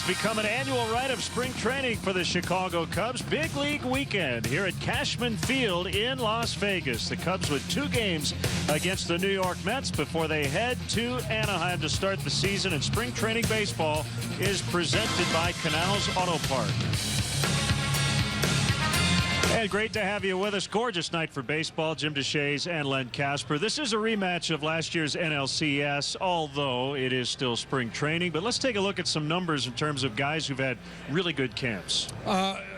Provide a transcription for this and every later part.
become an annual rite of spring training for the Chicago Cubs. Big league weekend here at Cashman Field in Las Vegas. The Cubs with 2 games against the New York Mets before they head to Anaheim to start the season. And spring training baseball is presented by Canals Auto Park. And great to have you with us. Gorgeous night for baseball. Jim DeShays and Len Casper. This is a rematch of last year's NLCS, although it is still spring training. But let's take a look at some numbers in terms of guys who've had really good camps.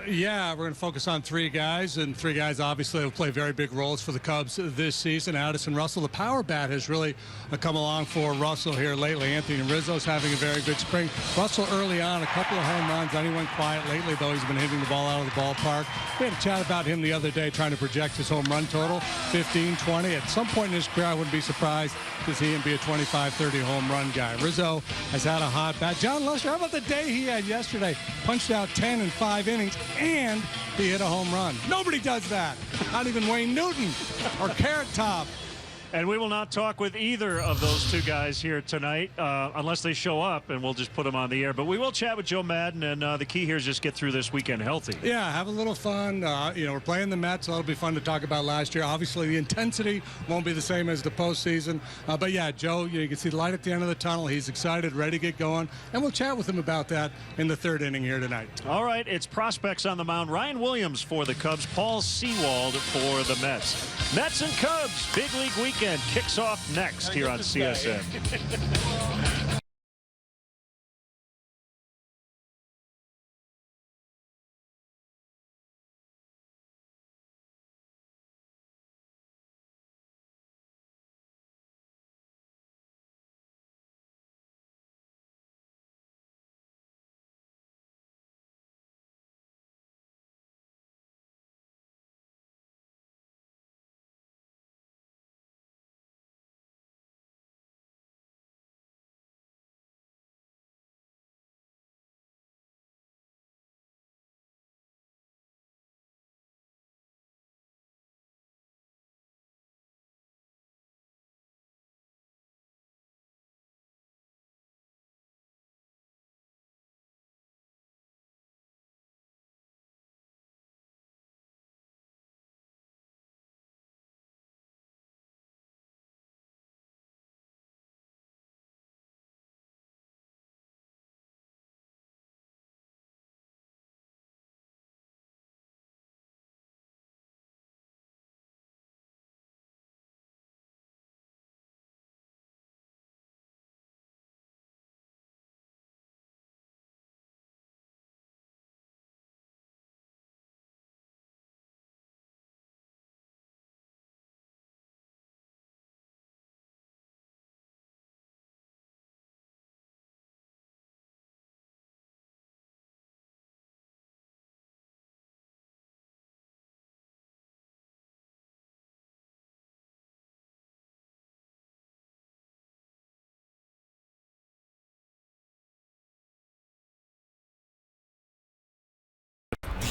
Yeah, we're going to focus on 3 guys, and 3 guys obviously will play very big roles for the Cubs this season. Addison Russell, the power bat has really come along for Russell here lately. Anthony Rizzo's having a very good spring. Russell early on, a couple of home runs. Then he went quiet lately, though. He's been hitting the ball out of the ballpark. We had a chat about him the other day, trying to project his home run total, 15, 20. At some point in his career, I wouldn't be surprised to see him be a 25, 30 home run guy. Rizzo has had a hot bat. John Lester, how about the day he had yesterday? Punched out 10 in 5 innings, and he hit a home run. Nobody does that. Not even Wayne Newton or Carrot Top. And we will not talk with either of those 2 guys here tonight unless they show up, and we'll just put them on the air. But we will chat with Joe Madden, and the key here is just get through this weekend healthy. Yeah, have a little fun. You know, we're playing the Mets, so that'll be fun to talk about last year. Obviously, the intensity won't be the same as the postseason. But, yeah, Joe, you can see the light at the end of the tunnel. He's excited, ready to get going. And we'll chat with him about that in the 3rd inning here tonight. All right, it's prospects on the mound. Ryan Williams for the Cubs, Paul Sewald for the Mets. Mets and Cubs, big league weekend kicks off next here on CSN.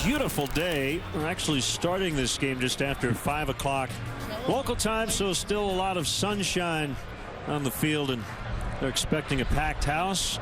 Beautiful day. We're actually starting this game just after 5 o'clock local time, so still a lot of sunshine on the field, and they're expecting a packed house.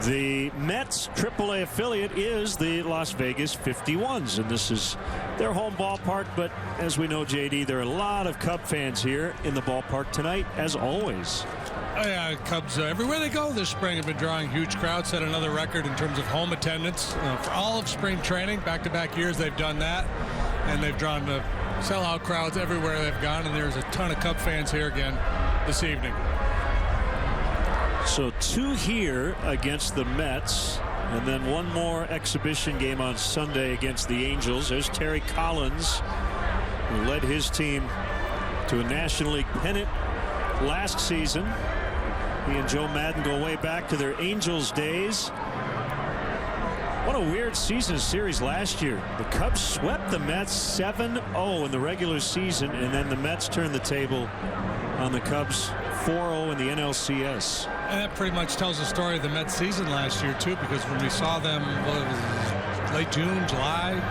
The Mets AAA affiliate is the Las Vegas 51s, and this is their home ballpark. But as we know, JD, there are a lot of Cub fans here in the ballpark tonight, as always. Yeah, Cubs, everywhere they go this spring, have been drawing huge crowds, set another record in terms of home attendance. For all of spring training, back-to-back years they've done that, and they've drawn sellout crowds everywhere they've gone, and there's a ton of Cub fans here again this evening. So 2 here against the Mets, and then 1 more exhibition game on Sunday against the Angels. There's Terry Collins, who led his team to a National League pennant last season. He and Joe Madden go way back to their Angels days. What a weird season series last year. The Cubs swept the Mets 7-0 in the regular season, and then the Mets turned the table on the Cubs 4-0 in the NLCS. And that pretty much tells the story of the Mets season last year, too, because when we saw them, well, it was late June, July,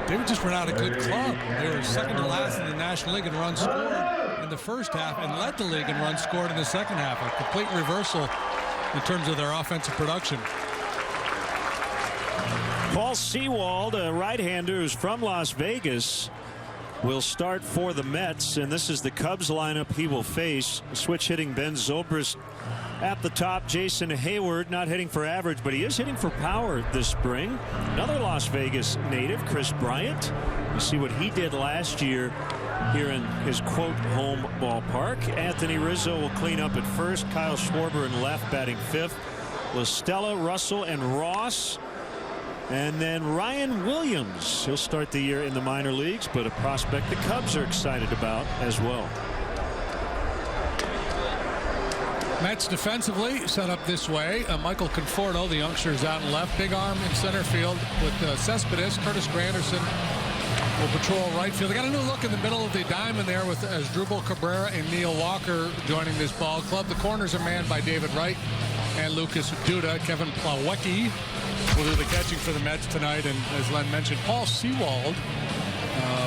they just were not a good club. They were second to last in the National League in runs scored in the first half and led the league in runs scored in the second half. A complete reversal in terms of their offensive production. Paul Sewald, a right-hander who's from Las Vegas, will start for the Mets, and this is the Cubs lineup he will face. Switch hitting Ben Zobrist at the top. Jason Hayward not hitting for average, but he is hitting for power this spring. Another Las Vegas native, Chris Bryant. You see what he did last year here in his quote home ballpark. Anthony Rizzo will clean up at first. Kyle Schwarber in left, batting fifth. LaStella, Russell, and Ross. And then Ryan Williams. He'll start the year in the minor leagues, but a prospect the Cubs are excited about as well. Mets defensively set up this way. Michael Conforto, the youngster, is out in left. Big arm in center field with Cespedes. Curtis Granderson will patrol right field. They got a new look in the middle of the diamond there with Asdrubal Cabrera and Neil Walker joining this ball club. The corners are manned by David Wright and Lucas Duda. Kevin Plawecki will do the catching for the Mets tonight. And as Len mentioned, Paul Sewald,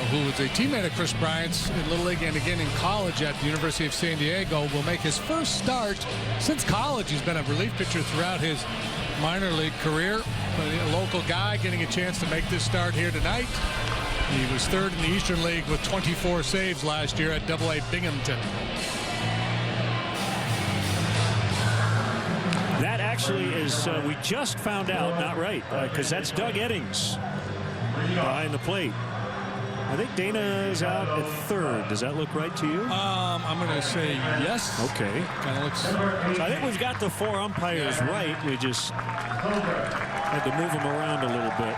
who was a teammate of Chris Bryant's in Little League and again in college at the University of San Diego, will make his first start since college. He's been a relief pitcher throughout his minor league career. A local guy getting a chance to make this start here tonight. He was third in the Eastern League with 24 saves last year at AA Binghamton. That actually is, we just found out, not right, because that's Doug Eddings behind the plate. I think Dana is out at third. Does that look right to you? I'm going to say yes. Okay. Kind of looks. So I think we've got the four umpires right. We just had to move them around a little bit.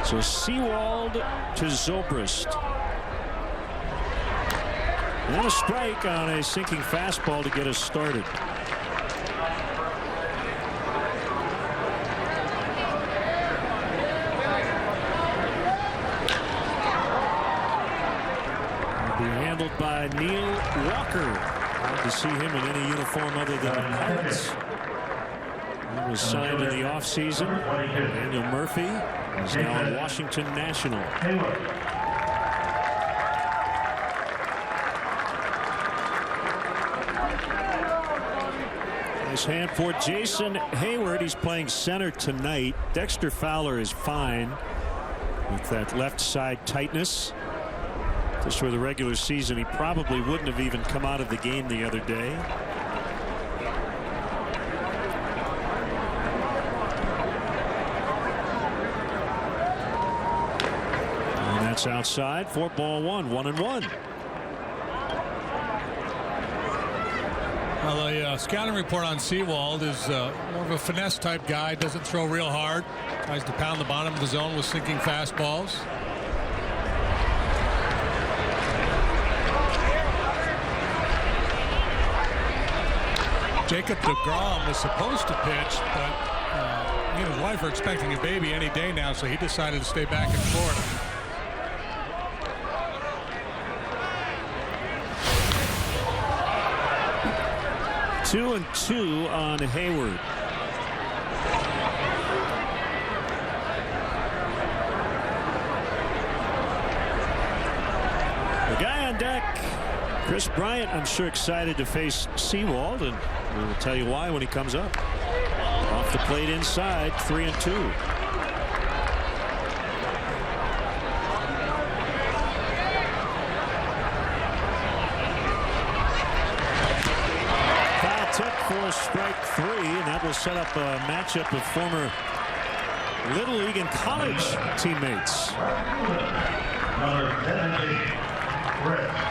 So Sewald to Zobrist. And a strike on a sinking fastball to get us started. Will be handled by Neil Walker. Hard to see him in any uniform other than the Pirates. He was signed in the offseason. Daniel Murphy is now on Washington National. Nice hand for Jason Hayward. He's playing center tonight. Dexter Fowler is fine with that left side tightness. Just for the regular season, he probably wouldn't have even come out of the game the other day. That's outside for ball one, 1-1. Well, the scouting report on Sewald is more of a finesse type guy. Doesn't throw real hard. Tries to pound the bottom of the zone with sinking fastballs. Jacob deGrom was supposed to pitch, but he and his wife are expecting a baby any day now, so he decided to stay back in Florida. 2-2 on Hayward. The guy on deck, Chris Bryant, I'm sure excited to face Sewald, and we'll tell you why when he comes up. Off the plate inside, 3-2. For strike three, and that will set up a matchup of former Little League and college teammates.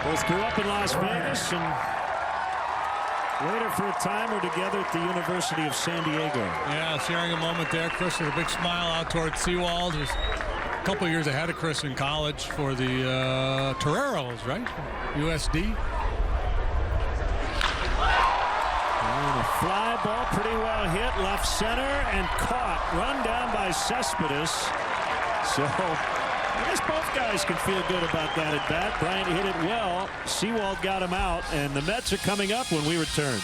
Both grew up in Las Vegas and later for a time were together at the University of San Diego. Yeah, sharing a moment there. Chris with a big smile out toward Sewald, who's a couple of years ahead of Chris in college for the Toreros, right? USD. Fly ball pretty well hit left center and caught. Run down by Cespedes. So I guess both guys can feel good about that at bat. Bryant hit it well. Sewald got him out, and the Mets are coming up when we return.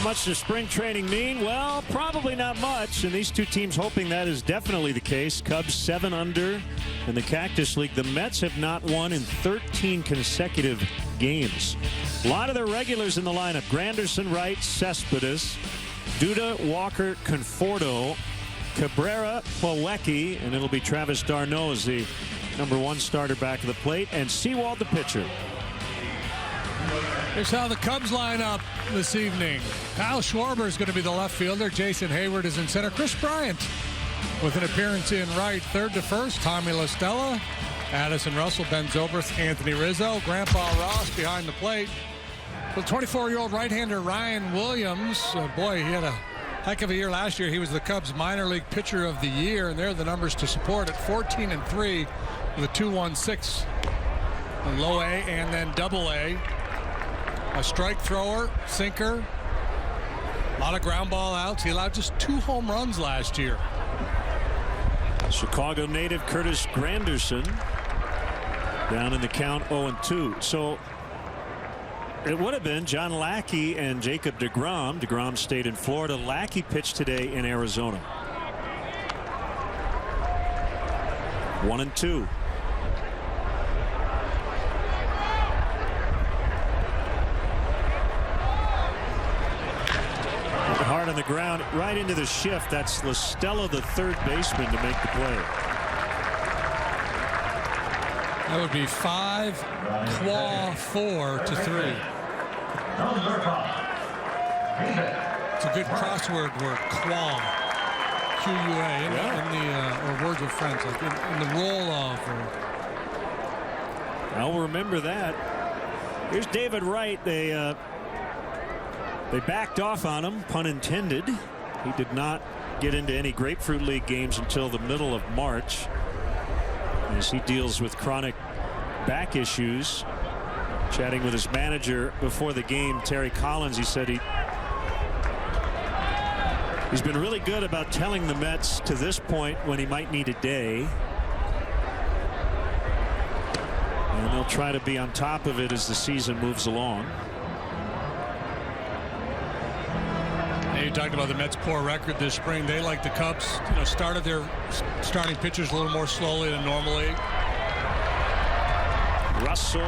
How much does spring training mean? Well, probably not much, and these two teams hoping that is definitely the case. Cubs 7 under in the Cactus League. The Mets have not won in 13 consecutive games. A lot of their regulars in the lineup: Granderson, Wright, Cespedes, Duda, Walker, Conforto, Cabrera, Plawecki, and it'll be Travis d'Arnaud as the #1 starter back of the plate, and Sewald the pitcher. Here's how the Cubs line up this evening. Kyle Schwarber is going to be the left fielder. Jason Hayward is in center. Chris Bryant with an appearance in right. Third to first, Tommy La Stella, Addison Russell, Ben Zobrist, Anthony Rizzo, Grandpa Ross behind the plate. The 24-year-old right-hander Ryan Williams, boy, he had a heck of a year last year. He was the Cubs minor league pitcher of the year, and there are the numbers to support it. 14-3 with a 2.16 in low A and then double A. A strike thrower, sinker, a lot of ground ball outs. He allowed just 2 home runs last year. Chicago native Curtis Granderson down in the count 0-2. So it would have been John Lackey and Jacob deGrom. deGrom stayed in Florida. Lackey pitched today in Arizona. 1-2. Hard on the ground, right into the shift. That's La Stella, the third baseman, to make the play. That would be 5, Qua 4-3. It's a good crossword word, Qua, Q-U-A, in the words of French, like in the role of. I'll remember that. Here's David Wright. They backed off on him, pun intended. He did not get into any Grapefruit League games until the middle of March as he deals with chronic back issues. Chatting with his manager before the game, Terry Collins, he said he's been really good about telling the Mets to this point when he might need a day. And they'll try to be on top of it as the season moves along. You talked about the Mets' poor record this spring. They, like the Cubs, started their starting pitchers a little more slowly than normally. Russell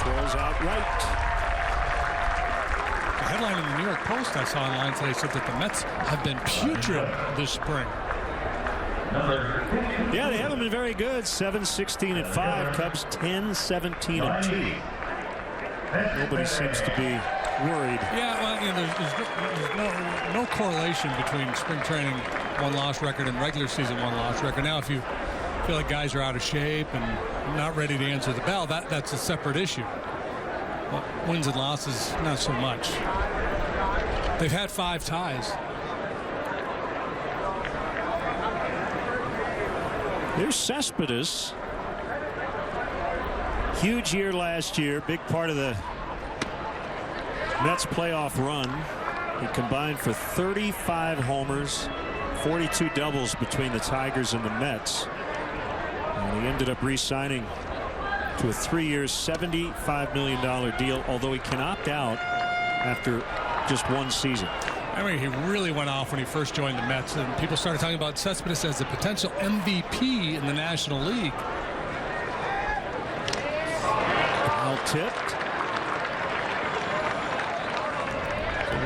throws out right. The headline in the New York Post I saw online today said that the Mets have been putrid this spring. Yeah, they haven't been very good. 7-16-5. Cubs 10-17-2. Nobody seems to be worried. Yeah, well, there's no correlation between spring training one-loss record and regular season one-loss record. Now, if you feel like guys are out of shape and not ready to answer the bell, that's a separate issue. Well, wins and losses, not so much. They've had 5 ties. There's Cespedes. Huge year last year. Big part of the Mets playoff run. He combined for 35 homers, 42 doubles between the Tigers and the Mets. And he ended up re-signing to a 3-year, $75 million deal, although he can opt out after just 1 season. I mean, he really went off when he first joined the Mets, and people started talking about Cespedes as a potential MVP in the National League. Foul tipped.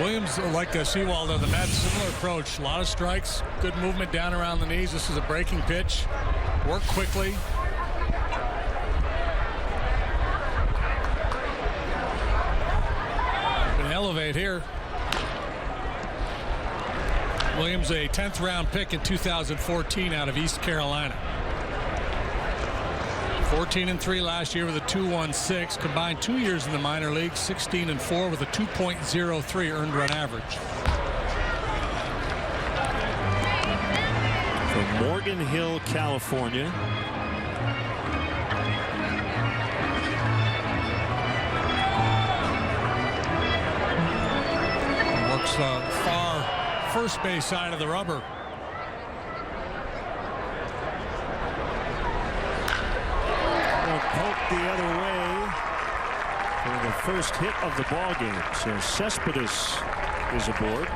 Williams, like Sewald of the Mets, similar approach. A lot of strikes, good movement down around the knees. This is a breaking pitch. Work quickly. Can elevate here. Williams, a 10th round pick in 2014 out of East Carolina. 14-3 last year with a 2.16. Combined 2 years in the minor league, 16-4 with a 2.03 earned run average. From Morgan Hill, California. Works far first base side of the rubber. Poked the other way for the first hit of the ball game. So Cespedes is aboard.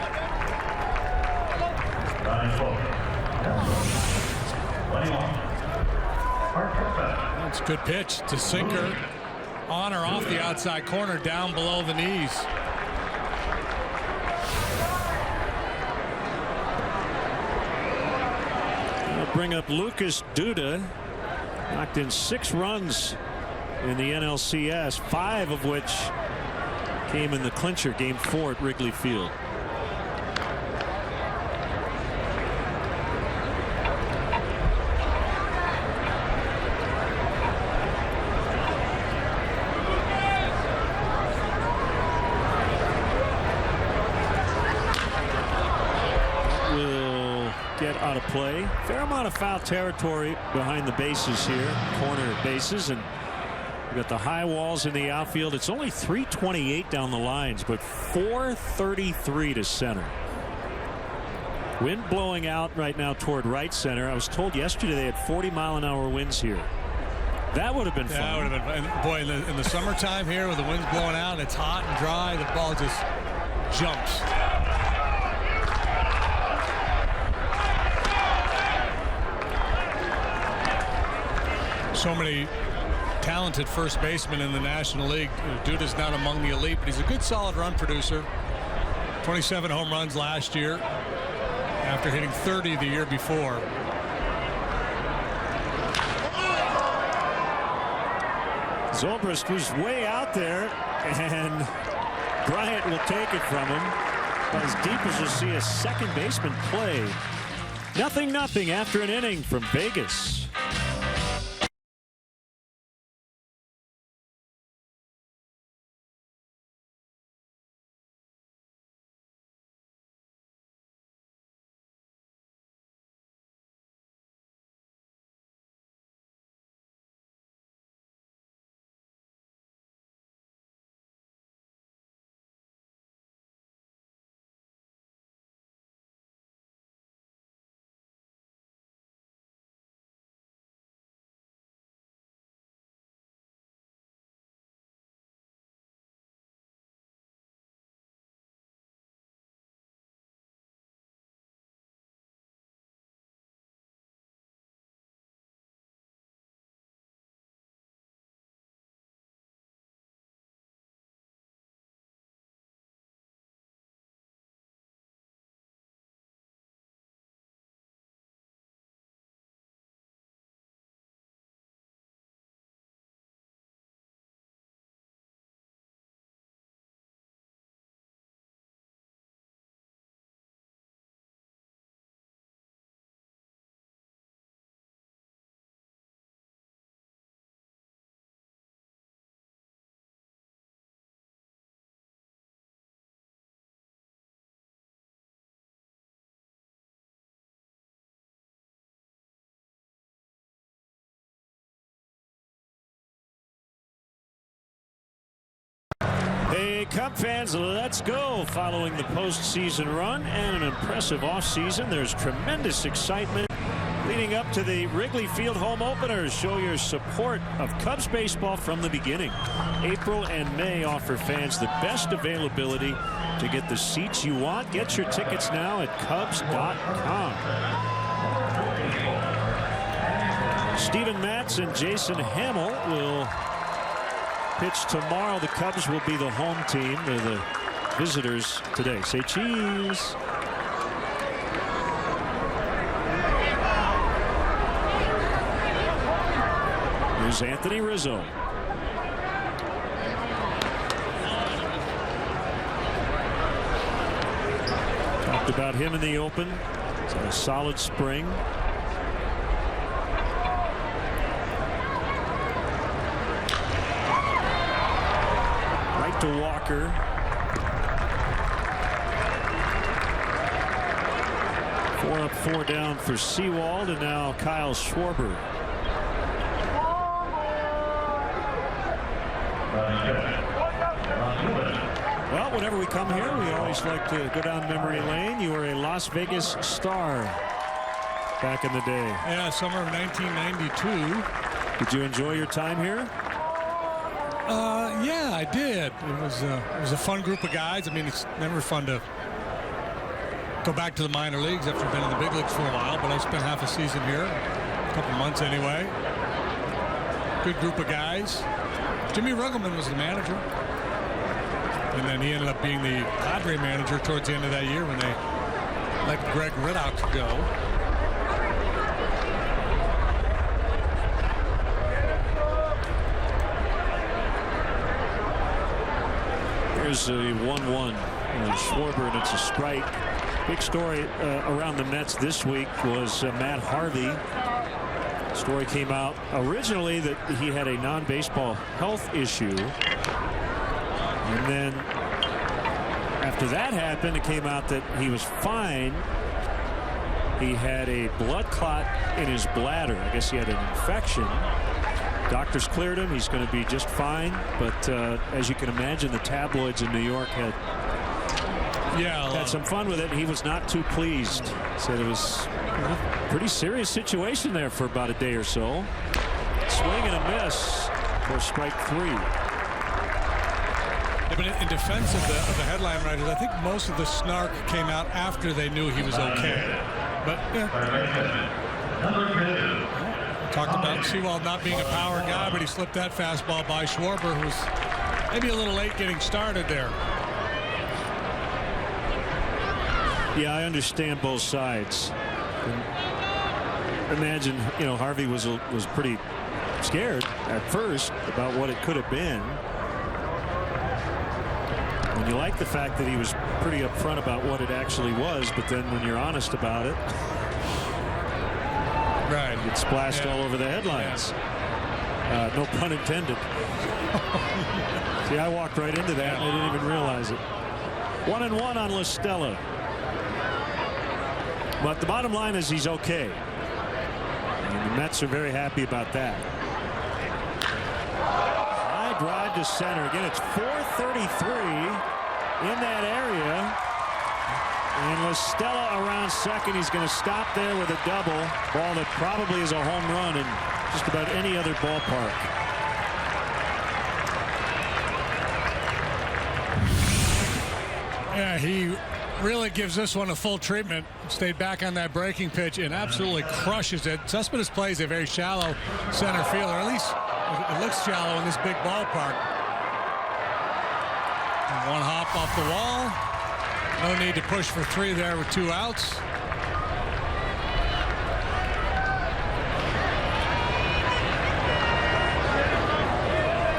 That's a good pitch. It's a sinker on or off the outside corner, down below the knees. I'll bring up Lucas Duda. Knocked in 6 runs in the NLCS, 5 of which came in the clincher, Game 4 at Wrigley Field. Get out of play. Fair amount of foul territory behind the bases here, corner bases, and we've got the high walls in the outfield. It's only 328 down the lines, but 433 to center. Wind blowing out right now toward right center. I was told yesterday they had 40-mile-an-hour winds here. That would have been fun. That would have been fun. Boy, in the summertime here, with the wind's blowing out, it's hot and dry. The ball just jumps. So many talented first basemen in the National League. Duda's not among the elite, but he's a good solid run producer. 27 home runs last year after hitting 30 the year before. Zobrist was way out there, and Bryant will take it from him. As deep as you'll see a second baseman play. 0-0 after an inning from Vegas. Hey, Cub fans, let's go. Following the postseason run and an impressive offseason, there's tremendous excitement leading up to the Wrigley Field home openers. Show your support of Cubs baseball from the beginning. April and May offer fans the best availability to get the seats you want. Get your tickets now at Cubs.com. Steven Matz and Jason Hamill will pitch tomorrow. The Cubs will be the home team. They're the visitors today. Say cheese. Here's Anthony Rizzo. Talked about him in the open. He's had a solid spring. Right to Walker. Four up, four down for Sewald, and now Kyle Schwarber. Well, whenever we come here, we always like to go down memory lane. You were a Las Vegas Star back in the day. Yeah, summer of 1992. Did you enjoy your time here? Yeah, I did. It was a fun group of guys. I mean, it's never fun to go back to the minor leagues after being in the big leagues for a while, but I spent half a season here, a couple months anyway. Good group of guys. Jimmy Ruggleman was the manager, and then he ended up being the Padre manager towards the end of that year when they let Greg Riddock go. Here's a 1-1. Schwarber, and it's a strike. Big story around the Mets this week was Matt Harvey. Story came out originally that he had a non-baseball health issue, and then after that happened, it came out that he was fine. He had a blood clot in his bladder. I guess he had an infection. Doctors cleared him. He's going to be just fine. But as you can imagine, the tabloids in New York had some fun with it. He was not too pleased. Said it was a pretty serious situation there for about a day or so. Swing and a miss for strike 3. Yeah, but in defense of the headline writers, I think most of the snark came out after they knew he was okay. But yeah. Talked about Sewald not being a power guy, but he slipped that fastball by Schwarber, who was maybe a little late getting started there. Yeah, I understand both sides. And imagine, Harvey was pretty scared at first about what it could have been. And you like the fact that he was pretty upfront about what it actually was, but then when you're honest about it, right, it's splashed all over the headlines. No pun intended. See, I walked right into that and I didn't even realize it. 1-1 on La Stella. But the bottom line is he's okay. And the Mets are very happy about that. High drive to center. Again, it's 433 in that area. And La Stella around second. He's going to stop there with a double. Ball that probably is a home run in just about any other ballpark. Yeah, he really gives this one a full treatment. Stayed back on that breaking pitch and absolutely crushes it. Cespedes plays a very shallow center field, or at least it looks shallow in this big ballpark. And one hop off the wall. No need to push for 3 there with 2 outs.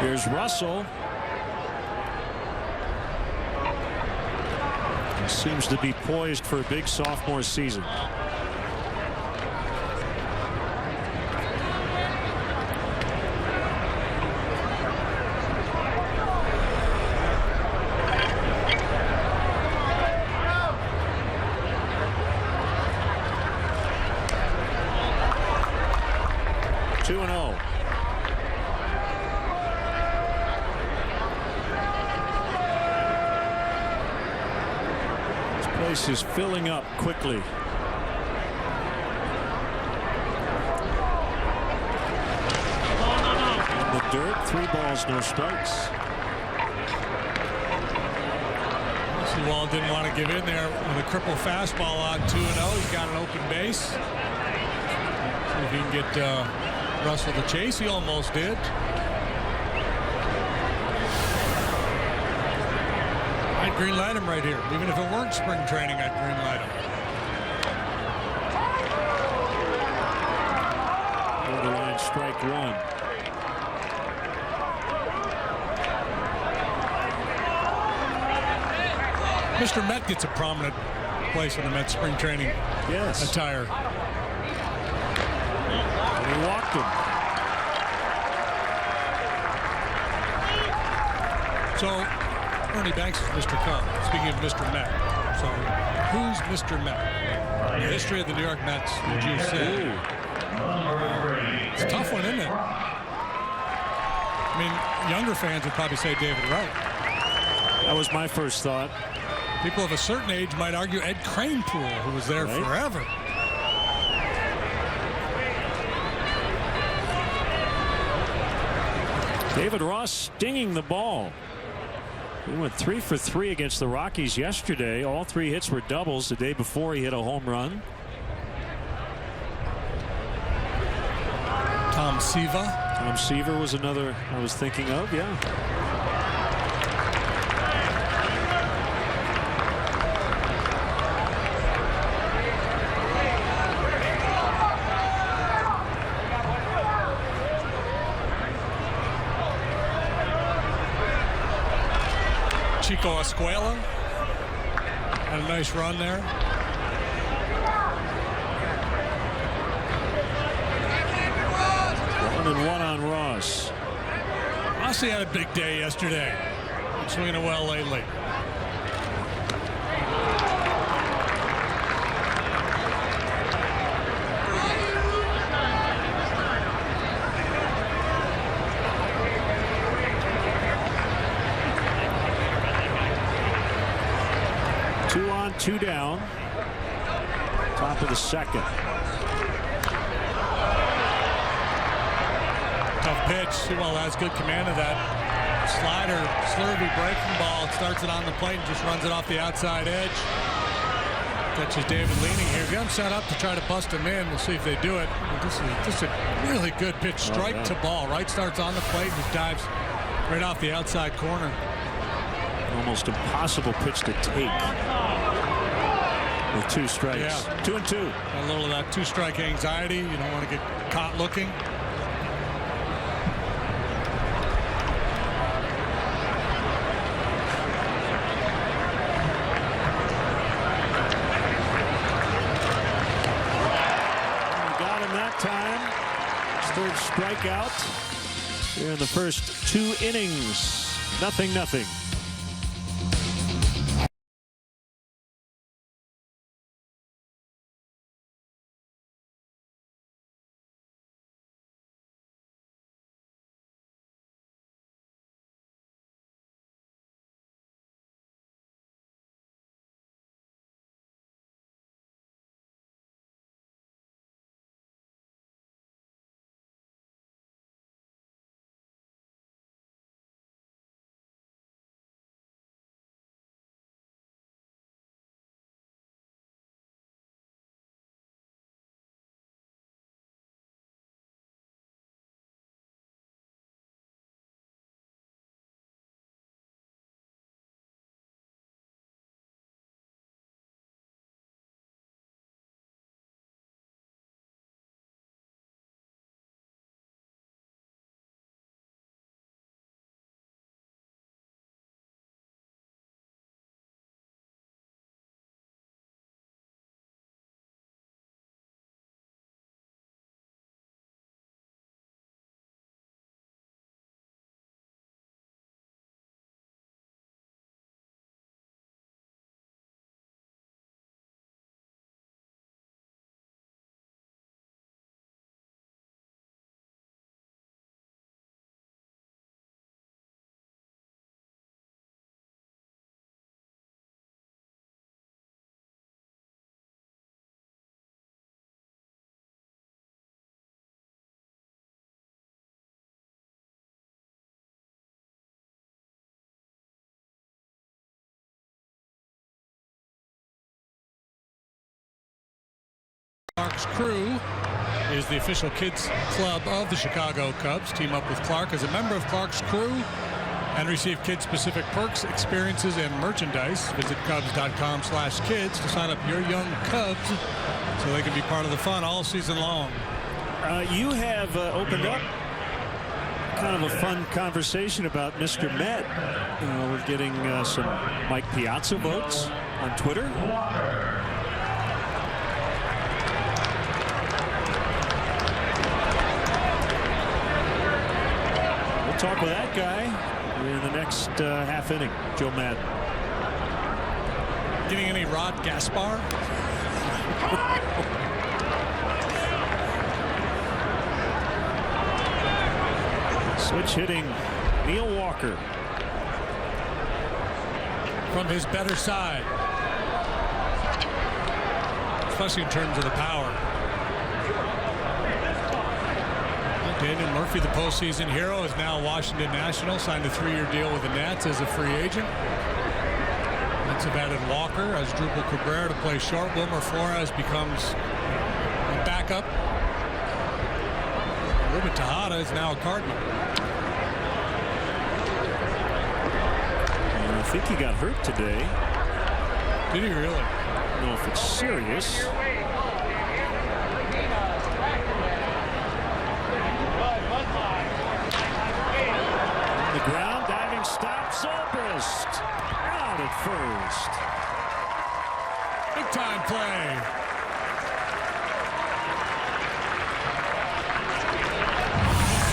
Here's Russell. He seems to be poised for a big sophomore season. Is filling up quickly. In the dirt, 3 balls, no strikes. Sewald didn't want to give in there with a cripple fastball on 2-0. He's got an open base. See if he can get Russell to chase. He almost did. I'd green light him right here. Even if it weren't spring training, I'd green light him. Borderline strike 1. Mr. Met gets a prominent place in the Mets spring training attire. And he walked him. So Ernie Banks is Mr. Cub. Speaking of Mr. Met. So who's Mr. Met? The history of the New York Mets, would you say? It's a tough one, isn't it? I mean, younger fans would probably say David Wright. That was my first thought. People of a certain age might argue Ed Kranepool, who was there forever. David Ross stinging the ball. He went 3 for 3 against the Rockies yesterday. All 3 hits were doubles. The day before he hit a home run. Tom Seaver was another I was thinking of. Yeah. Chico Escuela had a nice run there. And 1 on Ross. Rossi had a big day yesterday. Swinging it well lately. Two on, 2 down. Top of the second. Tough pitch. Well, has good command of that slider, slurvy breaking ball. Starts it on the plate and just runs it off the outside edge. Catches David leaning here. Get him set up to try to bust him in. We'll see if they do it. This is just a really good pitch. Strike to ball. Right starts on the plate and just dives right off the outside corner. Almost impossible pitch to take. With 2 strikes. Yeah. 2 and 2. A little of that 2-strike anxiety. You don't want to get caught looking. Got him that time. 3rd strikeout here in the first 2 innings. 0-0. Clark's Crew is the official kids club of the Chicago Cubs. Team up with Clark as a member of Clark's Crew and receive kid-specific perks, experiences, and merchandise. Visit Cubs.com/kids to sign up your young Cubs so they can be part of the fun all season long. You have opened up kind of a fun conversation about Mr. Met. We're getting some Mike Piazza votes on Twitter. Talk with that guy in the next half inning. Joe Madden. Getting any Rod Gaspar? Switch hitting Neil Walker. From his better side. Especially in terms of the power. Daniel Murphy, the postseason hero, is now Washington National. Signed a 3-year deal with the Nats as a free agent. Nets have added Walker as Drupal Cabrera to play short. Wilmer Flores becomes a backup. Ruben Tejada is now a Cardinal. I think he got hurt today. Did he really? I don't know if it's serious. On the ground, diving stop, Zobrist out at first. Big time play.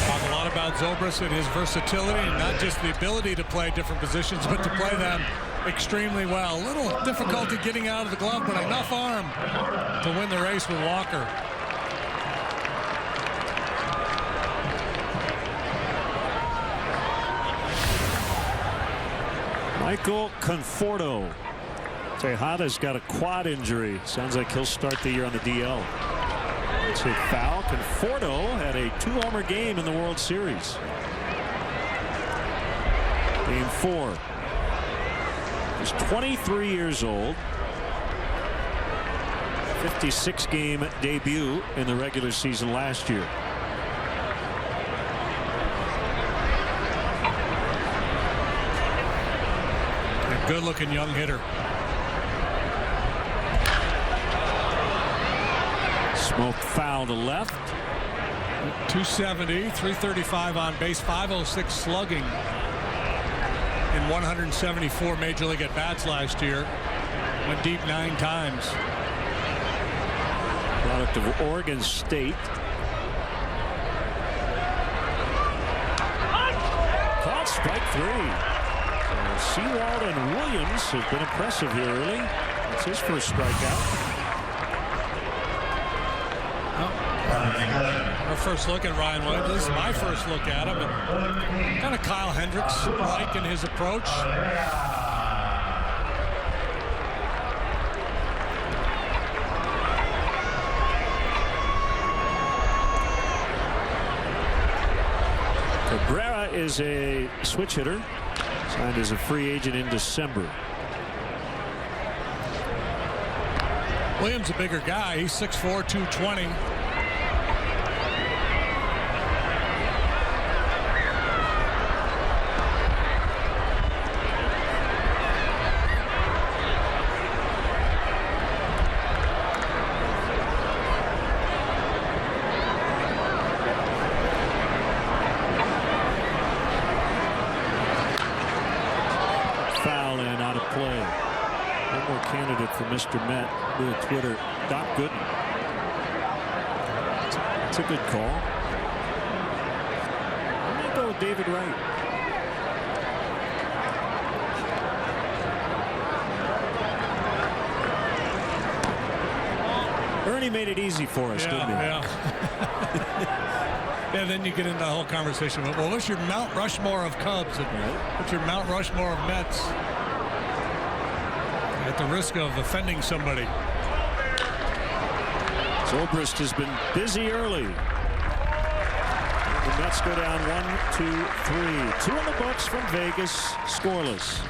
Talk a lot about Zobrist and his versatility, and not just the ability to play different positions, but to play them extremely well. A little difficulty getting out of the glove, but enough arm to win the race with Walker. Michael Conforto. Tejada's got a quad injury. Sounds like he'll start the year on the DL. It's hit foul. Conforto had a 2-homer game in the World Series. Game 4. He's 23 years old. 56-game debut in the regular season last year. Good-looking young hitter. Smoked foul to left. 270, 335 on base, 506 slugging in 174 major league at-bats last year. Went deep 9 times. Product of Oregon State. Caught strike 3. Sewald and Williams have been impressive here early. That's his first strikeout. Our first look at Ryan Williams. This is my first look at him. And kind of Kyle Hendricks-like in his approach. Cabrera is a switch hitter. Signed as a free agent in December. Williams a bigger guy. He's 6'4", 220. Candidate for Mr. Met with Twitter, Doc Gooden. It's a good call. I'm going to go with David Wright. Ernie made it easy for us, didn't he? Yeah. Yeah, then you get into the whole conversation. Well, what's your Mount Rushmore of Cubs? And what's your Mount Rushmore of Mets? At the risk of offending somebody. Zobrist has been busy early. The Mets go down 1, 2, 3. 2 in the books from Vegas, scoreless.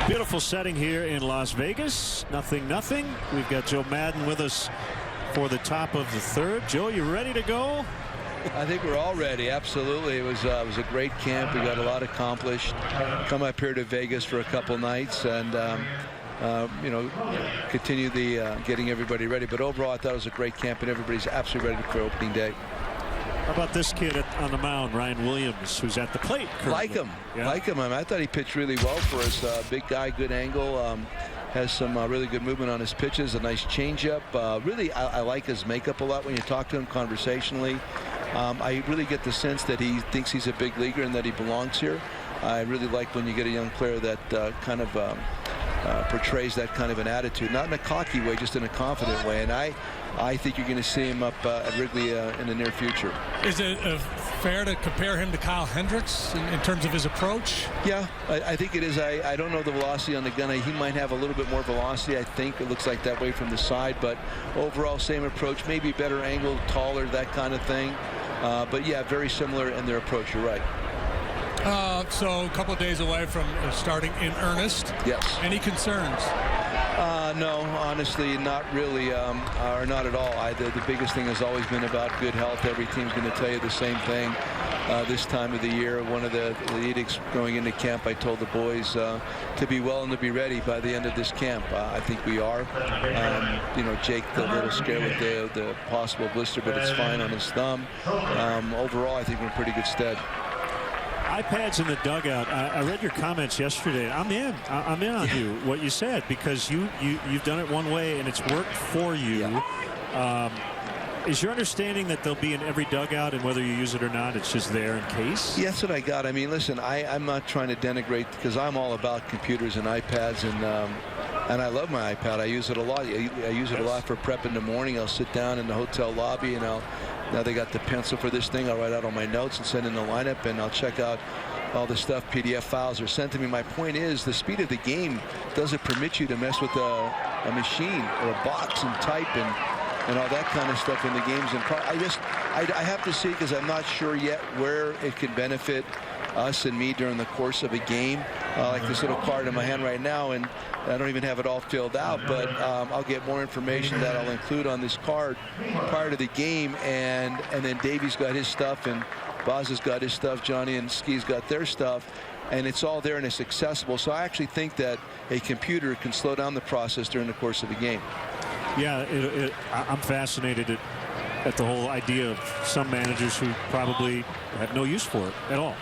Beautiful setting here in Las Vegas. 0-0. We've got Joe Madden with us for the top of the third. Joe, you ready to go? I think we're all ready. Absolutely. It was a great camp. We got a lot accomplished. Come up here to Vegas for a couple nights and you know, continue the getting everybody ready. But overall, I thought it was a great camp, and everybody's absolutely ready for opening day. How about this kid on the mound, Ryan Williams, who's at the plate currently? Like him. Yeah. Like him. I mean, I thought he pitched really well for us. Big guy, good angle. Has some really good movement on his pitches. A nice changeup. Really, I like his makeup a lot when you talk to him conversationally. I really get the sense that he thinks he's a big leaguer and that he belongs here. I really like when you get a young player that kind of portrays that kind of an attitude, not in a cocky way, just in a confident way. And I think you're going to see him up at Wrigley in the near future. Is it fair to compare him to Kyle Hendricks in terms of his approach? Yeah, I think it is. I don't know the velocity on the gun. He might have a little bit more velocity. I think it looks like that way from the side, but overall same approach, maybe better angle, taller, that kind of thing. But yeah, very similar in their approach. You're right. So a couple of days away from starting in earnest. Yes. Any concerns? No, honestly, not really, or not at all. The biggest thing has always been about good health. Every team's going to tell you the same thing this time of the year. One of the edicts going into camp, I told the boys to be well and to be ready by the end of this camp. I think we are. You know, Jake, the little scare with the possible blister, but it's fine on his thumb. Overall, I think we're in pretty good stead. iPads in the dugout. I read your comments yesterday. I'm in on you, what you said, because you've done it one way and it's worked for you. Yeah. Is your understanding that they'll be in every dugout, and whether you use it or not, it's just there in case? Yeah, that's what I got. I mean, listen, I'm not trying to denigrate, because I'm all about computers and iPads, and I love my iPad. I use it a lot. I use it a lot for prep in the morning. I'll sit down in the hotel lobby and now they got the pencil for this thing. I'll write out all my notes and send in the lineup, and I'll check out all the stuff. PDF files are sent to me. My point is, the speed of the game doesn't permit you to mess with a machine or a box and type and all that kind of stuff in the games. And I have to see, because I'm not sure yet where it can benefit us and me during the course of a game. Like this little card in my hand right now, and I don't even have it all filled out, but I'll get more information that I'll include on this card prior to the game, and then Davey's got his stuff, and Boz has got his stuff, Johnny and Ski's got their stuff, and it's all there and it's accessible. So I actually think that a computer can slow down the process during the course of a game. Yeah, I'm fascinated at the whole idea of some managers who probably have no use for it at all.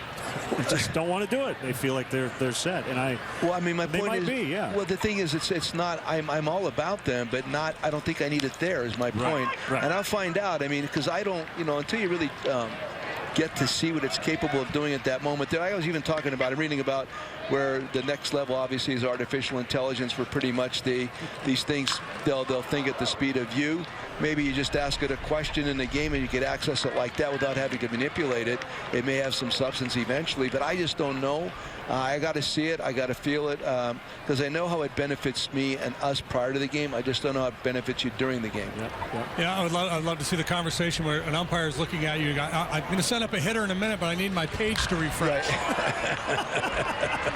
They just don't want to do it. They feel like they're set. And well, I mean, my point is, yeah. Well, the thing is, it's not. I'm all about them, but not. I don't think I need it there. Is my point. Right. And I'll find out. I mean, because I don't. You know, until you really get to see what it's capable of doing at that moment. I was even talking about, I'm reading about where the next level obviously is artificial intelligence, where pretty much these things they'll think at the speed of you. Maybe you just ask it a question in the game and you could access it like that without having to manipulate it. It may have some substance eventually, but I just don't know. I got to see it. I got to feel it, because I know how it benefits me and us prior to the game. I just don't know how it benefits you during the game. Yeah, I'd love to see the conversation where an umpire is looking at you. I'm going to send up a hitter in a minute, but I need my page to refresh. Right.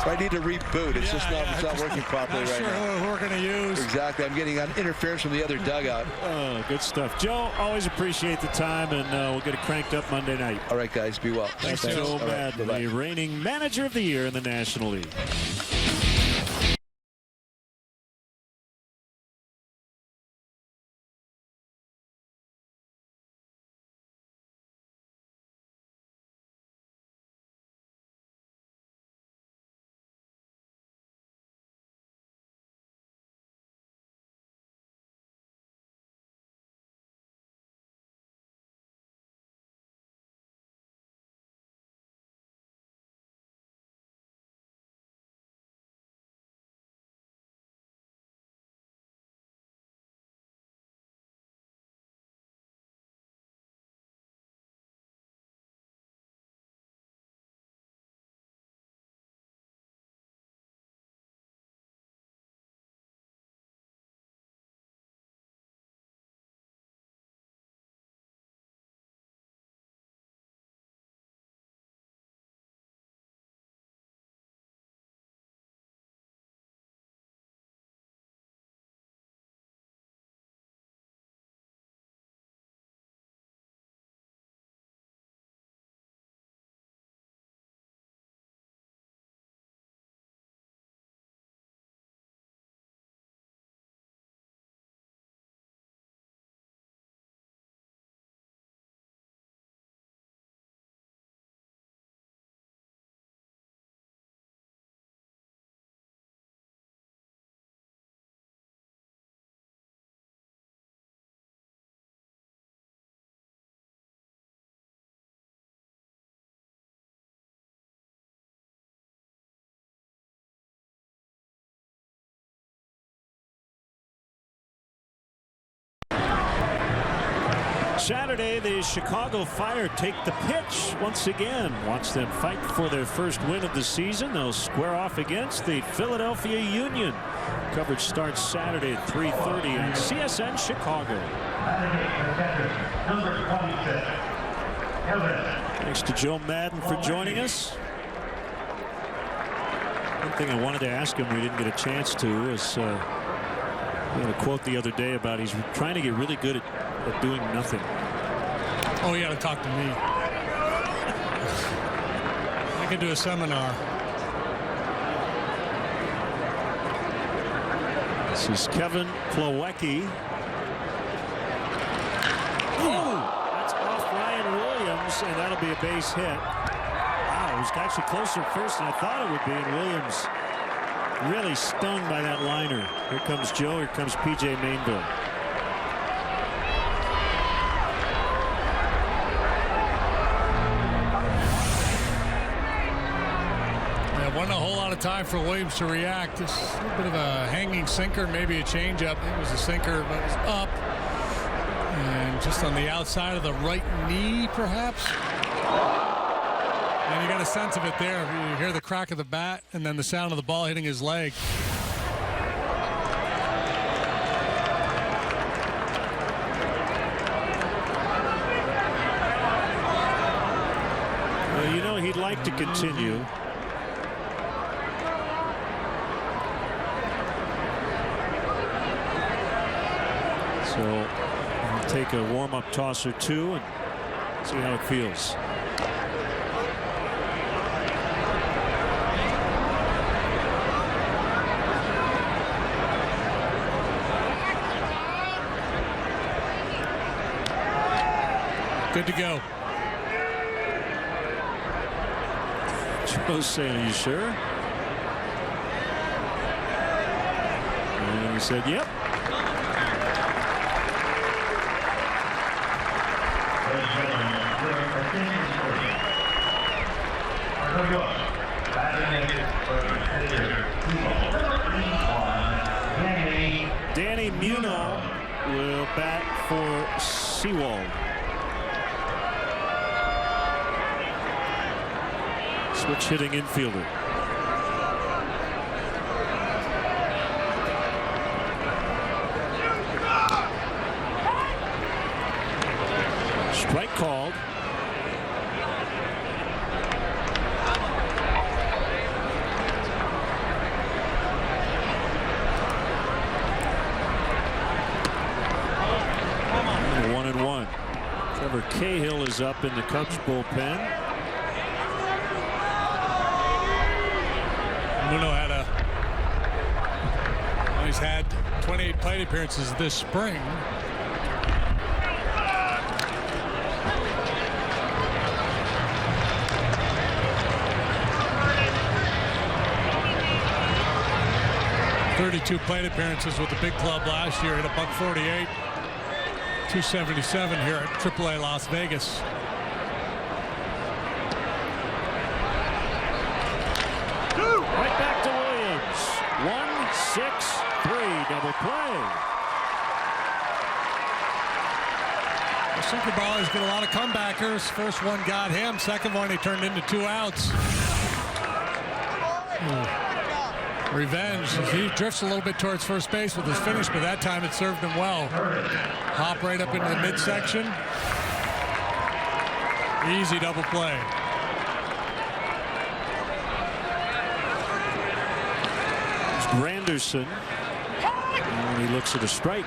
I need to reboot. It's just not working properly right now. Who we're going to use. Exactly. I'm getting interference from the other dugout. Oh, good stuff. Joe, always appreciate the time, and we'll get it cranked up Monday night. All right, guys. Be well. Thanks, Joe Madden, the reigning manager of the year in the National League. Saturday, the Chicago Fire take the pitch once again. Watch them fight for their first win of the season. They'll square off against the Philadelphia Union. Coverage starts Saturday at 3:30 on CSN Chicago. Thanks to Joe Madden for joining us. One thing I wanted to ask him we didn't get a chance to is he had a quote the other day about he's trying to get really good at doing nothing. Oh, you got to talk to me. I could do a seminar. This is Kevin Plawecki. That's off Ryan Williams, and that'll be a base hit. Wow, it was actually closer at first than I thought it would be, and Williams really stung by that liner. Here comes Joe. Here comes P.J. Mainville. Wasn't a whole lot of time for Williams to react. This is a bit of a hanging sinker, maybe a changeup. It was a sinker, but it was up and just on the outside of the right knee, perhaps. And you got a sense of it there. You hear the crack of the bat and then the sound of the ball hitting his leg. Well, you know, he'd like to continue. So we'll take a warm-up toss or two and see how it feels. Good to go. Joe's saying, are you sure? And he said, yep. Danny Muno will bat for Seawald. Switch hitting infielder. Strike called. Trevor Cahill is up in the Cubs bullpen. Muno he's had 28 plate appearances this spring. .32 plate appearances with the big club last year. Hit a .148. 277 here at AAA Las Vegas. Right back to Williams. 1-6-3 double play. The sinker ballers get a lot of comebackers. First one got him. Second one he turned into 2 outs. Revenge. He drifts a little bit towards first base with his finish, but that time it served him well. Hop right up into the midsection. Easy double play. It's Granderson. And he looks at a strike.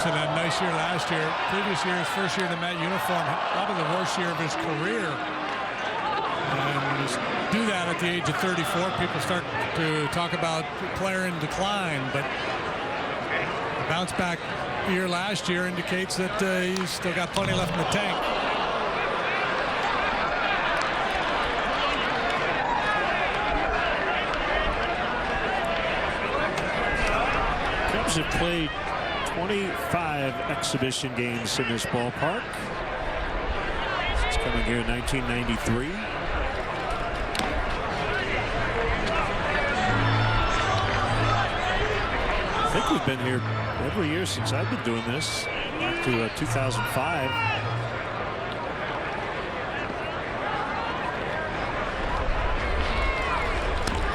Had a nice year last year. Previous year, his first year in the Met uniform, probably the worst year of his career. And just do that at the age of 34, people start to talk about player in decline. But the bounce back year last year indicates that he's still got plenty left in the tank. Cubs have played 25 exhibition games in this ballpark. It's coming here in 1993. I think we've been here every year since I've been doing this, back to 2005.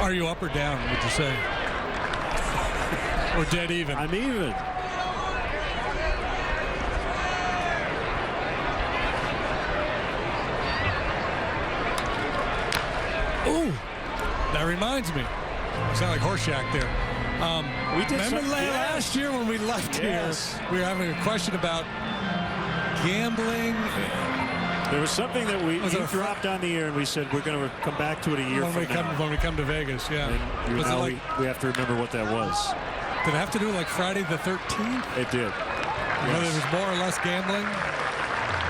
Are you up or down, would you say? Or dead even? I'm even. Ooh, that reminds me. You sound like Horseshack there. We did remember last year when we left here, we were having a question about gambling. There was something that we dropped on the air, and we said we're going to come back to it a year from now. When we come to Vegas, yeah. And now we have to remember what that was. Did it have to do like Friday the 13th? It did. Whether it was more or less gambling?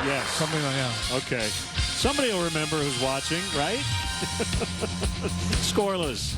Yes. Something like that. Okay. Somebody will remember who's watching, right? Scoreless.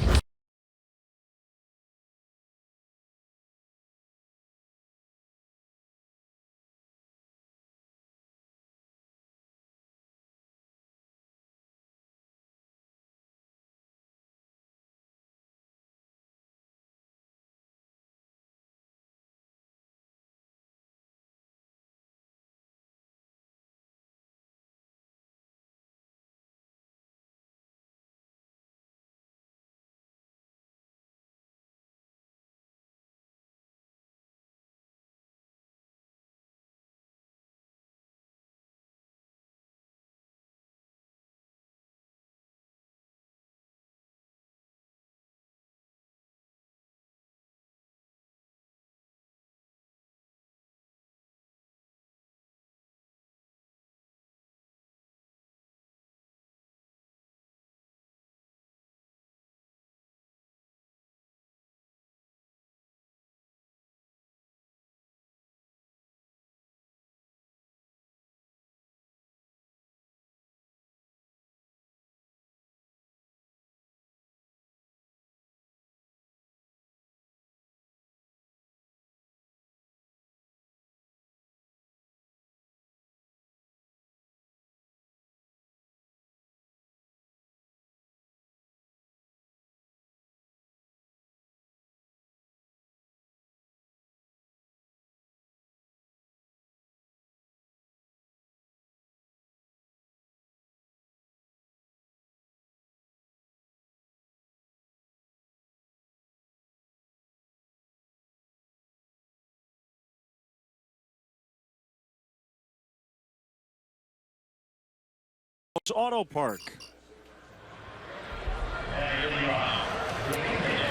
Auto Park.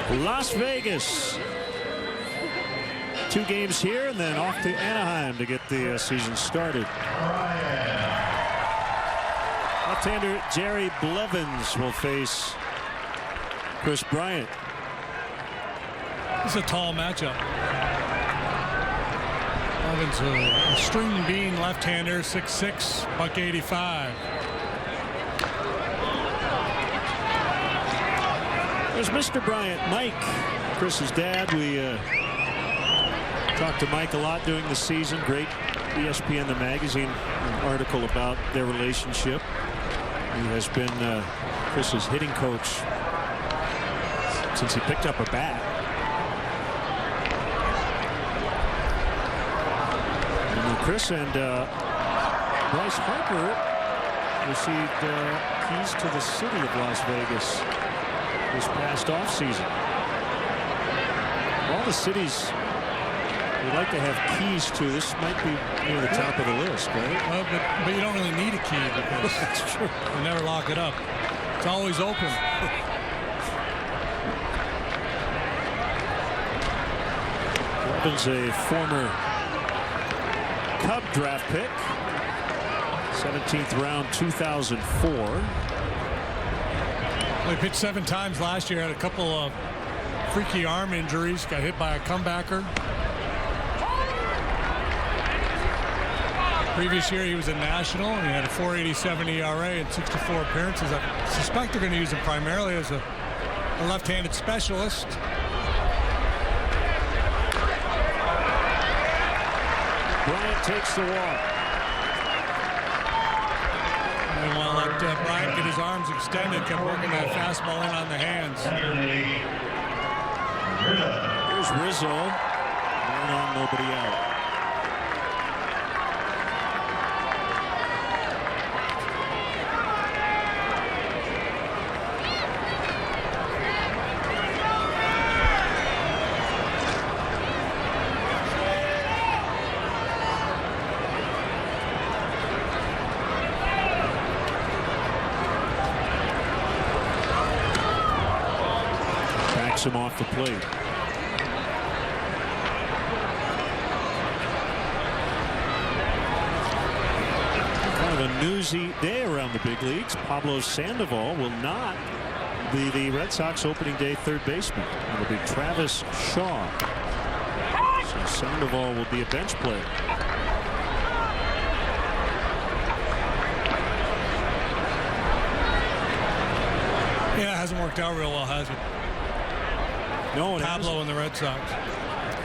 Las Vegas. 2 games here and then off to Anaheim to get the season started. Left-hander Jerry Blevins will face Chris Bryant. It's a tall matchup. Blevins, a string bean left-hander, 6'6", $185. There's Mr. Bryant, Mike, Chris's dad. We talked to Mike a lot during the season. Great ESPN, the magazine, article about their relationship. He has been Chris's hitting coach since he picked up a bat. And Chris and Bryce Harper received keys to the city of Las Vegas this past offseason. All the cities we'd like to have keys to. This might be near the top of the list, right? Well, but you don't really need a key because that's true. You never lock it up. It's always open. Robin's a former Cub draft pick, 17th round, 2004. He pitched 7 times last year. Had a couple of freaky arm injuries. Got hit by a comebacker. Previous year he was a national and he had a 4.87 ERA and 64 appearances. I suspect they're going to use him primarily as a left-handed specialist. Bryant takes the walk. And while let Bryant get his arms extended, kept working that fastball in on the hands. Here's Here's Rizzo. 1 on, nobody out. Him off the plate. Kind of a newsy day around the big leagues. Pablo Sandoval will not be the Red Sox opening day third baseman. It'll be Travis Shaw. So Sandoval will be a bench player. Yeah, it hasn't worked out real well, has it? No, it Pablo and the Red Sox.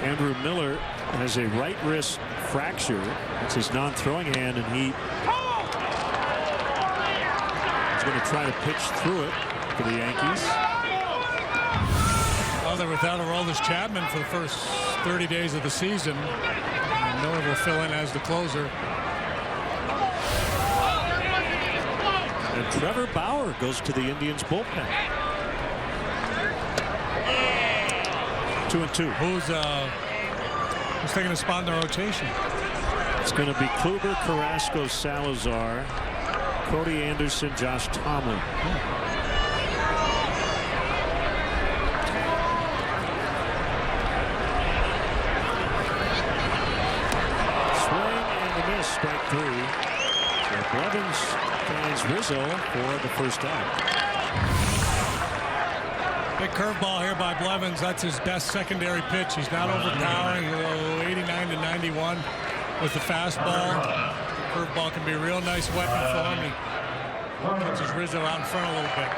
Andrew Miller has a right wrist fracture. It's his non-throwing hand, and he's going to try to pitch through it for the Yankees. Well, they're without Aroldis Chapman for the first 30 days of the season. And Miller will fill in as the closer. And Trevor Bauer goes to the Indians bullpen. 2-2. Who's taking a spot in the rotation? It's going to be Kluber, Carrasco, Salazar, Cody Anderson, Josh Tomlin. Swing and a miss, strike 3. So Blevins finds Rizzo for the first out. Big curveball here by Blevins. That's his best secondary pitch. He's not overpowering. 89 to 91 with the fastball. The curveball can be a real nice weapon for him. He catches Rizzo out in front a little bit.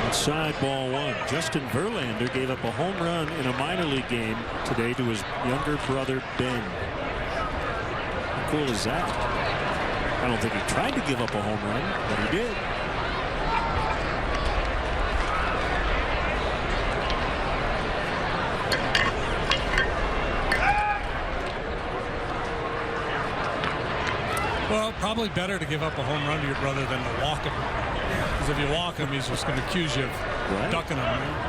Inside ball 1. Justin Verlander gave up a home run in a minor league game today to his younger brother Ben. How cool is that? I don't think he tried to give up a home run, but he did. Well, probably better to give up a home run to your brother than to walk him. Because if you walk him, he's just going to accuse you of ducking him. Man.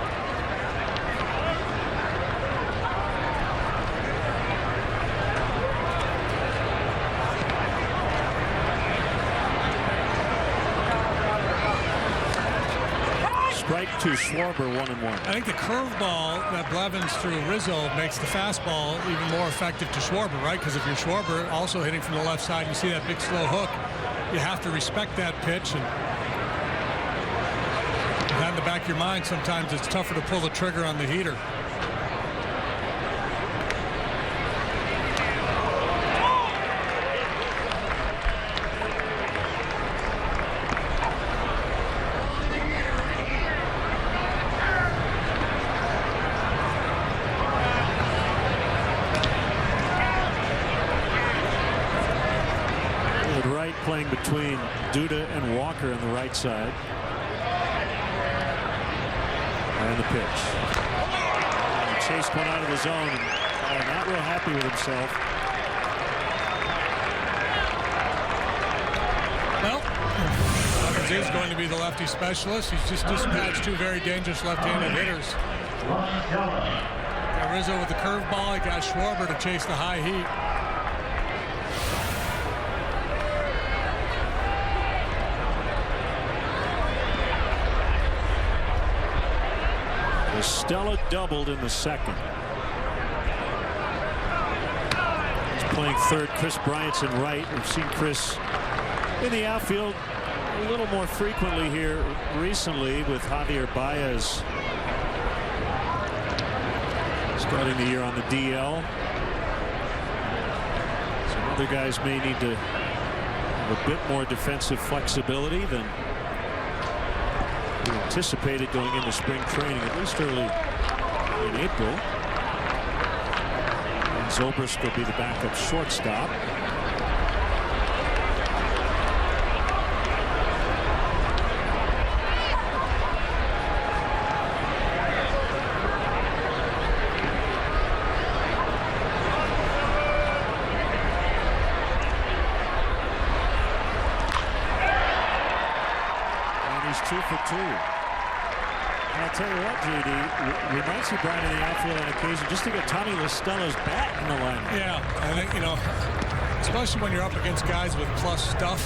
Strike 2, Schwarber, 1-1. I think the curveball that Blevins threw Rizzo makes the fastball even more effective to Schwarber, right? Because if you're Schwarber also hitting from the left side, you see that big slow hook, you have to respect that pitch. And in the back of your mind, sometimes it's tougher to pull the trigger on the heater. Playing between Duda and Walker on the right side. And the pitch. He chased one out of the zone and not real happy with himself. Well, Blevins is going to be the lefty specialist. He's just dispatched 2 very dangerous left-handed hitters. Got Rizzo with the curveball. He got Schwarber to chase the high heat. Stella doubled in the second. He's playing third. Chris Bryant's in right. We've seen Chris in the outfield a little more frequently here recently with Javier Baez starting the year on the DL. Some other guys may need to have a bit more defensive flexibility than he anticipated going into spring training at least early in April. And Zobrist will be the backup shortstop. He's 2 for 2. I'll tell you what, JD, we might see Brian in the outfield on occasion just to get Tommy LaStella's bat in the lineup. Yeah, I think, you know, especially when you're up against guys with plus stuff,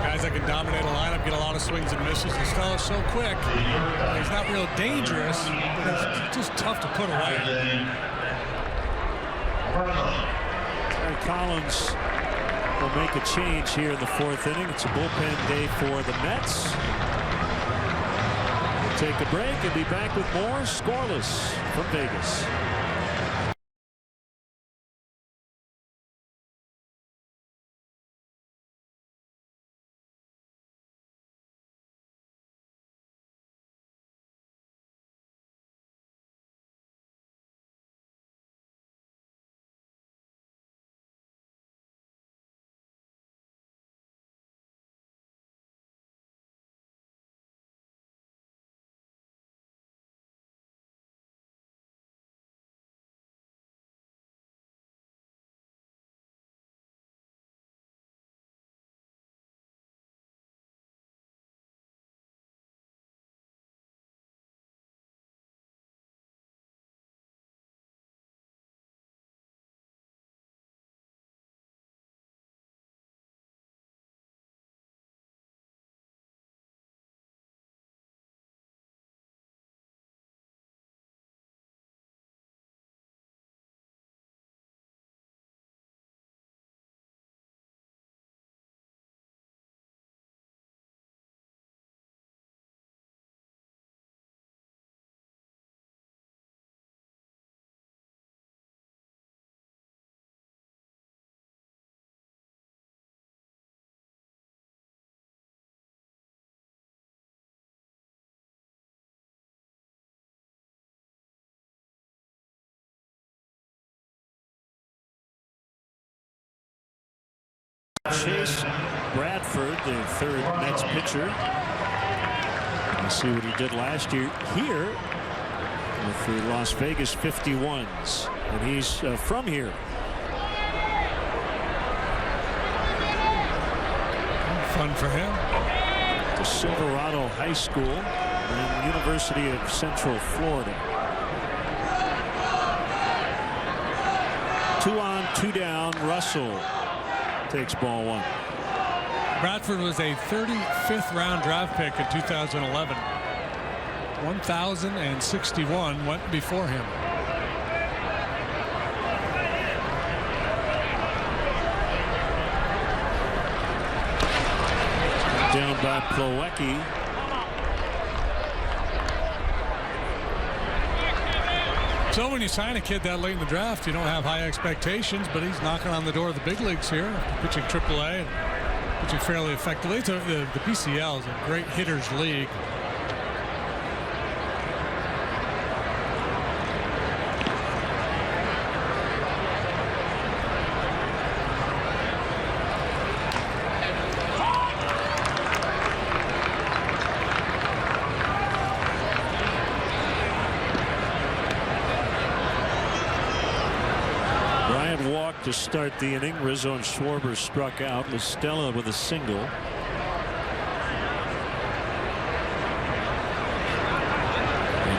guys that can dominate a lineup, get a lot of swings and misses. LaStella's so quick. He's not real dangerous, but he's just tough to put away. Terry Collins will make a change here in the 4th inning. It's a bullpen day for the Mets. Take a break and be back with more Scoreless from Vegas. Chase Bradford, the 3rd Mets pitcher. Let's see what he did last year here with the Las Vegas 51s. And he's from here. Fun for him. To Silverado High School and University of Central Florida. 2 on, 2 down. Russell takes ball 1. Bradford was a 35th round draft pick in 2011. 1,061 went before him. Down by Plawecki. So when you sign a kid that late in the draft, you don't have high expectations, but he's knocking on the door of the big leagues here, pitching AAA, and pitching fairly effectively. The PCL is a great hitters league. To start the inning. Rizzo and Schwarber struck out. Stella with a single. And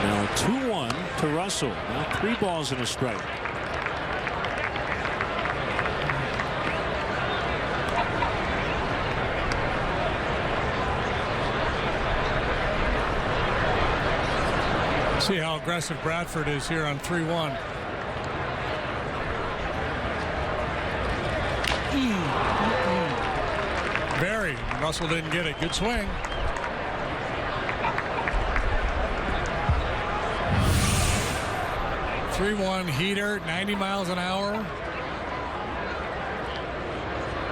now 2-1 to Russell. Now 3 balls and a strike. See how aggressive Bradford is here on 3-1. Barry. Russell didn't get it. Good swing. .3-1 heater, 90 miles an hour.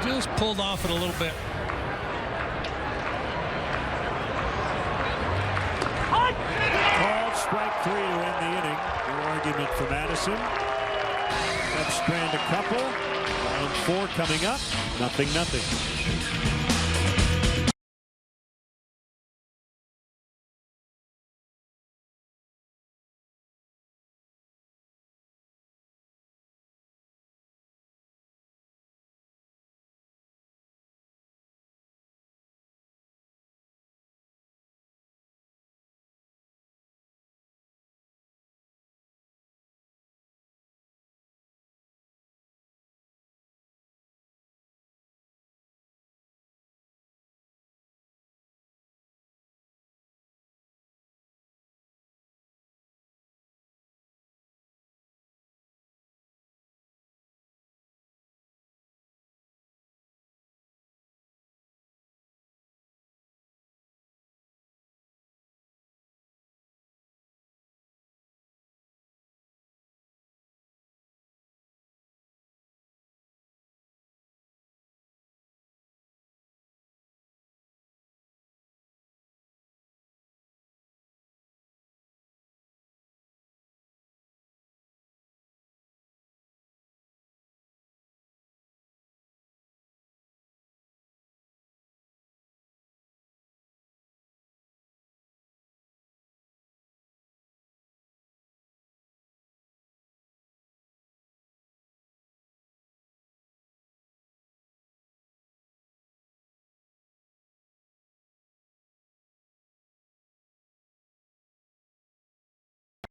Just pulled off it a little bit. strike 3 to end the inning. No argument for Madison. Cubs strand a couple. Round 4 coming up. 0-0.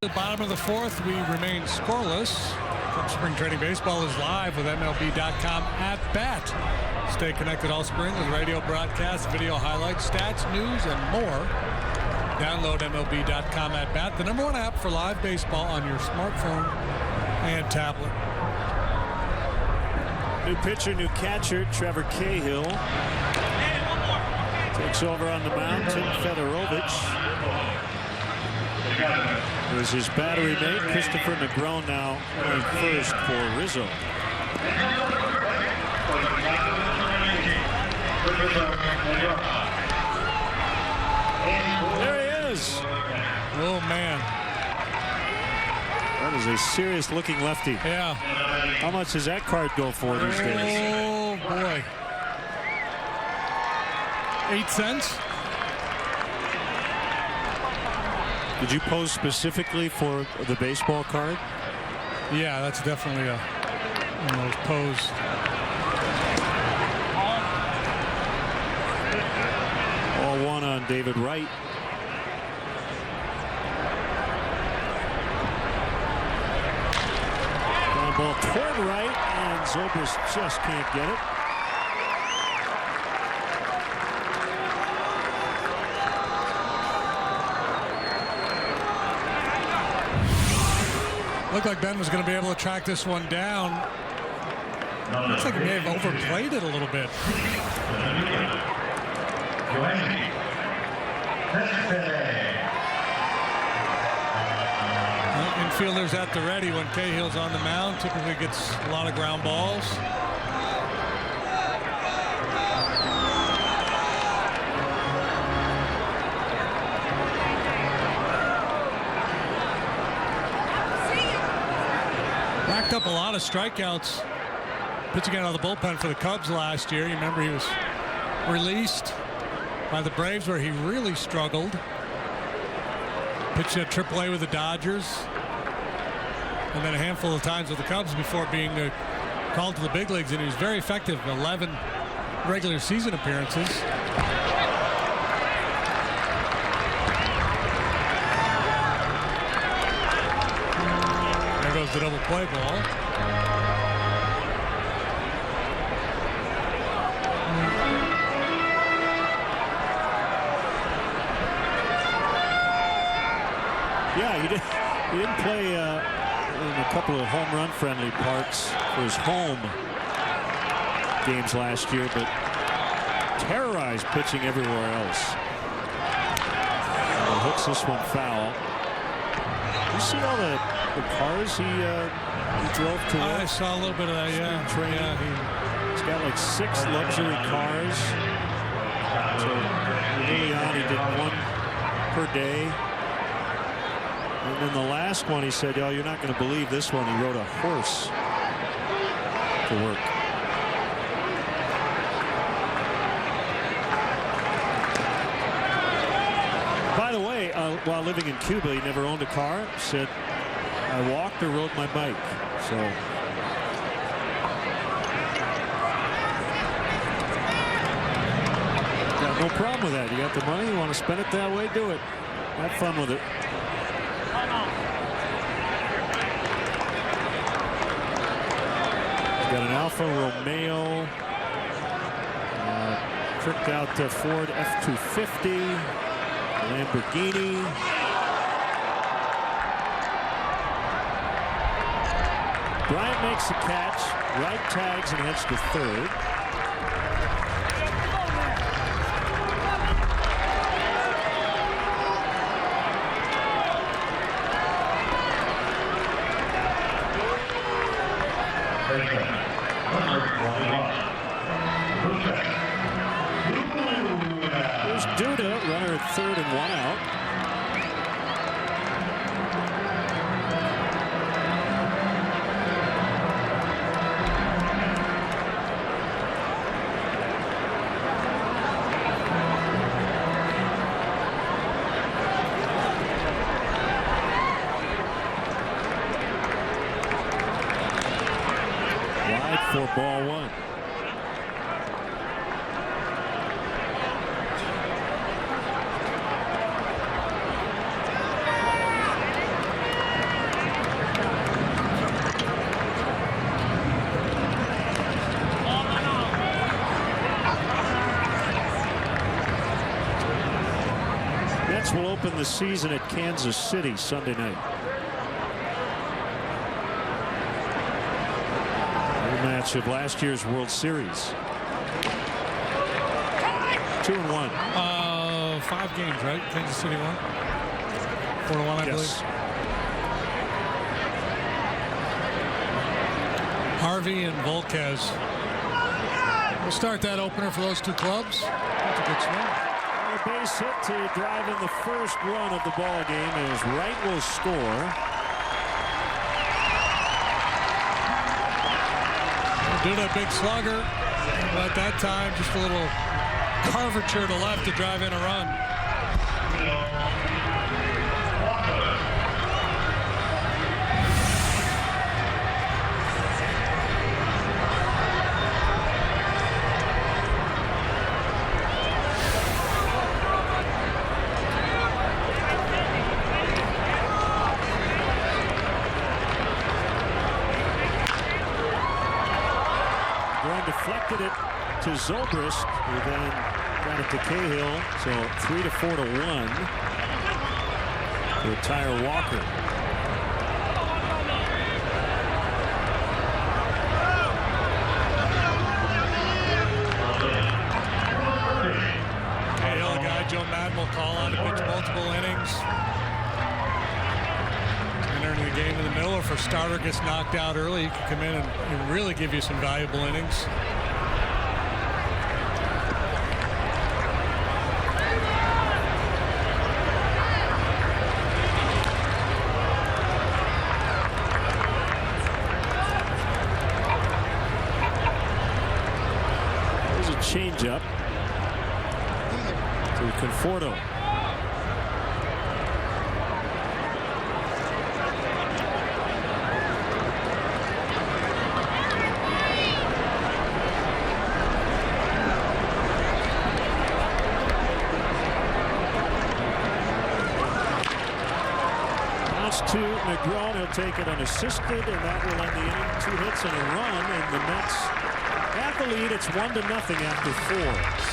At the bottom of the 4th, we remain scoreless. Spring Training Baseball is live with MLB.com at bat. Stay connected all spring with radio broadcasts, video highlights, stats, news, and more. Download MLB.com at bat, the #1 app for live baseball on your smartphone and tablet. New pitcher, new catcher, Trevor Cahill takes over on the mound. Tim Fedorovich. There's his battery mate, Christopher Negron, now going first for Rizzo. There he is. Oh, man. That is a serious looking lefty. Yeah. How much does that card go for these days? Oh, boy. 8 cents. Did you pose specifically for the baseball card? Yeah, that's definitely one of those posed. All one on David Wright. Ground ball toward right, and Zobrist just can't get it. Looked like Ben was going to be able to track this one down. Looks like he may have overplayed it a little bit. Infielders at the ready when Cahill's on the mound. Typically gets a lot of ground balls. Racked up a lot of strikeouts pitching out of the bullpen for the Cubs last year. You remember he was released by the Braves where he really struggled. Pitched at AAA with the Dodgers and then a handful of times with the Cubs before being called to the big leagues, and he was very effective. 11 regular season appearances. There goes the double play ball. Yeah, he didn't play in a couple of home run friendly parts for his home games last year, but terrorized pitching everywhere else. And hooks this one foul. You see all the cars he drove to work? I saw a little bit of that, yeah. He's got like 6 luxury cars. So early on he did 1 per day. And then the last one, he said, "Oh, you're not going to believe this one." He rode a horse to work. By the way, while living in Cuba, he never owned a car. Said, "I walked or rode my bike." So got no problem with that. You got the money, you want to spend it that way, do it. Have fun with it. Got an Alfa Romeo, tricked out Ford F-250, Lamborghini. Bryant makes the catch, right tags and heads to third. There's Duda, runner at third and one out. Wide for ball one. Mets will open the season at Kansas City Sunday night. Rematch of last year's World Series. 2-1. 5 games, right? Kansas City won. 4-1, I believe. Harvey and Volquez. We'll start that opener for those two clubs. That's a good swing. A base hit to drive in the first run of the ball game as Wright will score. Do that big slugger, but that time just a little curvature to left to drive in a run. Deflected it to Zobrist, who then got it to Cahill. So 3-4-1 to retire Walker. Cahill, a guy Joe Madden will call on to pitch multiple innings. Entering the game in the middle, or if a starter gets knocked out early, he can come in and really give you some valuable innings. There's a changeup to Conforto. To McGraw, he'll take it unassisted, and that will end the inning. 2 hits and a run, and the Mets have the lead. It's 1-0 after 4.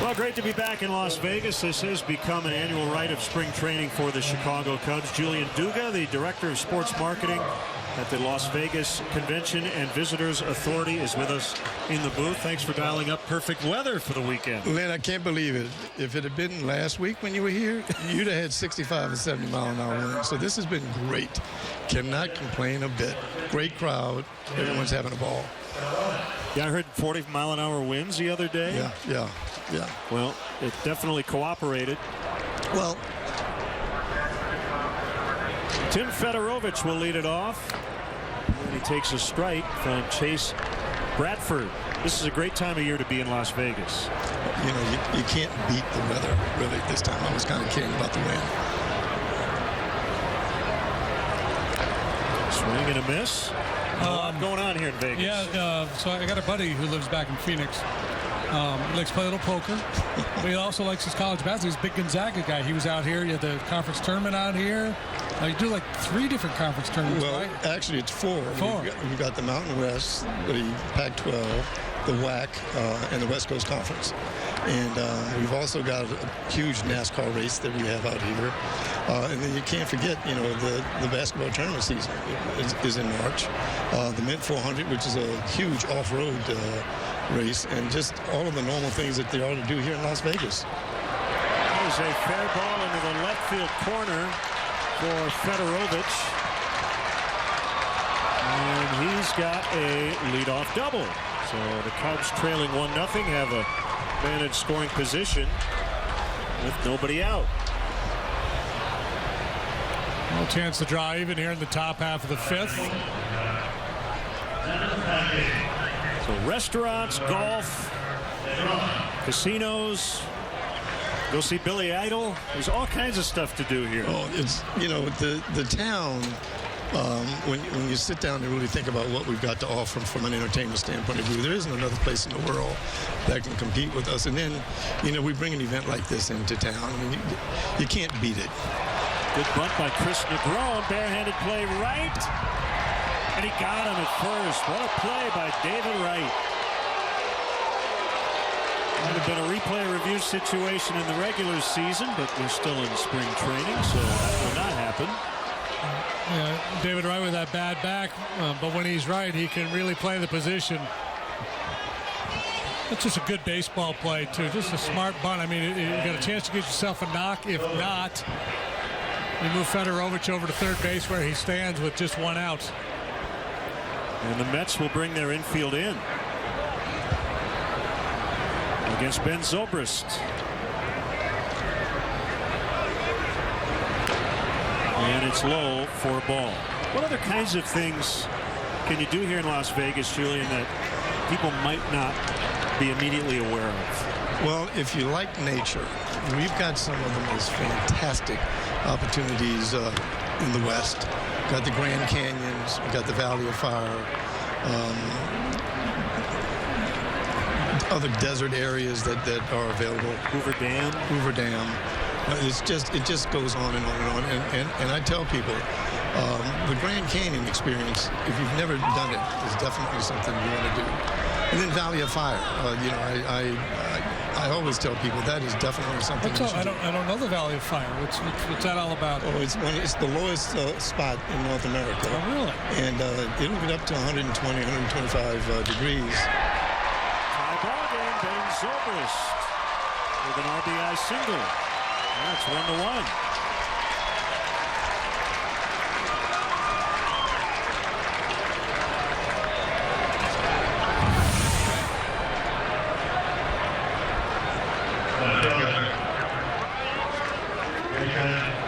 Well, great to be back in Las Vegas. This has become an annual rite of spring training for the Chicago Cubs. Julian Duga, the Director of Sports Marketing at the Las Vegas Convention and Visitors Authority, is with us in the booth. Thanks for dialing up perfect weather for the weekend. Lynn, I can't believe it. If it had been last week when you were here, you'd have had 65 and 70 mile an hour winds. So this has been great. Cannot complain a bit. Great crowd. Everyone's having a ball. Yeah, I heard 40-mile-an-hour winds the other day. Yeah. Well, it definitely cooperated. Well, Tim Fedorovich will lead it off. And he takes a strike from Chase Bradford. This is a great time of year to be in Las Vegas. You know, you can't beat the weather, really, this time. I was kind of kidding about the wind. Swing and a miss. A lot going on here in Vegas. Yeah, so I got a buddy who lives back in Phoenix. He likes to play a little poker. But he also likes his college basketball. He's a big Gonzaga guy. He was out here. You had the conference tournament out here. You do like 3 different conference tournaments, well, right? Actually, it's 4. 4. We've got the Mountain West, the Pac-12, the WAC, and the West Coast Conference. And we've also got a huge NASCAR race that we have out here. And then you can't forget, you know, the basketball tournament season is in March. The Mint 400, which is a huge off-road race, and just all of the normal things that they ought to do here in Las Vegas. That is a fair ball into the left field corner for Fedorovich. And he's got a leadoff double. So the Cubs trailing 1-0 have a managed scoring position with nobody out. No chance to draw even here in the top half of the 5th. So restaurants, golf, casinos, go see Billy Idol. There's all kinds of stuff to do here. Oh, it's, you know, the town, when you sit down and really think about what we've got to offer from an entertainment standpoint of view, there isn't another place in the world that can compete with us. And then, you know, we bring an event like this into town. I mean, you can't beat it. Good bunt by Chris Negron. Barehanded play right. And he got him at first. What a play by David Wright. Might have been a replay review situation in the regular season, but we're still in spring training, so that will not happen. Yeah, David Wright with that bad back, but when he's right, he can really play the position. That's just a good baseball play, too. Just a smart bunt. I mean, you got a chance to get yourself a knock. If not, you move Fedorovich over to third base where he stands with just 1 out. And the Mets will bring their infield in against Ben Zobrist. And it's low for a ball. What other kinds of things can you do here in Las Vegas, Julian, that people might not be immediately aware of? Well, if you like nature, we've got some of the most fantastic opportunities in the West. We've got the Grand Canyons, we've got the Valley of Fire, other desert areas that are available. Hoover Dam. It just goes on and on and on. And I tell people, the Grand Canyon experience, if you've never done it, is definitely something you want to do. And then Valley of Fire, you know, I always tell people that is definitely something. I don't know the Valley of Fire. What's that all about? Oh, it's the lowest spot in North America. Oh, really? And it'll get up to 120, 125 degrees. Tie ball game. Ben Zobrist with an RBI single. That's 1-1.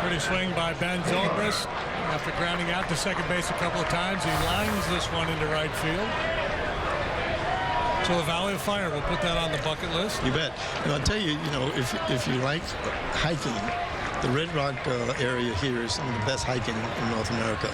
Pretty swing by Ben Zobrist. After grounding out to second base a couple of times, he lines this one into right field. So the Valley of Fire, we'll put that on the bucket list. You bet. And I'll tell you, you know, if you like hiking, the Red Rock area here is some of the best hiking in North America.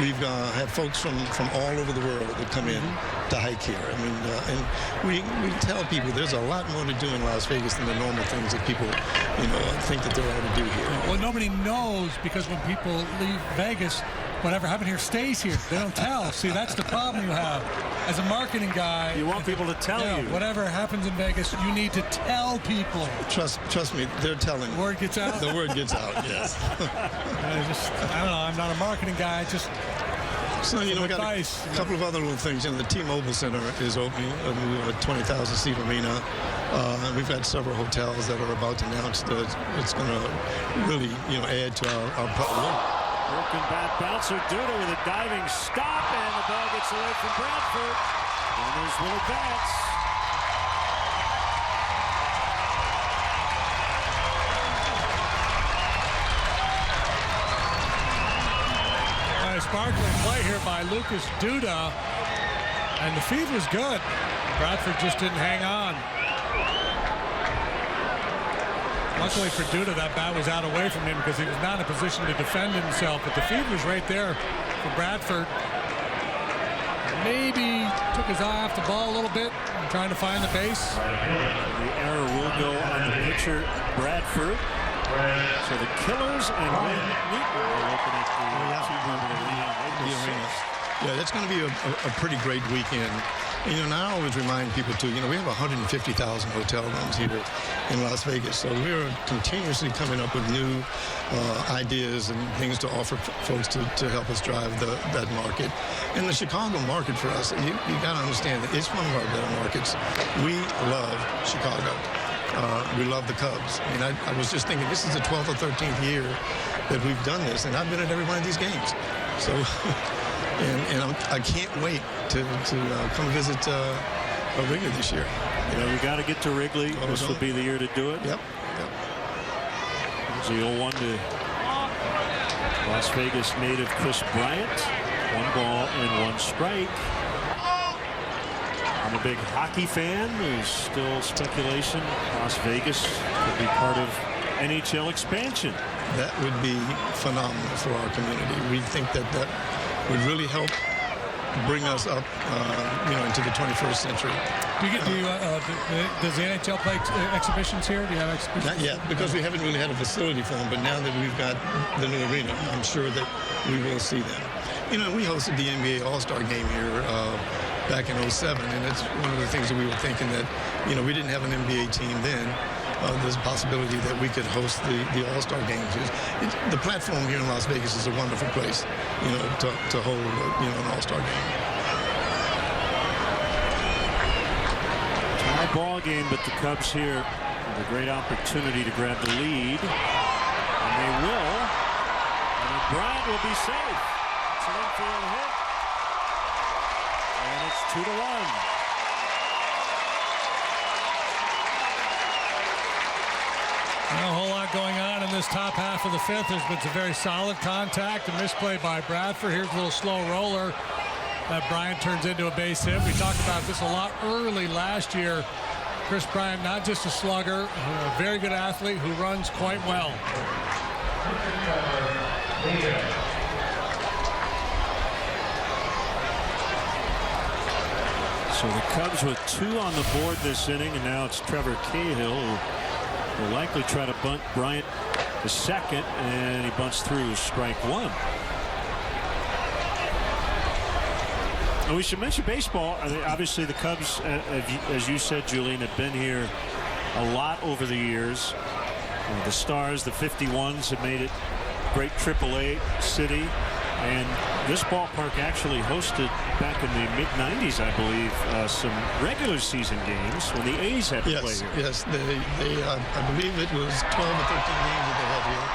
We've had folks from all over the world that come in to hike here. I mean, and we tell people there's a lot more to do in Las Vegas than the normal things that people, you know, think that there ought to do here. Well, nobody knows, because when people leave Vegas, whatever happened here stays here. They don't tell. See, that's the problem you have. As a marketing guy, You want people to tell you. Whatever happens in Vegas, you need to tell people. Trust me, they're telling. Word gets out. The word gets out. Yes. I don't know. I'm not a marketing guy. Just So, we got advice. a couple of other little things. The T-Mobile Center is opening, a new 20,000-seat arena. We've got several hotels that are about to announce that it's going to really, add to our public. Broken bat bouncer Duda with a diving stop, and the ball gets away from Bradford. Runners will advance. Sparkling play here by Lucas Duda, and the feed was good. Bradford just didn't hang on. Luckily for Duda, that bat was out away from him because he was not in a position to defend himself, but the feed was right there for Bradford. Maybe took his eye off the ball a little bit, trying to find the base. The error will go on the pitcher, Bradford. So the Killers and Wheaton will open up the arena. Yeah, that's going to be a pretty great weekend. And I always remind people, too, we have 150,000 hotel rooms here in Las Vegas. So we're continuously coming up with new ideas and things to offer folks to help us drive that market. And the Chicago market for us, you got to understand that it's one of our better markets. We love Chicago. We love the Cubs. I was just thinking, this is the 12th or 13th year that we've done this, and I've been at every one of these games. So, I can't wait to come visit Wrigley this year. We got to get to Wrigley. This will be the year to do it. Yep. The 0-1 to Las Vegas native Chris Bryant. 1 ball and 1 strike. I'm a big hockey fan. There's still speculation Las Vegas could be part of NHL expansion. That would be phenomenal for our community. We think that would really help bring us up, into the 21st century. Does the NHL play exhibitions here? Do you have exhibitions? Not yet, because we haven't really had a facility for them. But now that we've got the new arena, I'm sure that we will see them. We hosted the NBA All-Star game here back in 07, and it's one of the things that we were thinking that, we didn't have an NBA team then. There's a possibility that we could host the All-Star games. The platform here in Las Vegas is a wonderful place, to hold, an All-Star game. Tie ball game, but the Cubs here with a great opportunity to grab the lead, and they will. And Bryant will be safe. It's an infield hit, and it's 2-1. Not a whole lot going on in this top half of the 5th. There's been some very solid contact. A misplay by Bradford. Here's a little slow roller that Bryant turns into a base hit. We talked about this a lot early last year. Chris Bryant, not just a slugger, a very good athlete who runs quite well. So the Cubs with 2 on the board this inning, and now it's Trevor Cahill who will likely try to bunt Bryant to second, and he bunts through strike 1. And we should mention baseball. Obviously, the Cubs, as you said, Julian, have been here a lot over the years. The Stars, the 51s, have made it great AAA city. And this ballpark actually hosted back in the mid-90s, I believe, some regular season games when the A's had to play here. Yes, I believe it was 12 or 13 games that they had here.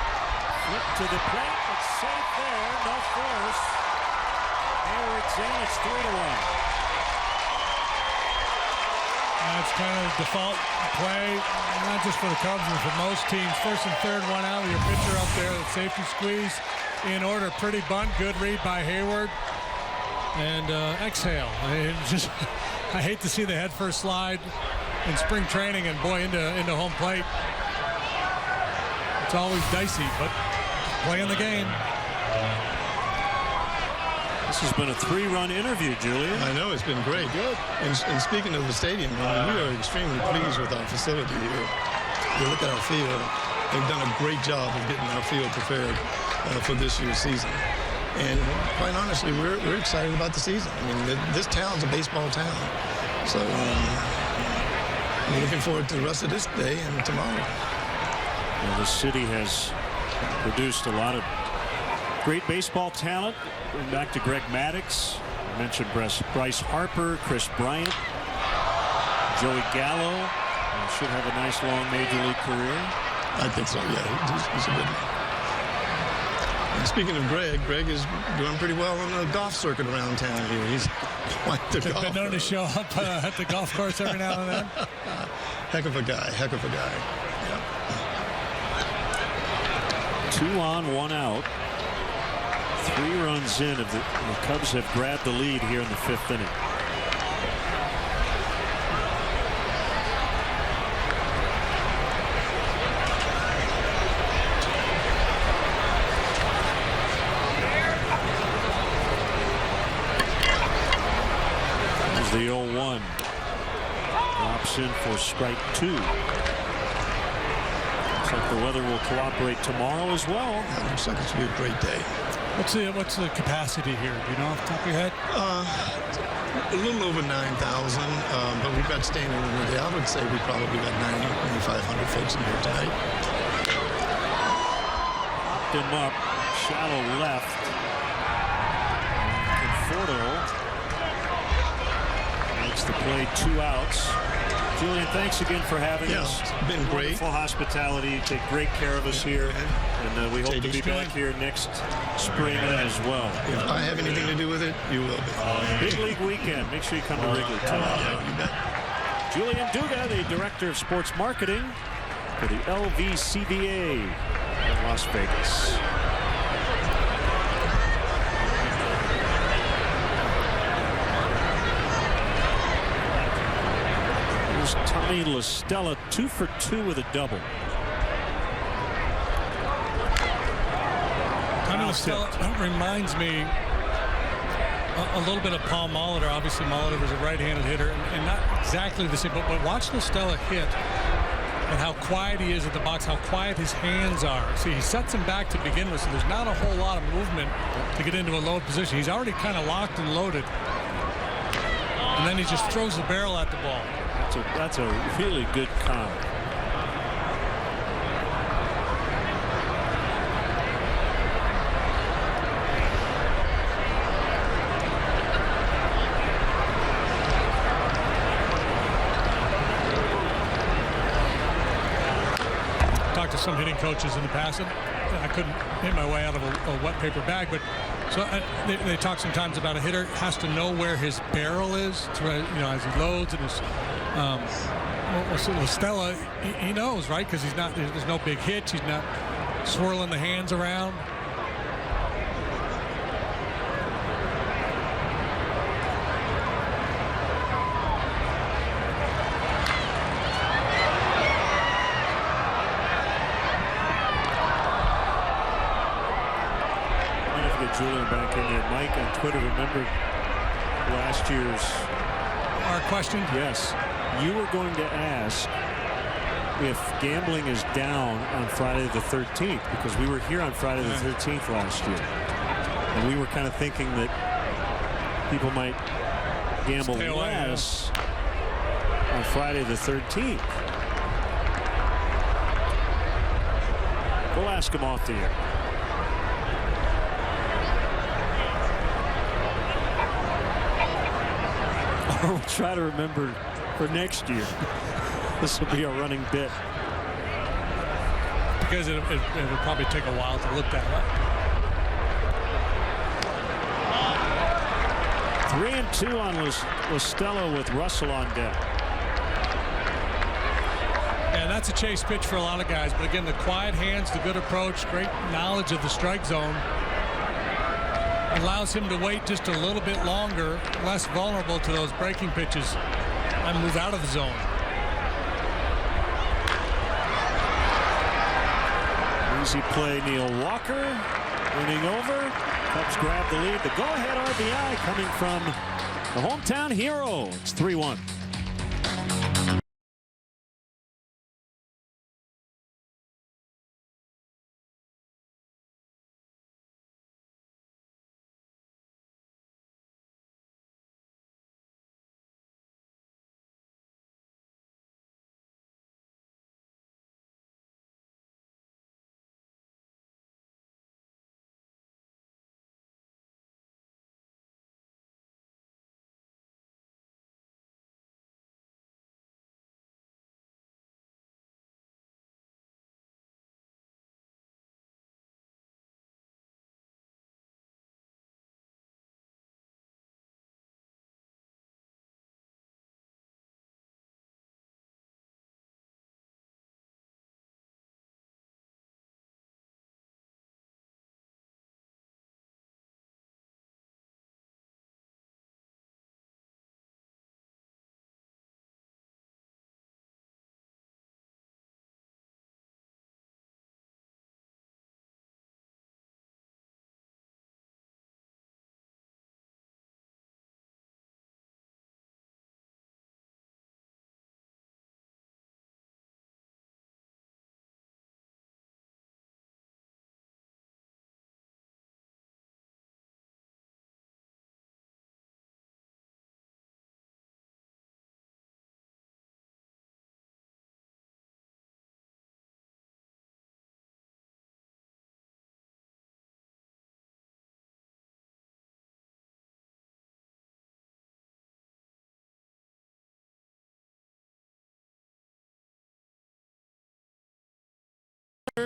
Flip to the plate, it's safe there, no force. Here it's in, it's 3-1. That's kind of the default play, not just for the Cubs, but for most teams. First and third, 1 out with your pitcher up there, the safety squeeze. In order, pretty bunt, good read by Hayward, and exhale. I hate to see the head first slide in spring training, and boy, into home plate. It's always dicey, but playing the game. This has been a 3-run interview, Julian. I know, it's been great. Good. And speaking of the stadium, we are extremely pleased with our facility here. You look at our field, they've done a great job of getting our field prepared for this year's season. And quite honestly, we're excited about the season. I mean, this town's a baseball town. So I'm looking forward to the rest of this day and tomorrow. Well, the city has produced a lot of great baseball talent. Going back to Greg Maddux. I mentioned Bryce Harper, Chris Bryant, Joey Gallo. Should have a nice long major league career. I think so, yeah. He's a good one. And speaking of Greg is doing pretty well on the golf circuit around town here. He's quite the golfer. Been known to show up at the golf course every now and then. Heck of a guy. Yeah. 2 on, 1 out. 3 runs in. The Cubs have grabbed the lead here in the 5th inning. The 0-1 drops in for strike 2. Looks like the weather will cooperate tomorrow as well. Looks like it's going to be a great day. What's the capacity here? Do you know off the top of your head? A little over 9,000, but we've got standing room today. I would say we probably got 9,500 folks in here tonight. Popped him up, shallow left. Conforto makes the play, 2 outs. Julian, thanks again for having us. It's been great. Wonderful hospitality. You take great care of us here. And we hope to be back here next spring as well. If I have anything to do with it, you will be. Big League Weekend. Make sure you come to Wrigley, too. Yeah, you bet. Julian Duga, the Director of Sports Marketing for the LVCVA in Las Vegas. Tommy La Stella 2 for 2 with a double. Tommy La Stella reminds me a little bit of Paul Molitor. Obviously, Molitor was a right-handed hitter, and not exactly the same. But watch La Stella hit, and how quiet he is at the box, how quiet his hands are. See, he sets him back to begin with, so there's not a whole lot of movement to get into a low position. He's already kind of locked and loaded, and then he just throws the barrel at the ball. That's a really good comp. Talked to some hitting coaches in the past, and I couldn't hit my way out of a wet paper bag, but they talk sometimes about a hitter has to know where his barrel is, as he loads and his. Stella, he knows, right? Because there's no big hitch. He's not swirling the hands around. I'm going to get Julian back in there. Mike on Twitter remembered last year's Our question? Yes. You were going to ask if gambling is down on Friday the 13th, because we were here on Friday the 13th last year. And we were kind of thinking that people might gamble less on Friday the 13th. We'll ask him off the air. Or we'll try to remember for next year. This will be a running bit. Because it would probably take a while to look that up. 3-2 on La Stella with Russell on deck. And that's a chase pitch for a lot of guys. But again, the quiet hands, the good approach, great knowledge of the strike zone allows him to wait just a little bit longer, less vulnerable to those breaking pitches, and move out of the zone. Easy play, Neil Walker. Inning over. Cubs grab the lead. The go-ahead RBI coming from the hometown hero. It's 3-1.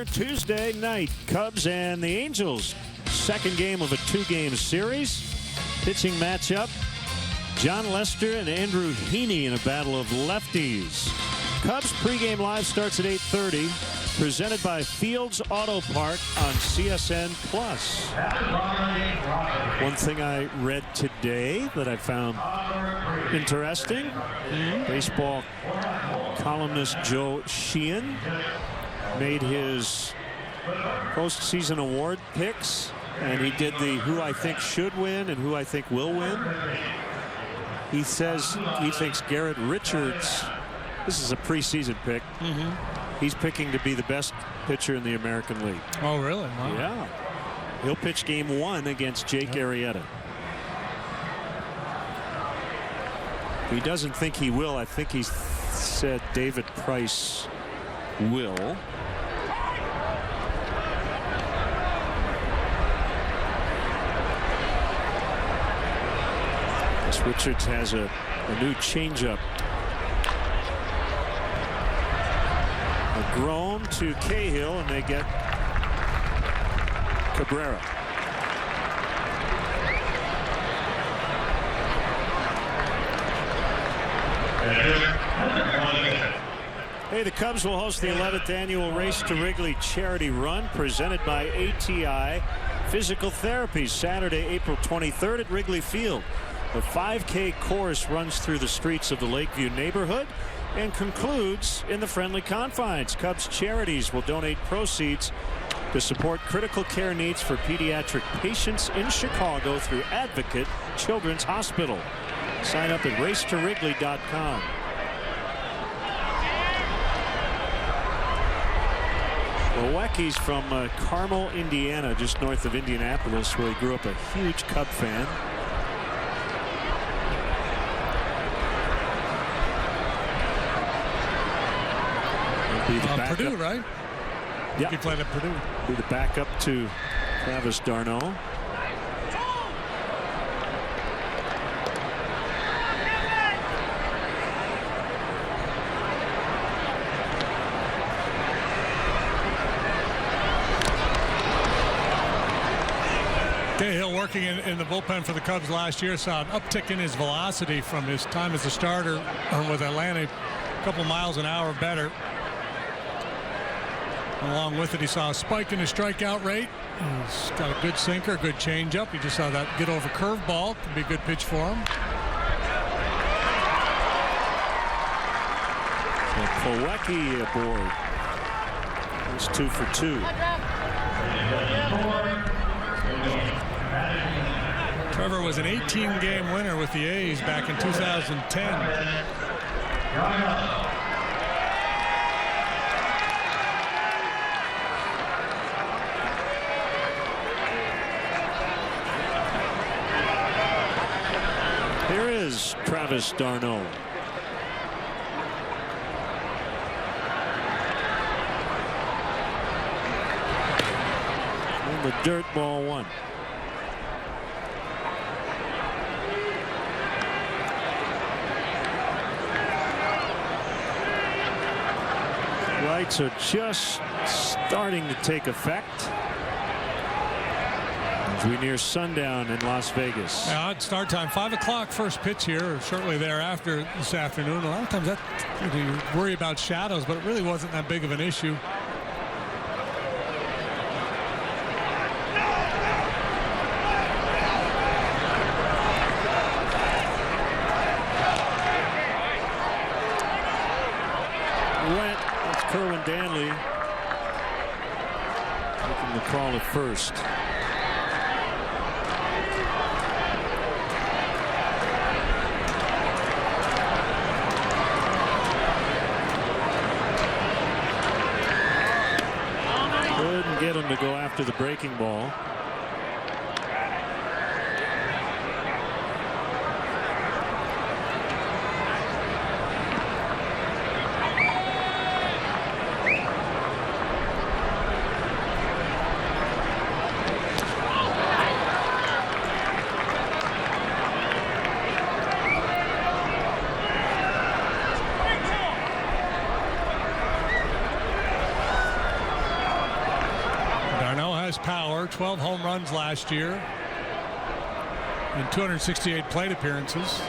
doubleheader Tuesday night. Cubs and the Angels. Second game of a 2-game series. Pitching matchup. John Lester and Andrew Heaney in a battle of lefties. Cubs pregame live starts at 8:30. Presented by Fields Auto Park on CSN+. One thing I read today that I found interesting. Baseball columnist Joe Sheehan made his postseason award picks, and he did the who I think should win and who I think will win. He says he thinks Garrett Richards, this is a preseason pick, he's picking to be the best pitcher in the American League. Oh, really? Wow. Yeah. He'll pitch game 1 against Jake Arrieta. He doesn't think he will. I think he said David Price will. Richards has a new changeup. A grown to Cahill, and they get Cabrera. Hey, the Cubs will host the 11th annual Race to Wrigley charity run presented by ATI Physical Therapy, Saturday, April 23rd at Wrigley Field. The 5K course runs through the streets of the Lakeview neighborhood and concludes in the friendly confines. Cubs charities will donate proceeds to support critical care needs for pediatric patients in Chicago through Advocate Children's Hospital. Sign up at racetowrigley.com. Milwaukee's from Carmel, Indiana, just north of Indianapolis, where he grew up a huge Cub fan. Purdue, right? Yeah. He played at Purdue. Be the backup to Travis d'Arnaud. Cahill working in the bullpen for the Cubs last year saw an uptick in his velocity from his time as a starter with Atlanta, a couple miles an hour better. Along with it, he saw a spike in his strikeout rate. He's got a good sinker, good changeup. You just saw that get over curveball. Could be a good pitch for him. So Plawecki aboard. He's 2 for 2. Trevor was an 18-game winner with the A's back in 2010. Here is Travis d'Arnaud. In the dirt, ball 1. Lights are just starting to take effect as we near sundown in Las Vegas. Yeah, start time 5 o'clock, first pitch here, or shortly thereafter this afternoon. A lot of times that you worry about shadows, but it really wasn't that big of an issue. Kerwin Danley making the call at first. Couldn't get him to go after the breaking ball. power, 12 home runs last year, and 268 plate appearances.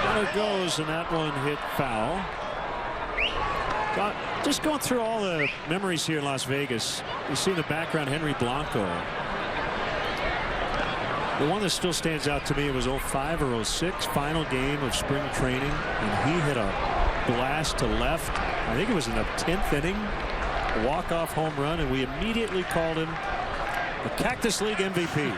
Runner goes, and that one hit foul. Just going through all the memories here in Las Vegas. You see in the background Henry Blanco. The one that still stands out to me was 05 or 06, final game of spring training, and he hit a blast to left. I think it was in the 10th inning, a walk-off home run, and we immediately called him the Cactus League MVP.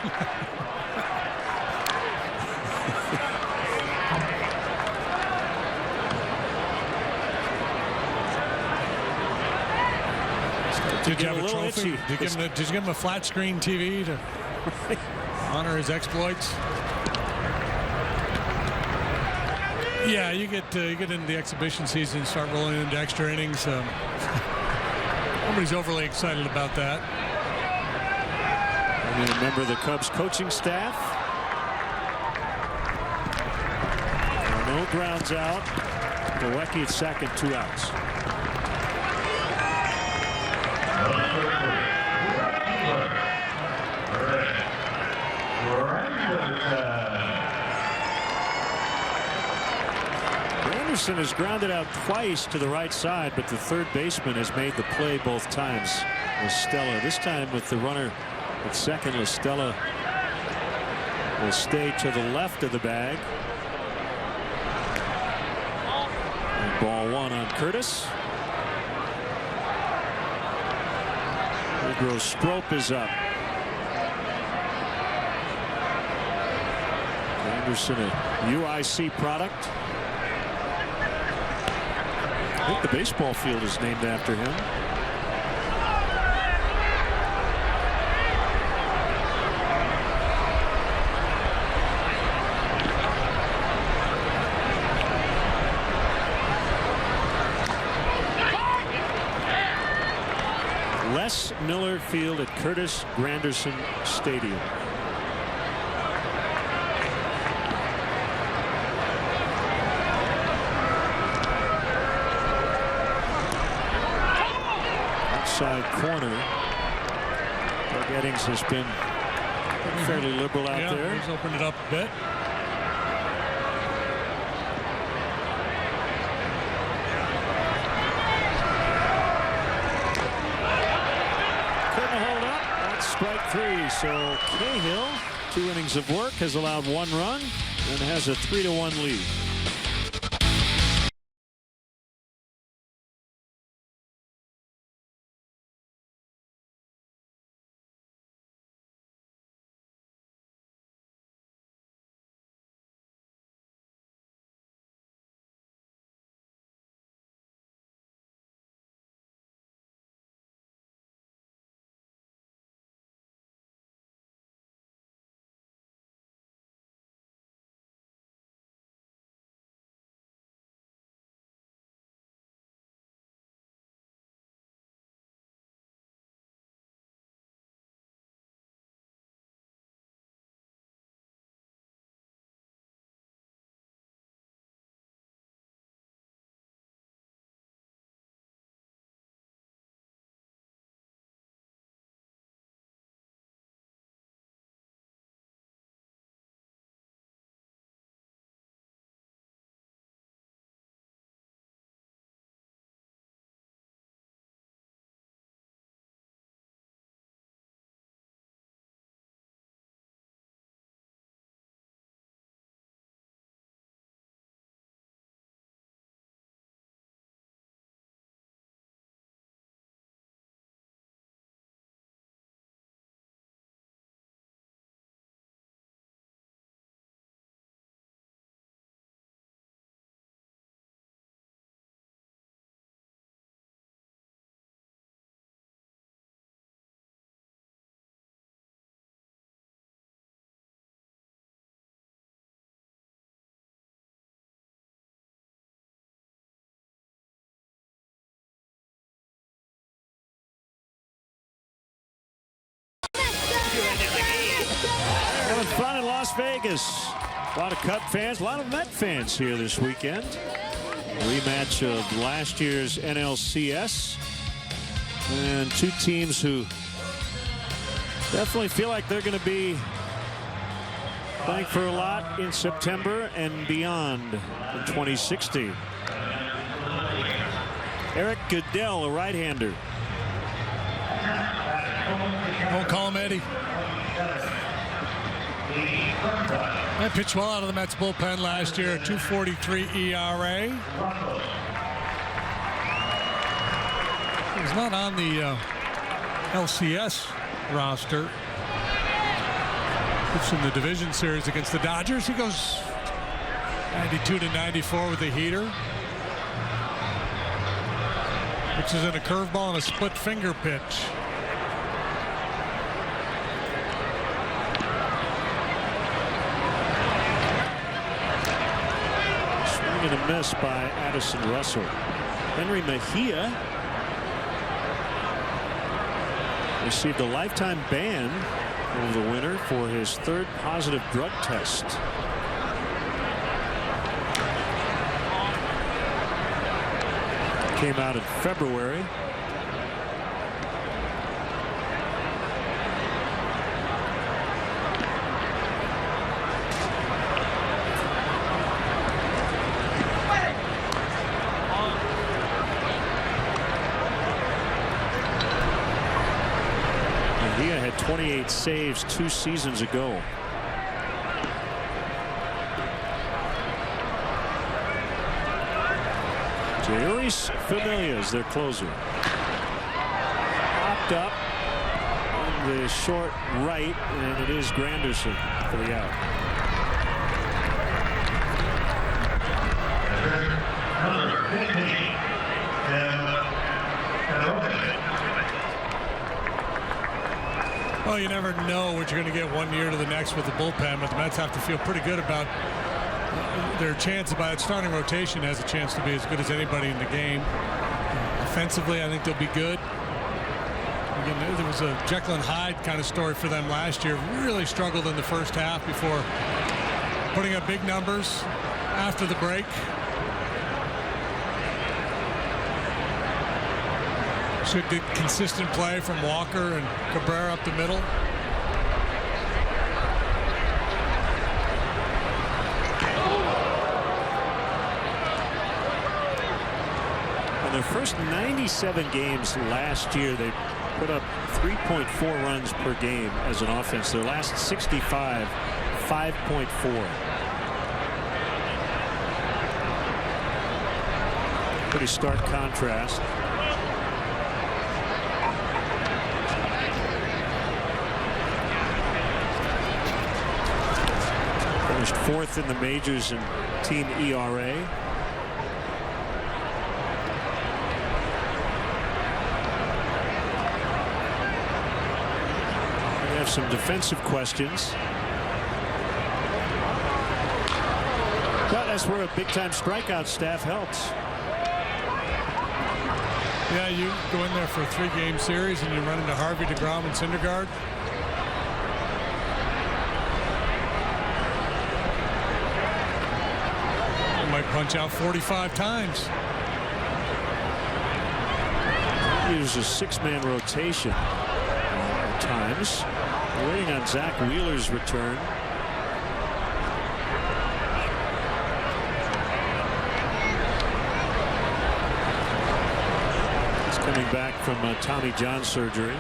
Did you have a trophy? Did you give him a flat screen TV to honor his exploits? Yeah, you get into the exhibition season, start rolling into extra innings. Nobody's overly excited about that. And a member of the Cubs coaching staff. No grounds out. Milwaukee at second, 2 outs. Anderson has grounded out twice to the right side, but the third baseman has made the play both times. Stella, this time with the runner at second. Stella will stay to the left of the bag. And ball one on Curtis. Negro Strop is up. Anderson, a UIC product. I think the baseball field is named after him. Les Miller Field at Curtis Granderson Stadium. Outside corner. Doug Eddings has been fairly liberal out there. He's opened it up a bit. Strike three. So Cahill, 2 innings of work, has allowed 1 run and has a 3-1 lead. Having fun in Las Vegas. A lot of Cub fans, a lot of Met fans here this weekend. A rematch of last year's NLCS. And two teams who definitely feel like they're going to be playing for a lot in September and beyond in 2016. Eric Goodell, a right-hander. Don't call him Eddie. They pitched well out of the Mets bullpen last year, 2.43 ERA. He's not on the LCS roster. It's in the division series against the Dodgers. He goes 92 to 94 with a heater. Which is in a curveball and a split finger pitch. Swing and a miss by Addison Russell. Henry Mejia received a lifetime ban over the winter for his third positive drug test. Came out in February. Mejia had 28 saves 2 seasons ago. Luis Familia is their closer. Popped up on the short right, and it is Granderson for the out. Well, you never know what you're going to get one year to the next with the bullpen, but the Mets have to feel pretty good about their chance. About starting rotation has a chance to be as good as anybody in the game. Offensively, I think they'll be good. Again, there was a Jekyll and Hyde kind of story for them last year. Really struggled in the first half before putting up big numbers after the break. Should get consistent play from Walker and Cabrera up the middle. In their first 97 games last year, they put up 3.4 runs per game as an offense. Their last 65, 5.4. Pretty stark contrast. Finished 4th in the majors in team ERA. We have some defensive questions. But that's where a big-time strikeout staff helps. Yeah, you go in there for a 3-game series and you run into Harvey, DeGrom, and Syndergaard. Might punch out 45 times. Use a 6-man rotation at times. We're waiting on Zach Wheeler's return. He's coming back from Tommy John surgery.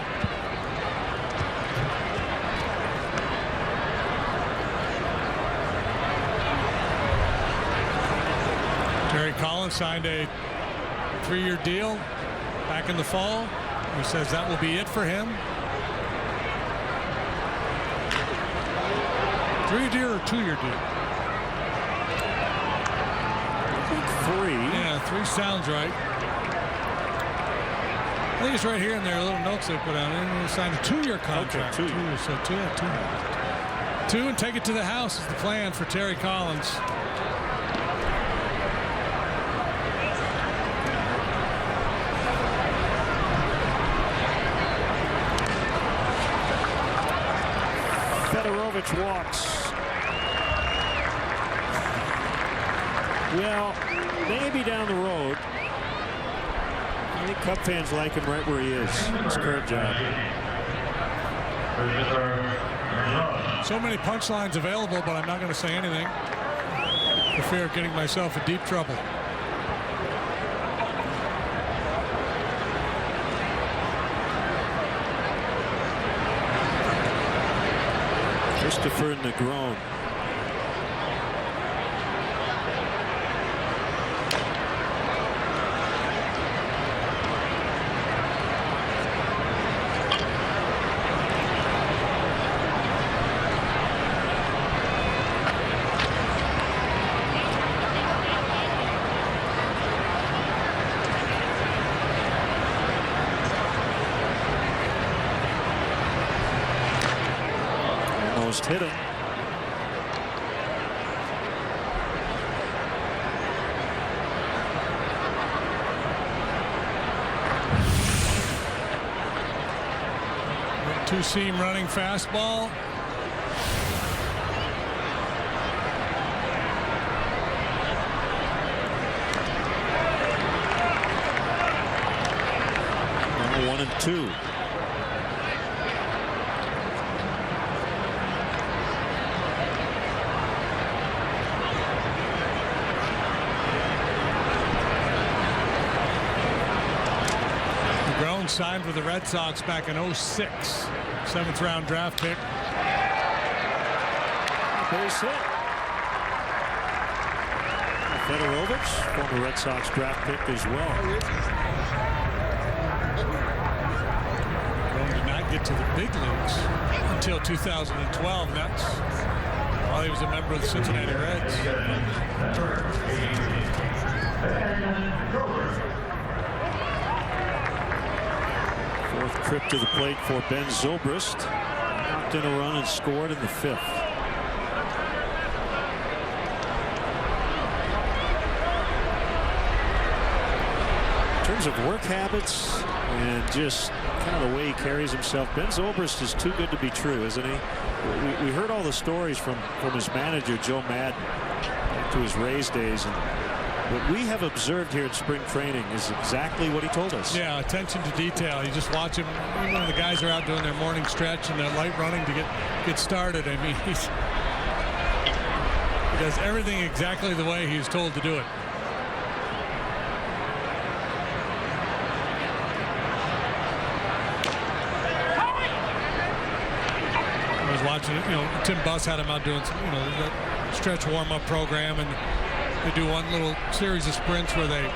Collins signed a 3-year deal back in the fall. He says that will be it for him. 3-year or 2-year deal? I think 3. Yeah, 3 sounds right. I think it's right here in their little notes they put on it. He signed a 2-year contract. Okay, 2 years. So 2 and take it to the house is the plan for Terry Collins. Walks. Well, maybe down the road. I think Cub fans like him right where he is. His current job. So many punchlines available, but I'm not going to say anything for fear of getting myself in deep trouble. Christopher Negron. Hit him. Two-seam running fastball. Number 1 and 2. Signed with the Red Sox back in 06. 7th round draft pick. Base hit. Fedorovich, former Red Sox draft pick as well. Rome did not get to the big leagues until 2012. That's while he was a member of the Cincinnati Reds. Trip to the plate for Ben Zobrist. Knocked in a run and scored in the 5th. In terms of work habits and just kind of the way he carries himself, Ben Zobrist is too good to be true, isn't he? We heard all the stories from his manager, Joe Madden, back to his Rays days. And what we have observed here in spring training is exactly what he told us. Yeah, attention to detail. You just watch him. Even when the guys are out doing their morning stretch and their light running to get started, I mean, he does everything exactly the way he was told to do it. I was watching it. Tim Buss had him out doing some, the stretch warm-up program, and they do one little series of sprints where they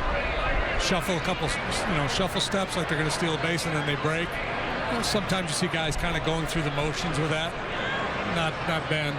shuffle a couple, shuffle steps like they're going to steal a base, and then they break. Sometimes you see guys kind of going through the motions with that. Not Ben.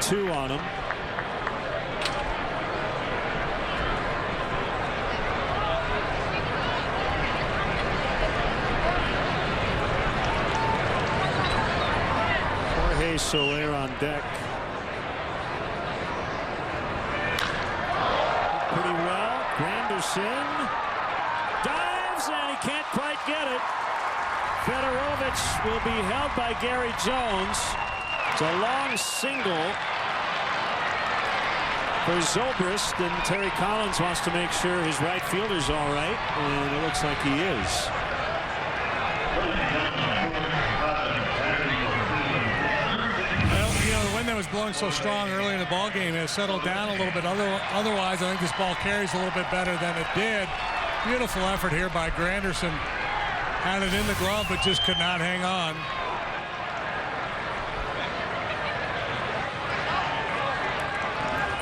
Two on him. Jorge Soler on deck. Pretty well. Granderson dives and he can't quite get it. Fedorovich will be held by Gary Jones. It's a long single for Zobrist, and Terry Collins wants to make sure his right fielder's all right, and it looks like he is. Well, the wind that was blowing so strong early in the ball game has settled down a little bit. Otherwise, I think this ball carries a little bit better than it did. Beautiful effort here by Granderson. Had it in the glove, but just could not hang on.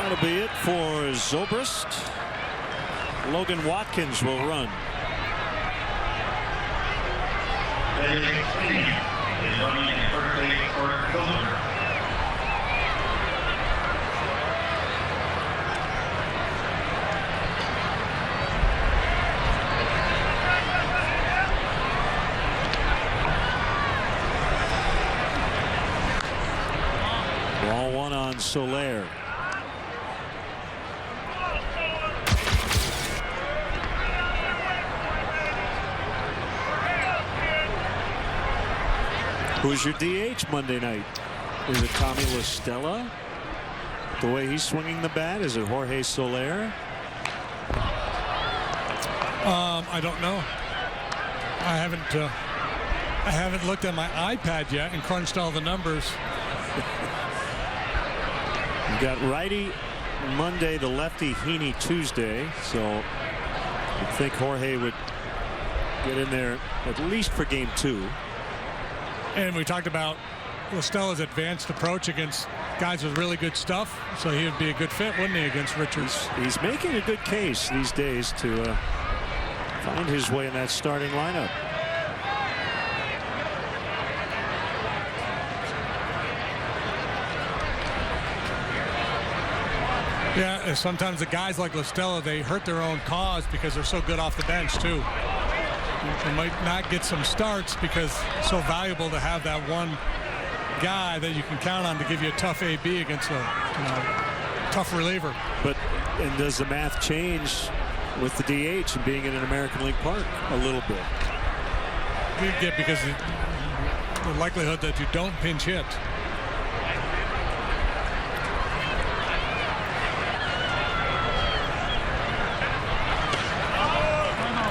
That'll be it for Zobrist. Logan Watkins will run. on Soler. Who's your DH Monday night? Is it Tommy La Stella? The way he's swinging the bat, is it Jorge Soler? I don't know. I haven't looked at my iPad yet and crunched all the numbers. You got righty Monday, the lefty Heaney Tuesday, so you'd think Jorge would get in there at least for game 2. And we talked about La Stella's advanced approach against guys with really good stuff, so he would be a good fit, wouldn't he, against Richards? He's making a good case these days to find his way in that starting lineup. Yeah, sometimes the guys like La Stella, they hurt their own cause because they're so good off the bench too. They might not get some starts because it's so valuable to have that one guy that you can count on to give you a tough AB against a tough reliever. And does the math change with the DH and being in an American League park a little bit? You get because the likelihood that you don't pinch hit.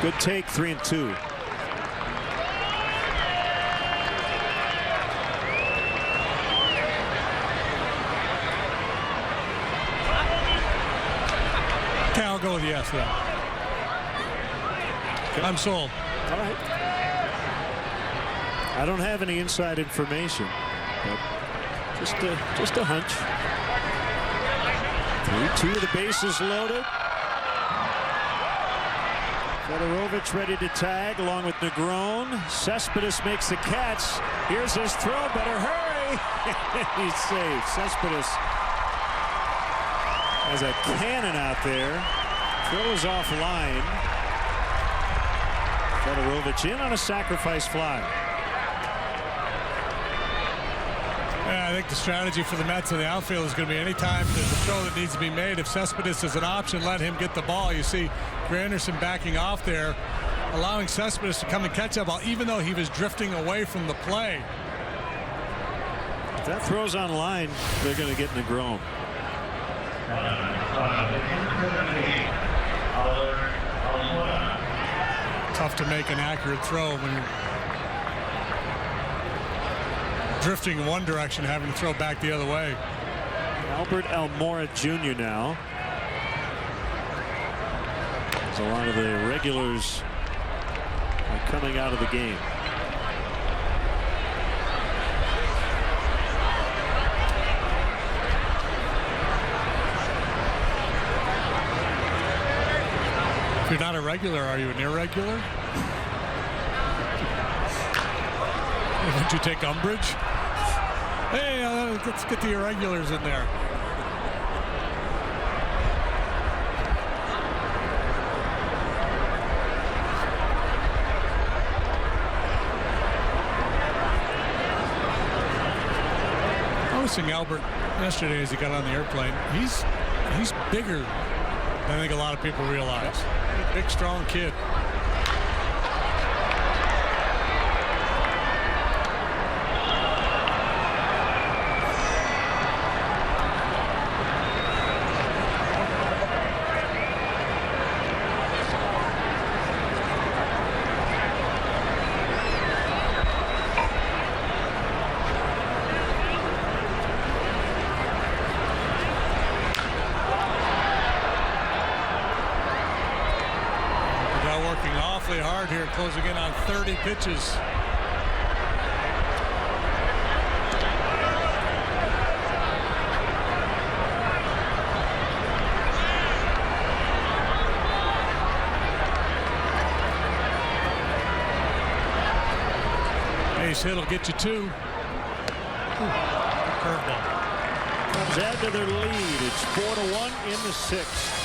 Good take, 3-2. Okay, I'll go with yes then. I'm sold. All right. I don't have any inside information, but just a hunch. 3-2, the bases loaded. Fedorovich ready to tag along with Negron. Cespedes makes the catch. Here's his throw. Better hurry. He's safe. Cespedes has a cannon out there. Throws off line. Fedorovich in on a sacrifice fly. Yeah, I think the strategy for the Mets in the outfield is going to be anytime there's a throw that needs to be made. If Cespedes is an option, let him get the ball. You see Granderson backing off there, allowing Cespedes to come and catch that ball, even though he was drifting away from the play. If that throws on line, they're going to get Negron. Tough to make an accurate throw when you're drifting in one direction, having to throw back the other way. Albert Almora Jr. now. As a lot of the regulars are coming out of the game. If you're not a regular, are you an irregular? Would you take umbrage? Hey, let's get the irregulars in there. Noticing Albert yesterday as he got on the airplane, he's bigger than I think a lot of people realize. Big, strong kid. Here closing in on 30 pitches. Base hit will get you 2. Curveball. Cubs add to their lead. It's 4-1 in the 6th.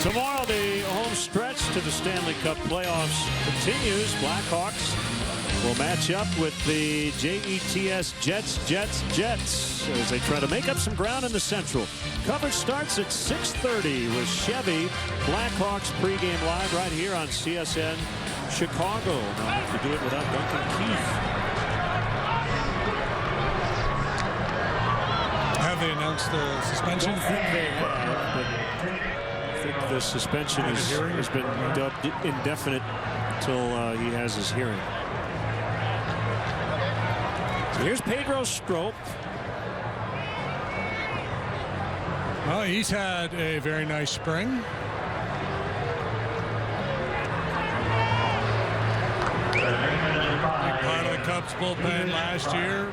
Tomorrow, the home stretch to the Stanley Cup playoffs continues. Blackhawks will match up with the JETS Jets as they try to make up some ground in the Central. Coverage starts at 6:30 with Chevy. Blackhawks pregame live right here on CSN Chicago. Now, to do it without Duncan Keith. Have they announced the suspension? I don't think they have, but I think the suspension has been dubbed indefinite until he has his hearing. So here's Pedro Strop. Well, he's had a very nice spring. Big part of the Cubs bullpen last year.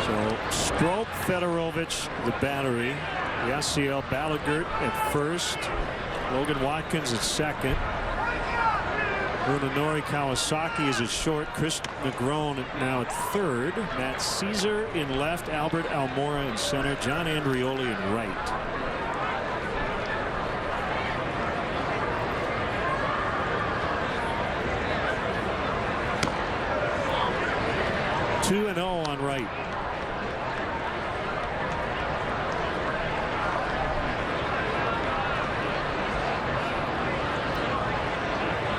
So Strop, Fedorovich, the battery. Yasiel Ballagert at first. Logan Watkins at second. Brunonori Kawasaki is at short. Chris Negron now at third. Matt Caesar in left. Albert Almora in center. John Andrioli in right. Two and 0 on right.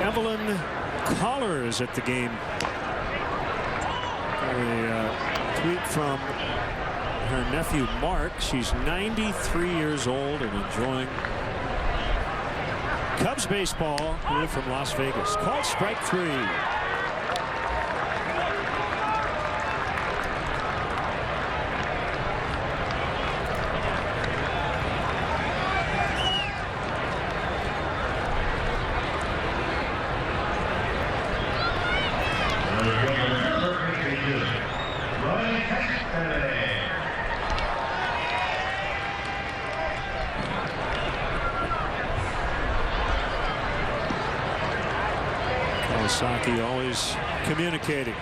Evelyn Collar is at the game. A tweet from her nephew Mark. She's 93 years old and enjoying Cubs baseball here from Las Vegas. Called strike 3. Kawasaki always communicating.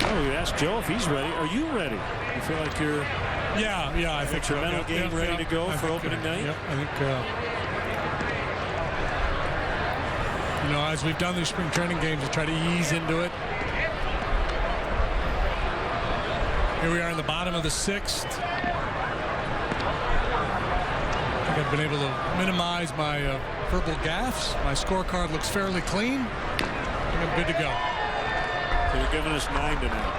Oh, you asked Joe if he's ready. Are you ready? You feel like you're I think your mental game ready to go for opening night? Yep, I think you know, as we've done these spring training games, to try to ease into it. Here we are in the bottom of the 6th. I think I've been able to minimize my verbal gaffes. My scorecard looks fairly clean. I think I'm good to go. So you're giving us 9 tonight.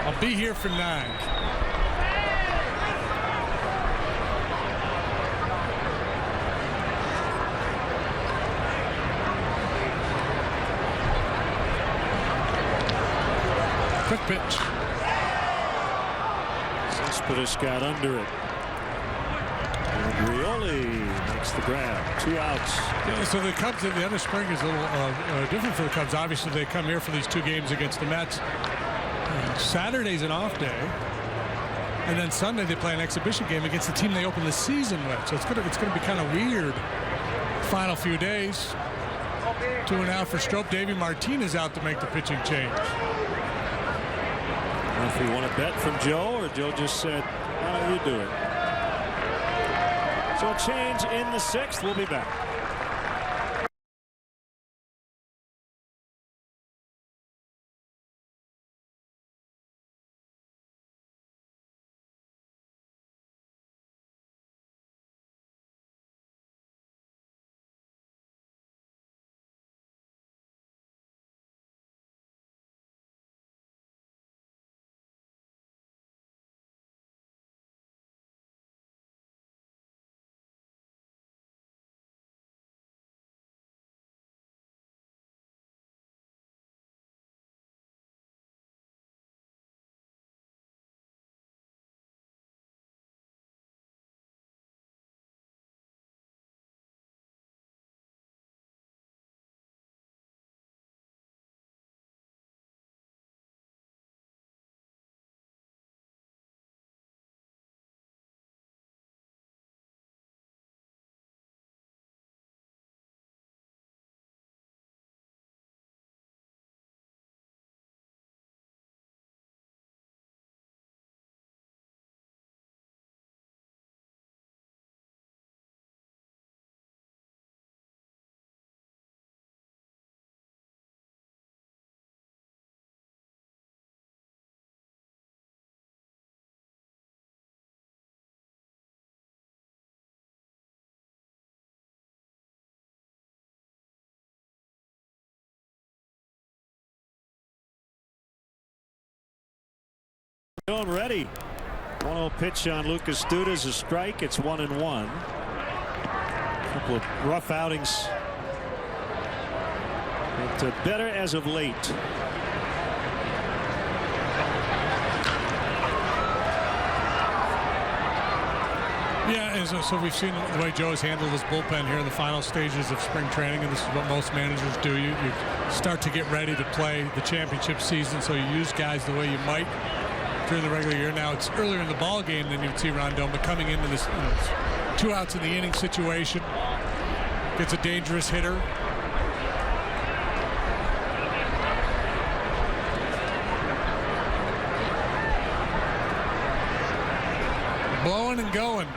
I'll be here for 9. Quick pitch. Cespedes got under it. And Rioli makes the grab. 2 outs. Yeah, so the Cubs, the end of spring is a little different for the Cubs. Obviously, they come here for these 2 games against the Mets. Saturday's an off day. And then Sunday they play an exhibition game against the team they open the season with. So it's gonna be kind of weird final few days. 2 and out for Strop. Davey Martinez out to make the pitching change. If you want to bet from Joe, or Joe just said, "Oh, you do it." So a change in the 6th. We'll be back. Doing ready. 1-0 pitch on Lucas Duda's a strike. It's 1-1. Couple of rough outings, but better as of late. Yeah, and so we've seen the way Joe has handled his bullpen here in the final stages of spring training, and this is what most managers do. You start to get ready to play the championship season, so you use guys the way you might during the regular year. Now it's earlier in the ball game than you'd see Rondon, but coming into this 2 outs in the inning situation, gets a dangerous hitter. Blowing and going.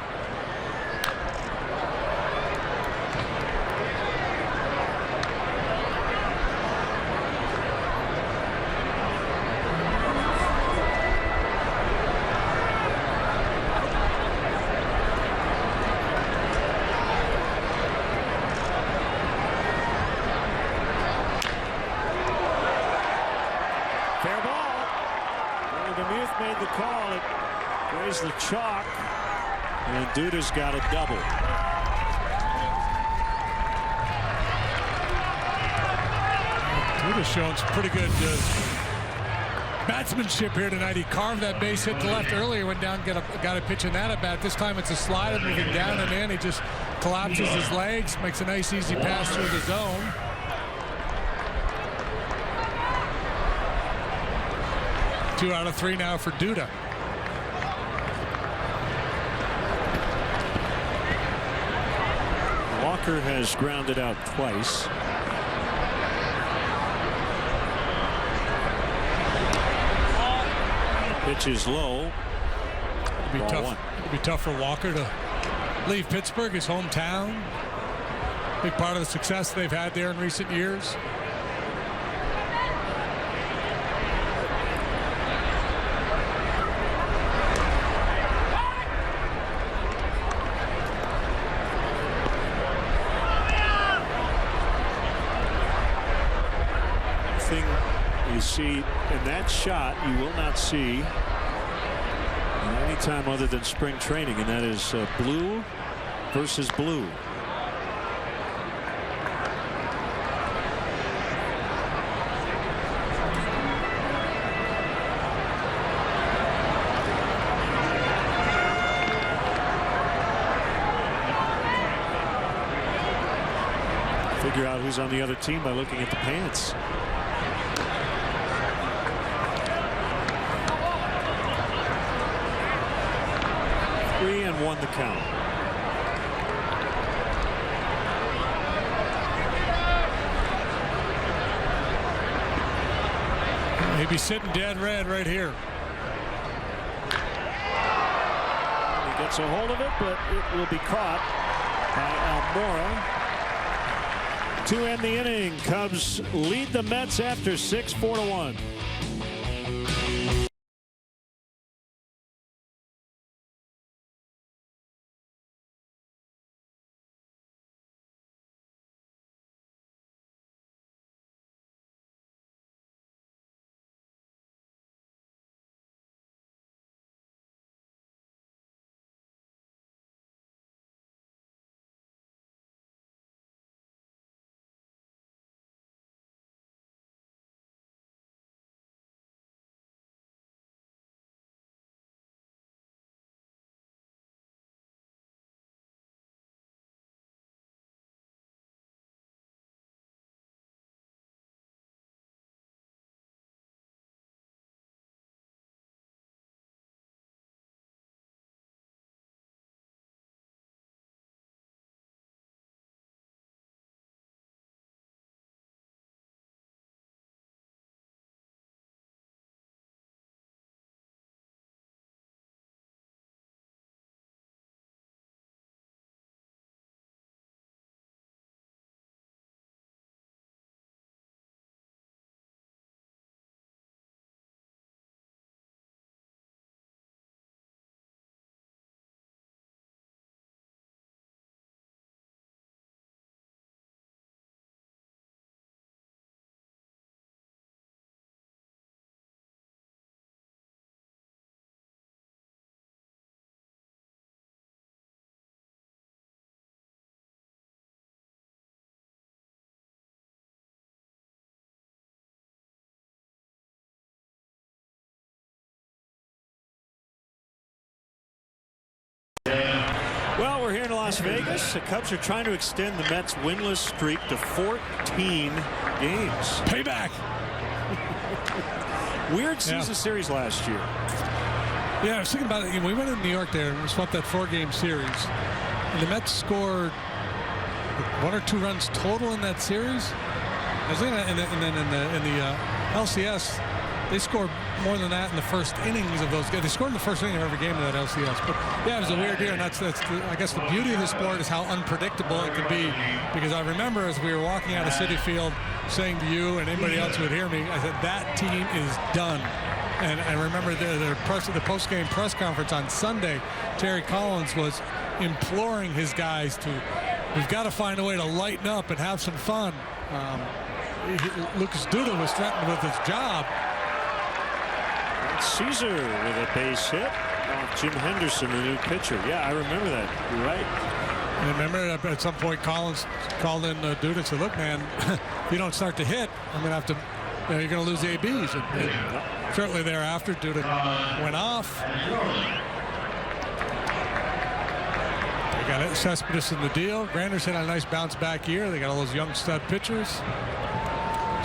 Fair ball. DeMuth made the call. It raised the chalk, and Duda's got a double. Duda's shown some pretty good batsmanship here tonight. He carved that base hit to left earlier, went down, got a pitch in that at bat. This time it's a slider moving down and in. He just collapses his legs, makes a nice easy pass through the zone. Two out of three now for Duda. Walker has grounded out twice. Pitch is low. It'd be tough for Walker to leave Pittsburgh, his hometown. Big part of the success they've had there in recent years. You see in that shot you will not see any time other than spring training, and that is blue versus blue. Figure out who's on the other team by looking at the pants. 3-1 the count. He'd be sitting dead red right here. He gets a hold of it, but it will be caught by Almora to end the inning. Cubs lead the Mets after 6, 4-1. Las Vegas. The Cubs are trying to extend the Mets' winless streak to 14 games. Payback. Weird season series last year. Yeah, I was thinking about it. We went in New York there and we swept that 4-game series. And the Mets scored 1 or 2 runs total in that series. I was thinking, and then in the LCS, they scored more than that in the first innings of those games. They scored in the first inning of every game in that LCS. But yeah, it was a weird year, and that's I guess the beauty of the sport is how unpredictable it can be. Because I remember as we were walking out of Citi Field, saying to you and anybody else who would hear me, I said that team is done. And I remember the post-game press conference on Sunday, Terry Collins was imploring his guys we've got to find a way to lighten up and have some fun. Lucas Duda was threatened with his job. Caesar with a base hit off Jim Henderson, the new pitcher. Yeah, I remember that. You're right. And remember at some point Collins called in Duda and said, look, man, if you don't start to hit, I'm going to have to, you're going to lose the ABs. And shortly thereafter, Duda went off. They got Cespedes in the deal. Grander's had a nice bounce back year. They got all those young stud pitchers.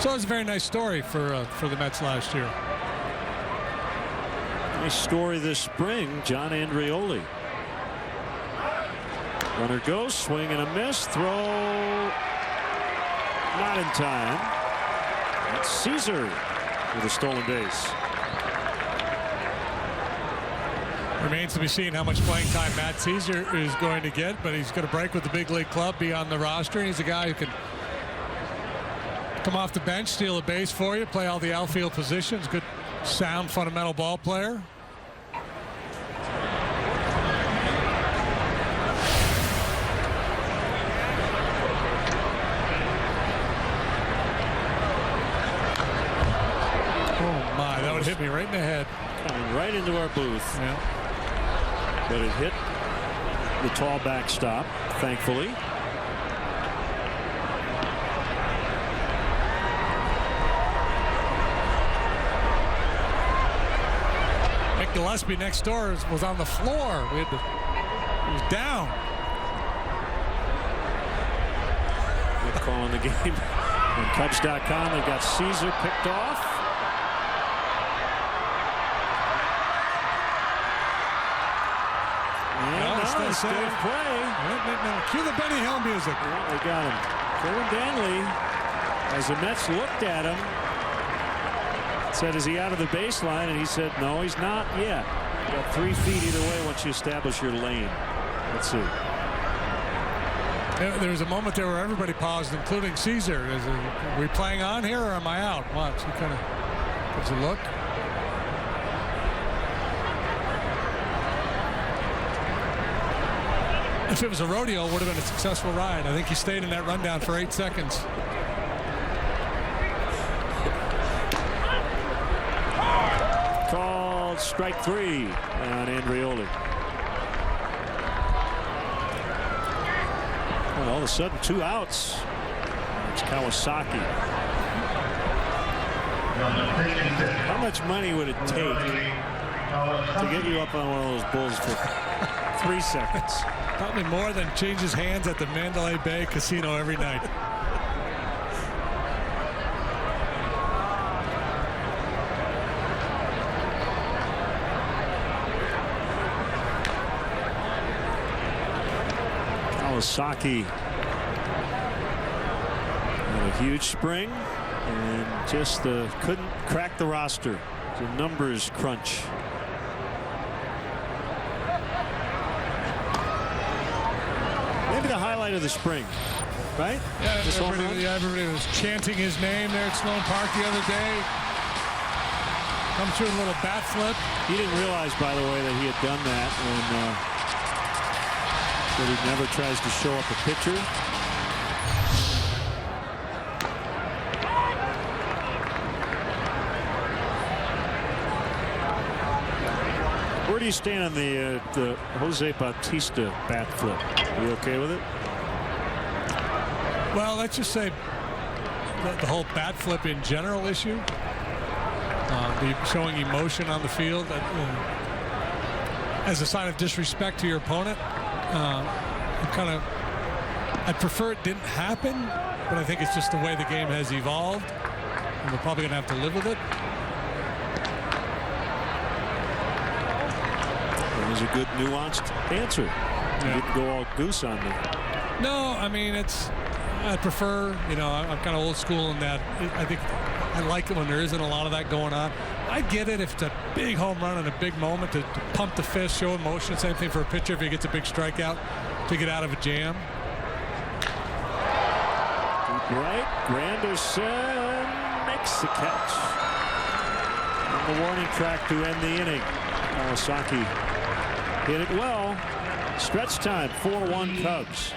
So it was a very nice story for the Mets last year. Nice story this spring, John Andreoli. Runner goes, swing and a miss, throw not in time. That's Caesar with a stolen base. Remains to be seen how much playing time Matt Caesar is going to get, but he's going to break with the big league club, be on the roster. He's a guy who can come off the bench, steal a base for you, play all the outfield positions. Good, sound, fundamental ball player. Oh my, that would hit me right in the head. Coming right into our booth. Yeah. But it hit the tall backstop, thankfully. Mick Gillespie next door was on the floor. He was down. Good call on the game. On Cubs.com, they got Caesar picked off. Still play. Cue the Benny Hill music. Yeah, they got him. Kevin Danley, as the Mets looked at him, said, is he out of the baseline? And he said, no, he's not yet. You got 3 feet either way once you establish your lane. Let's see. There was a moment there where everybody paused, including Caesar. Are we playing on here or am I out? Watch. He kind of gives a look. If it was a rodeo, it would have been a successful ride. I think he stayed in that rundown for 8 seconds. Called strike 3 on Andreoli. And all of a sudden, 2 outs. It's Kawasaki. How much money would it take to get you up on one of those bulls for 3 seconds? Probably more than changes hands at the Mandalay Bay Casino every night. Kawasaki had a huge spring and just couldn't crack the roster. The numbers crunch. Maybe the highlight of the spring, right? Yeah, everybody was chanting his name there at Sloan Park the other day. Comes through a little bat flip. He didn't realize, by the way, that he had done that, and that he never tries to show up a pitcher. Where do you stand on the Jose Bautista bat flip? Are you okay with it? Well, let's just say the whole bat flip in general issue, showing emotion on the field as a sign of disrespect to your opponent, I'd prefer it didn't happen, but I think it's just the way the game has evolved, and we're probably going to have to live with it. It was a good nuanced answer. You didn't go all goose on me. No, I mean, I prefer, you know, I'm kind of old school in that. I think I like it when there isn't a lot of that going on. I get it if it's a big home run and a big moment to pump the fist, show emotion. Same thing for a pitcher if he gets a big strikeout to get out of a jam. Deep right, Granderson makes the catch. On the warning track to end the inning. Kawasaki hit it well. Stretch time, 4-1 Cubs.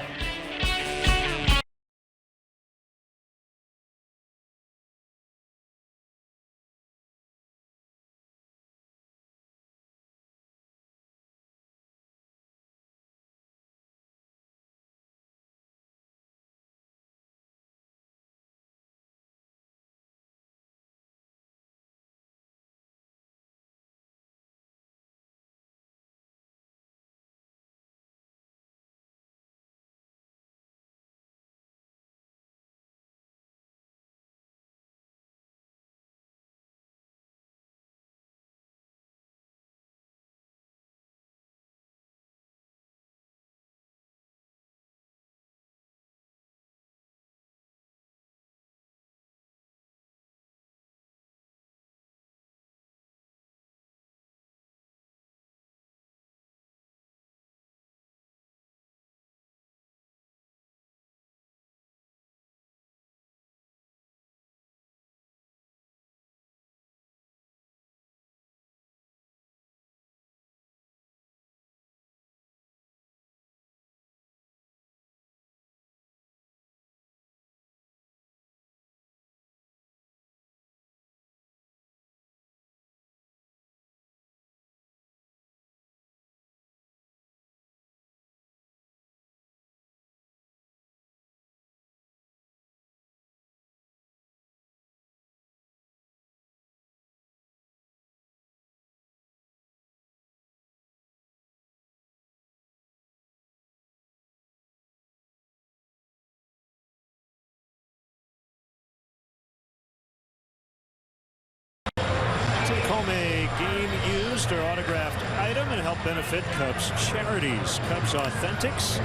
Take home a game used or autographed item and help benefit Cubs charities. Cubs Authentics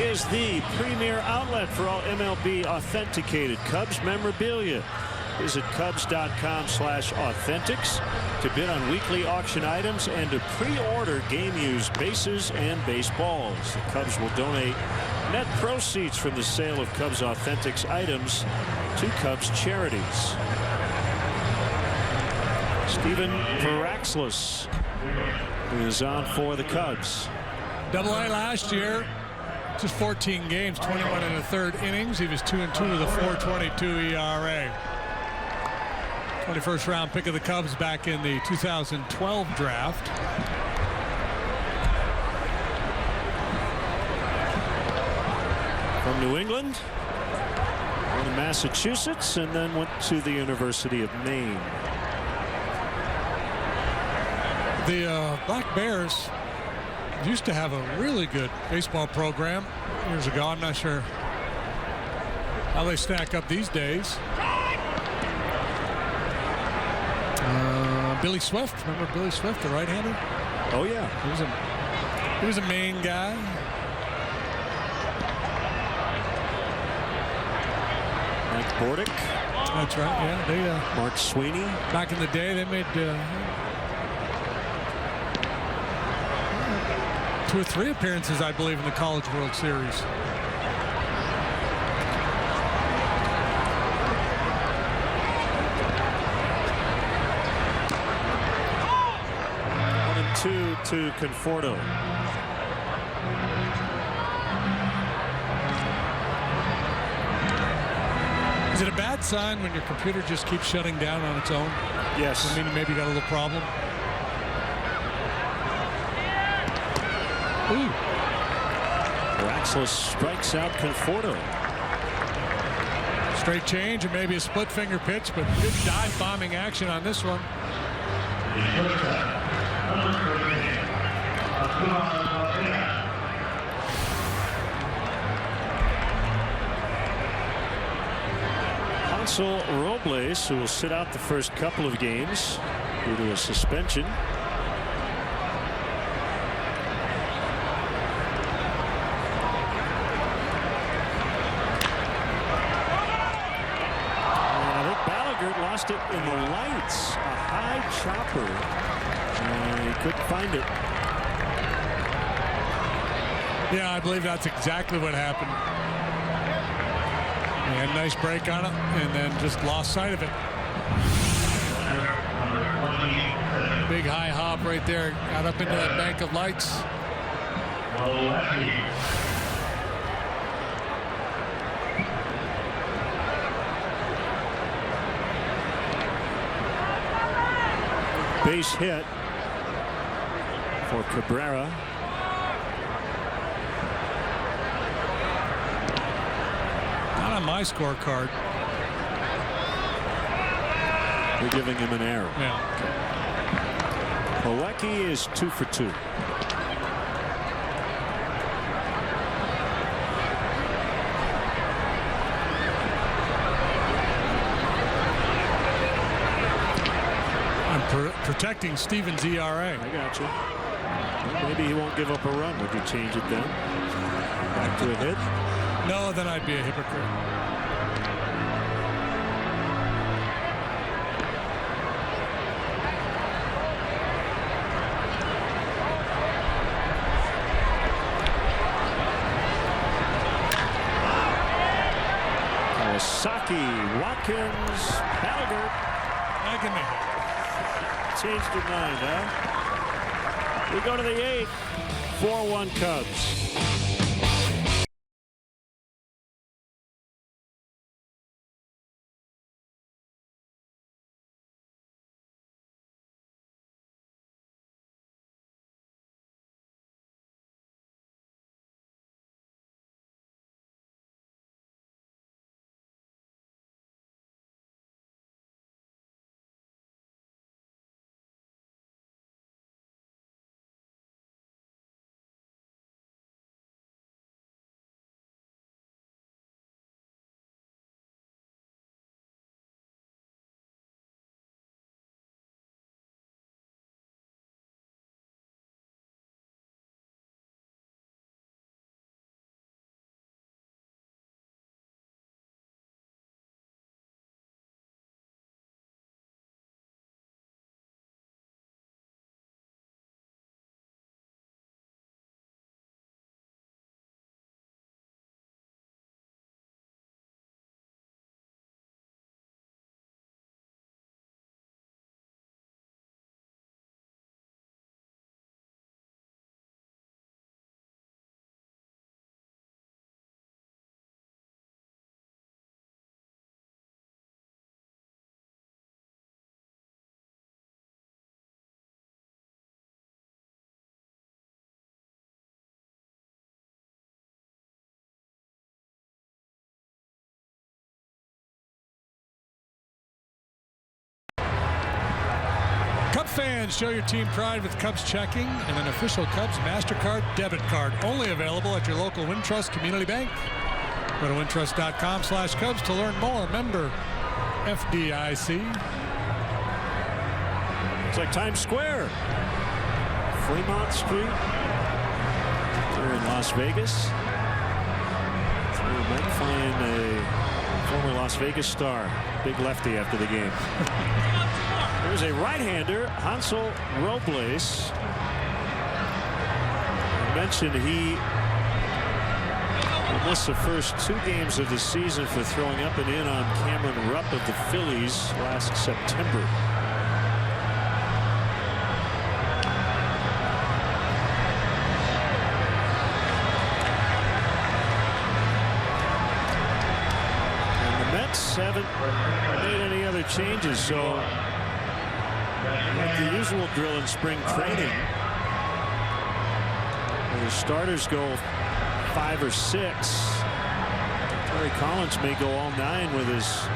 is the premier outlet for all MLB authenticated Cubs memorabilia. Visit Cubs.com/authentics to bid on weekly auction items and to pre-order game-used bases and baseballs. The Cubs will donate net proceeds from the sale of Cubs Authentics items to Cubs charities. Steven Veraxlis is on for the Cubs. Double-A last year, just 14 games, 21 in the third innings. He was 2-2 with a 4.22 ERA. 21st round pick of the Cubs back in the 2012 draft. From New England, went to Massachusetts, and then went to the University of Maine. The Black Bears used to have a really good baseball program years ago. I'm not sure how they stack up these days. Billy Swift, remember Billy Swift, the right-hander? Oh yeah, he was a Maine guy. Mike Bordick. That's right. Yeah, they Mark Sweeney. back in the day they made 2 or 3 appearances, I believe, in the College World Series. To Conforto. Is it a bad sign when your computer just keeps shutting down on its own? Yes. I mean, maybe you got a little problem. Ooh. Veraxlis strikes out Conforto. Straight change and maybe a split finger pitch, but good dive bombing action on this one. Hansel Robles, who will sit out the first couple of games due to a suspension. Lost it in the lights. A high chopper. He couldn't find it. Yeah, I believe that's exactly what happened. He had a nice break on it and then just lost sight of it. Big high hop right there. Got up into that bank of lights. Base hit for Cabrera. Not on my scorecard. We're giving him an error. Yeah. Milwaukee is 2 for 2. Protecting Stevens' ERA. I got you. Well, maybe he won't give up a run. Would you change it then? Back to a hit? No, then I'd be a hypocrite. Kawasaki, Watkins, Balgert. Give me a hit. Changed your mind, huh? We go to the 8th. 4-1 Cubs. Fans, show your team pride with Cubs checking and an official Cubs MasterCard debit card. Only available at your local Wintrust Community Bank. Go to wintrust.com/Cubs to learn more. Member FDIC. It's like Times Square. Fremont Street. Here in Las Vegas. We might find a former Las Vegas star. Big lefty after the game. There's a right-hander, Hansel Robles. I mentioned he will miss the first 2 games of the season for throwing up and in on Cameron Rupp of the Phillies last September. And the Mets haven't made any other changes, so like the usual drill in spring training, where the starters go 5 or 6. Terry Collins may go all 9 with his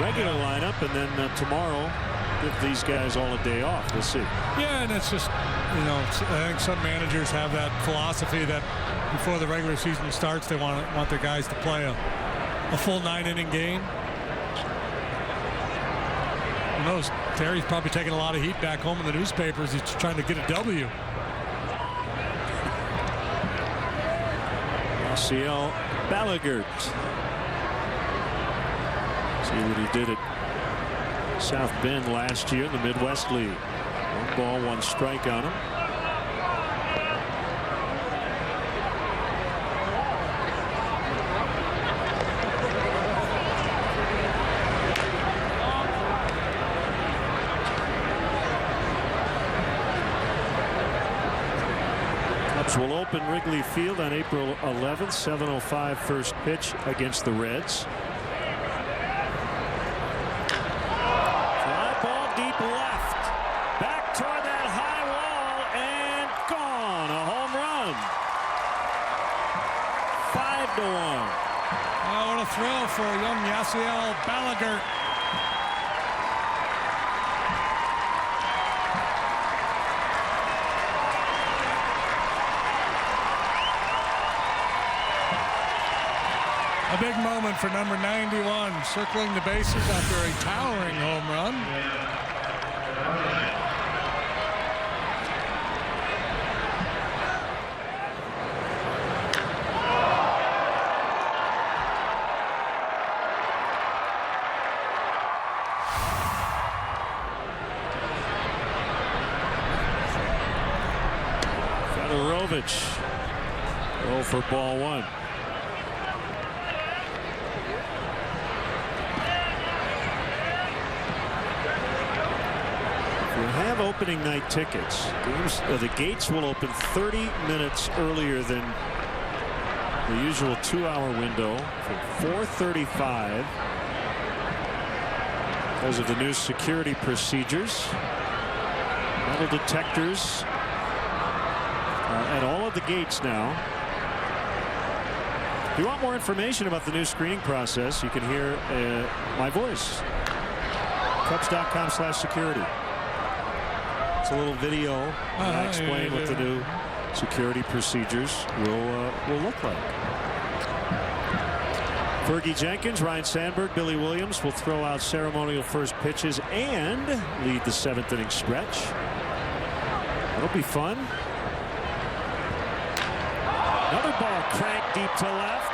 regular lineup, and then tomorrow give these guys all a day off. We'll see. Yeah, and it's just, you know, I think some managers have that philosophy that before the regular season starts, they want their guys to play a full 9-inning game. Who knows? Terry's probably taking a lot of heat back home in the newspapers. He's trying to get a W. CL Ballagert. See what he did at South Bend last year in the Midwest League. 1 ball, 1 strike on him. Will open Wrigley Field on April 11th, 7:05 first pitch against the Reds. Fly ball deep left. Back toward that high wall and gone. A home run. 5-1. Oh, what a thrill for young Yasiel Ballagert. A big moment for number 91, circling the bases after a towering home run. Fedorovich, 0 for ball 1. Have opening night tickets. The gates will open 30 minutes earlier than the usual 2-hour window from 4:35 because of the new security procedures. Metal detectors at all of the gates now. If you want more information about the new screening process, you can hear my voice. Cubs.com/security. It's a little video. I explain what the new security procedures will look like. Fergie Jenkins, Ryan Sandberg, Billy Williams will throw out ceremonial first pitches and lead the 7th inning stretch. That'll be fun. Another ball cranked deep to left,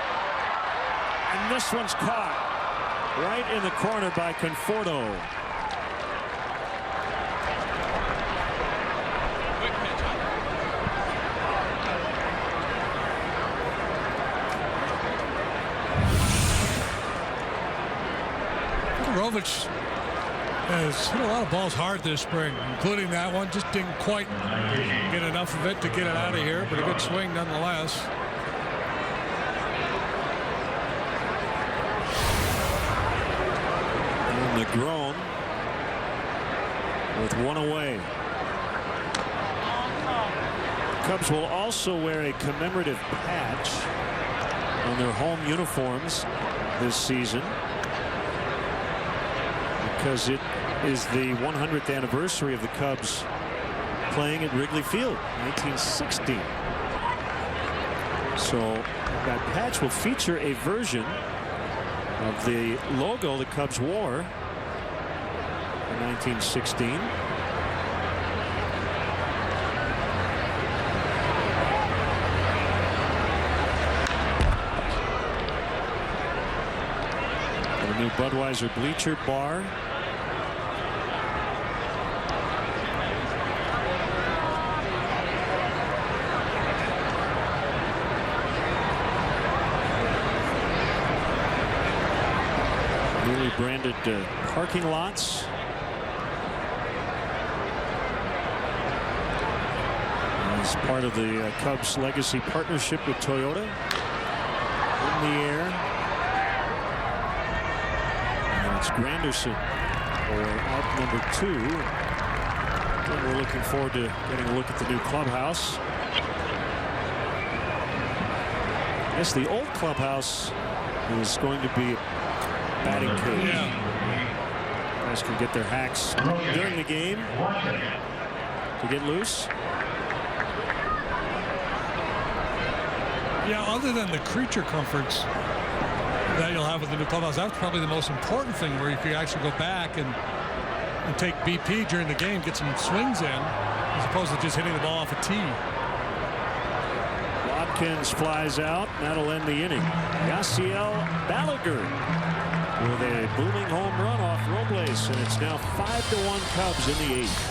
and this one's caught right in the corner by Conforto. Rovich has hit a lot of balls hard this spring, including that one. Just didn't quite get enough of it to get it out of here, but a good swing nonetheless. And Negron with 1 away. Cubs will also wear a commemorative patch on their home uniforms this season, because it is the 100th anniversary of the Cubs playing at Wrigley Field, 1960. So that patch will feature a version of the logo the Cubs wore in 1916. The new Budweiser bleacher bar. Newly branded parking lots. As part of the Cubs legacy partnership with Toyota. In the air. And it's Granderson for out number 2. And we're looking forward to getting a look at the new clubhouse. Yes, the old clubhouse is going to be batting cage. Yeah. Guys can get their hacks during the game to get loose. Yeah, other than the creature comforts that you'll have with the new clubhouse, that's probably the most important thing, where you can actually go back and and take BP during the game, get some swings in, as opposed to just hitting the ball off a tee. Watkins flies out. That'll end the inning. Yasiel Balaguer with a booming home run off Robles, and it's now 5-1 Cubs in the 8th.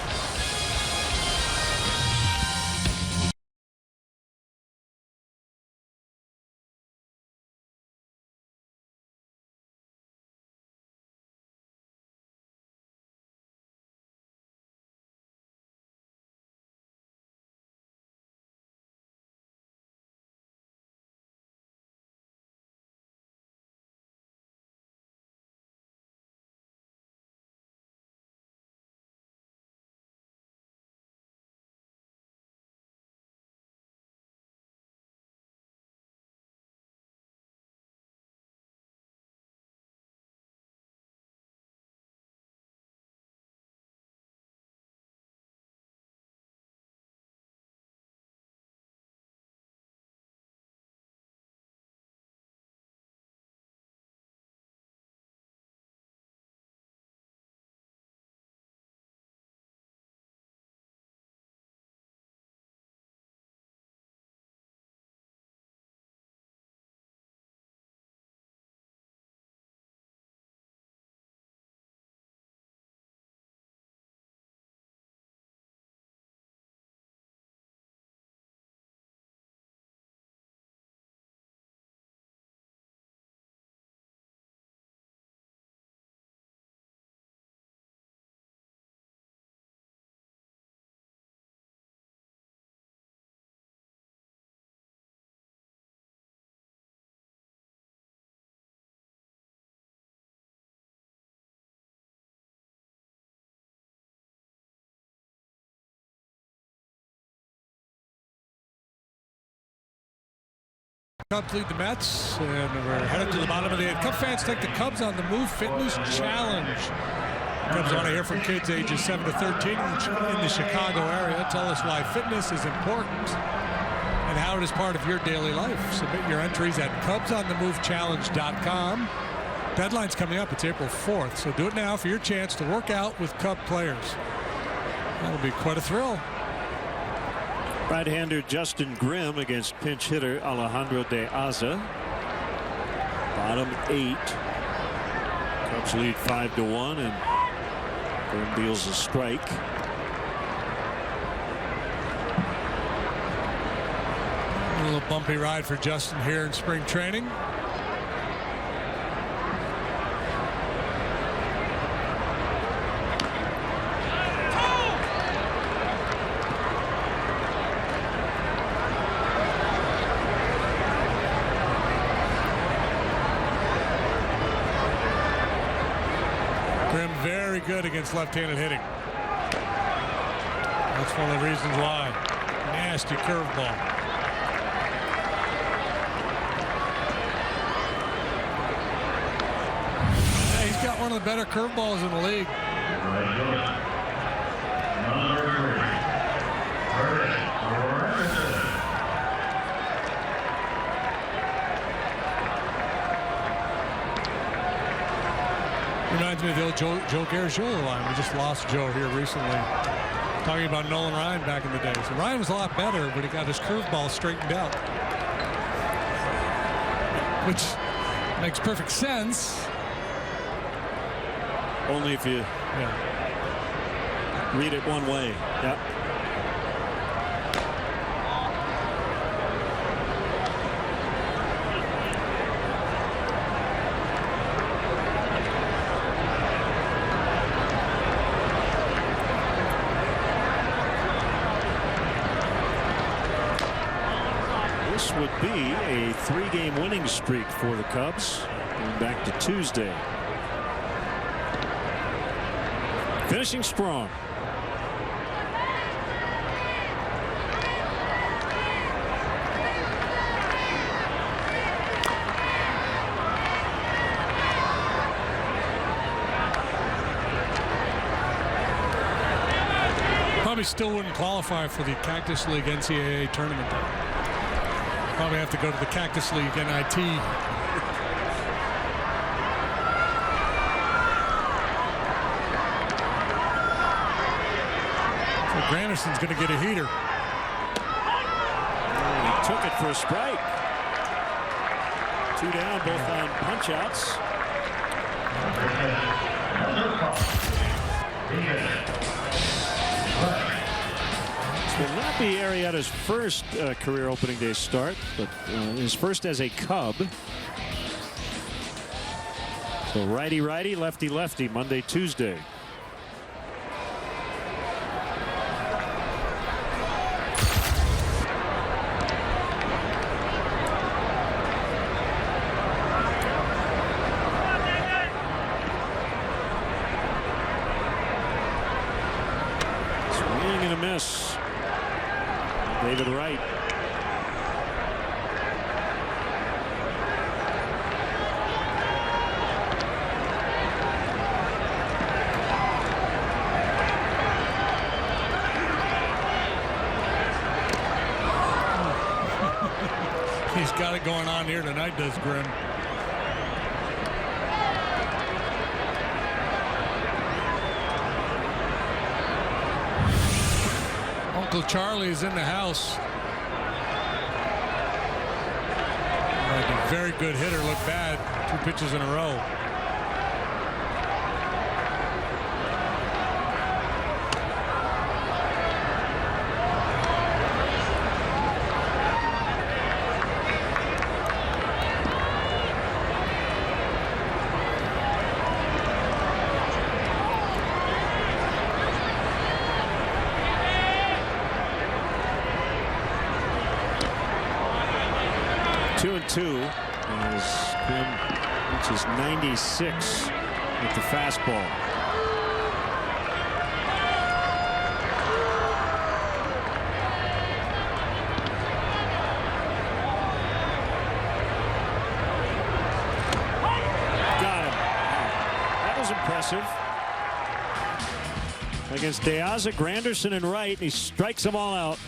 Cubs lead the Mets, and we're headed to the bottom of the 8th. Cub fans take the Cubs on the Move Fitness Challenge. Cubs want to hear from kids ages 7 to 13 in the Chicago area. Tell us why fitness is important and how it is part of your daily life. Submit your entries at CubsOnTheMoveChallenge.com. Deadline's coming up. It's April 4th, so do it now for your chance to work out with Cub players. That'll be quite a thrill. Right-hander Justin Grimm against pinch hitter Alejandro De Aza. Bottom 8. Cubs lead 5-1, and Grimm deals a strike. A little bumpy ride for Justin here in spring training. Very good against left-handed hitting. That's one of the reasons why. Nasty curveball. Yeah, he's got one of the better curveballs in the league. Reminds me of the old Joe Garagiola line. We just lost Joe here recently. Talking about Nolan Ryan back in the day. So Ryan was a lot better, but he got his curveball straightened out. Which makes perfect sense. Only if you read it one way. Yep. Would be a 3-game winning streak for the Cubs going back to Tuesday. Finishing strong. Probably still wouldn't qualify for the Cactus League NCAA tournament. Probably have to go to the Cactus League NIT. Granderson's going to get a heater. He took it for a strike. 2 down, both on punch-outs. This will not be Arrieta's first career opening day start, but his first as a Cub. So righty-righty, lefty-lefty, Monday, Tuesday. Swing and a miss. David Wright. He's got it going on here tonight, does Grim. Uncle Charlie is in the house. Like a very good hitter, look bad. 2 pitches in a row. Two as Grim reaches 96 with the fastball. Got him. That was impressive. Against De Aza, Granderson, and Wright, he strikes them all out.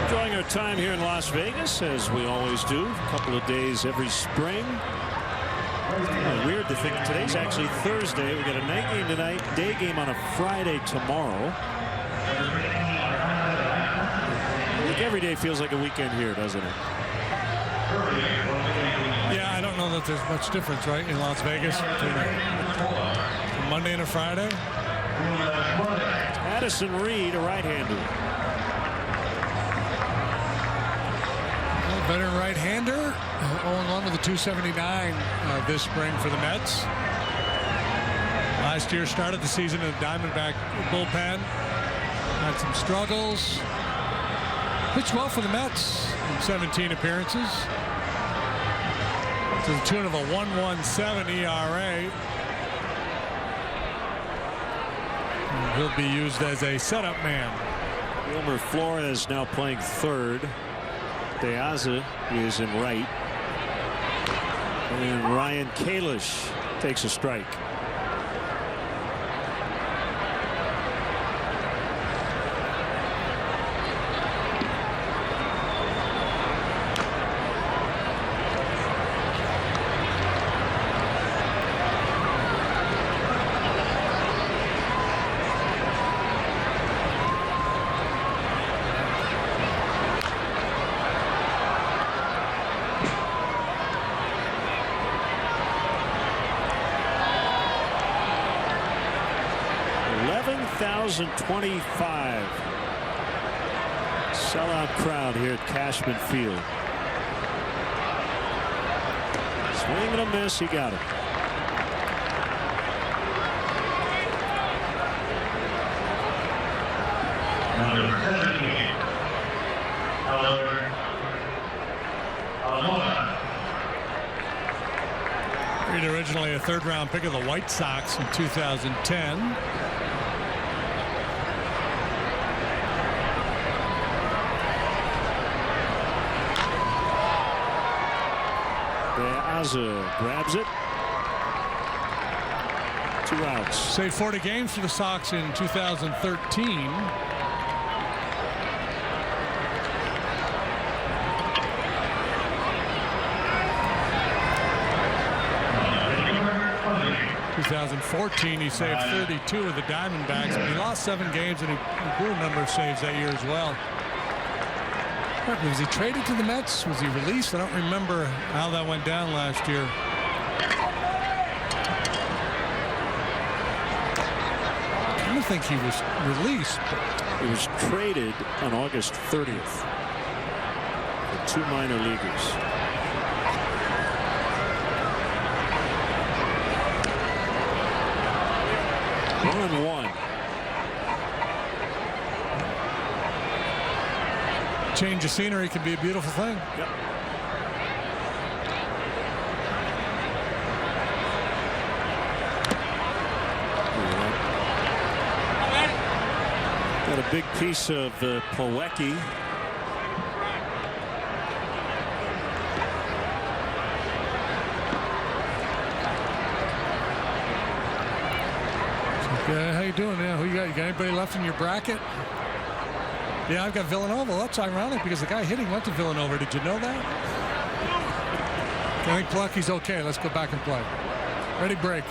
Enjoying our time here in Las Vegas, as we always do, a couple of days every spring. Weird to think today's actually Thursday. We got a night game tonight, day game on a Friday tomorrow. I think every day feels like a weekend here, doesn't it? Yeah, I don't know that there's much difference, right, in Las Vegas between a Monday and a Friday. Addison Reed, a right-hander. Veteran right-hander, owing on to the 279 this spring for the Mets. Last year started the season in the Diamondback bullpen. Had some struggles. Pitched well for the Mets in 17 appearances. To the tune of a 1.17 ERA. And he'll be used as a setup man. Wilmer Flores now playing third. De Aza is in right. And Ryan Kalish takes a strike. $11,025 sellout crowd here at Cashman Field. Swing and a miss. He got it. Number 17. Originally a third-round pick of the White Sox in 2010. Grabs it. 2 outs. Saved 40 games for the Sox in 2013. In 2014, he saved 32 with the Diamondbacks, but he lost 7 games, and he grew a number of saves that year as well. Was he traded to the Mets? Was he released? I don't remember how that went down last year. I don't think he was released. He was traded on August 30th for 2 minor leaguers. One. Change of scenery can be a beautiful thing. Yep. Got a big piece of Plawecki. How you doing now? Who you got? You got anybody left in your bracket? Yeah, I've got Villanova. That's ironic because the guy hitting went to Villanova. Did you know that? I think Plawecki's okay. Let's go back and play. Ready, break.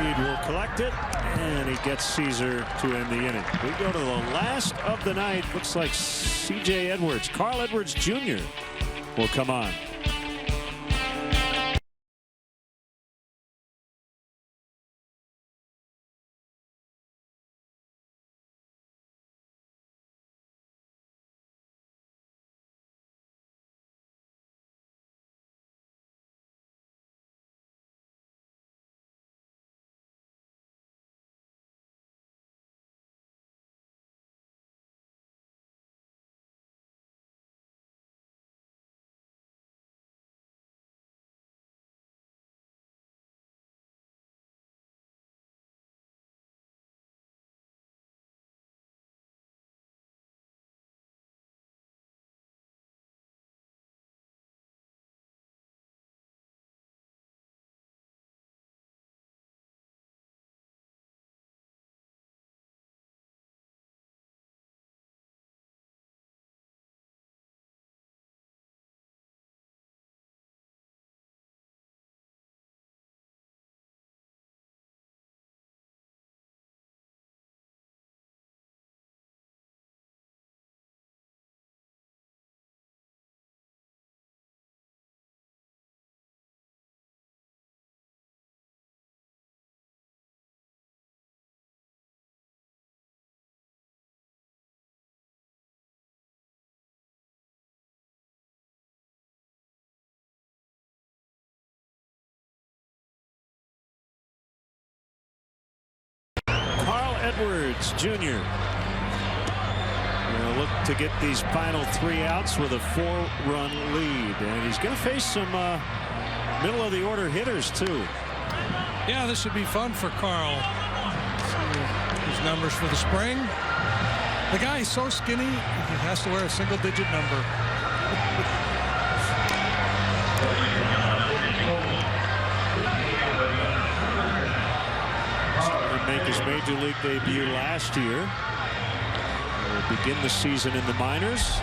Reed will collect it. And he gets Caesar to end the inning. We go to the last of the night. Looks like C.J. Edwards, Carl Edwards Jr. will come on. Edwards Jr. will look to get these final 3 outs with a 4-run lead, and he's going to face some middle of the order hitters too. Yeah, this should be fun for Carl. His numbers for the spring. The guy is so skinny, he has to wear a single-digit number. Started to make his major league debut last year. Will begin the season in the minors.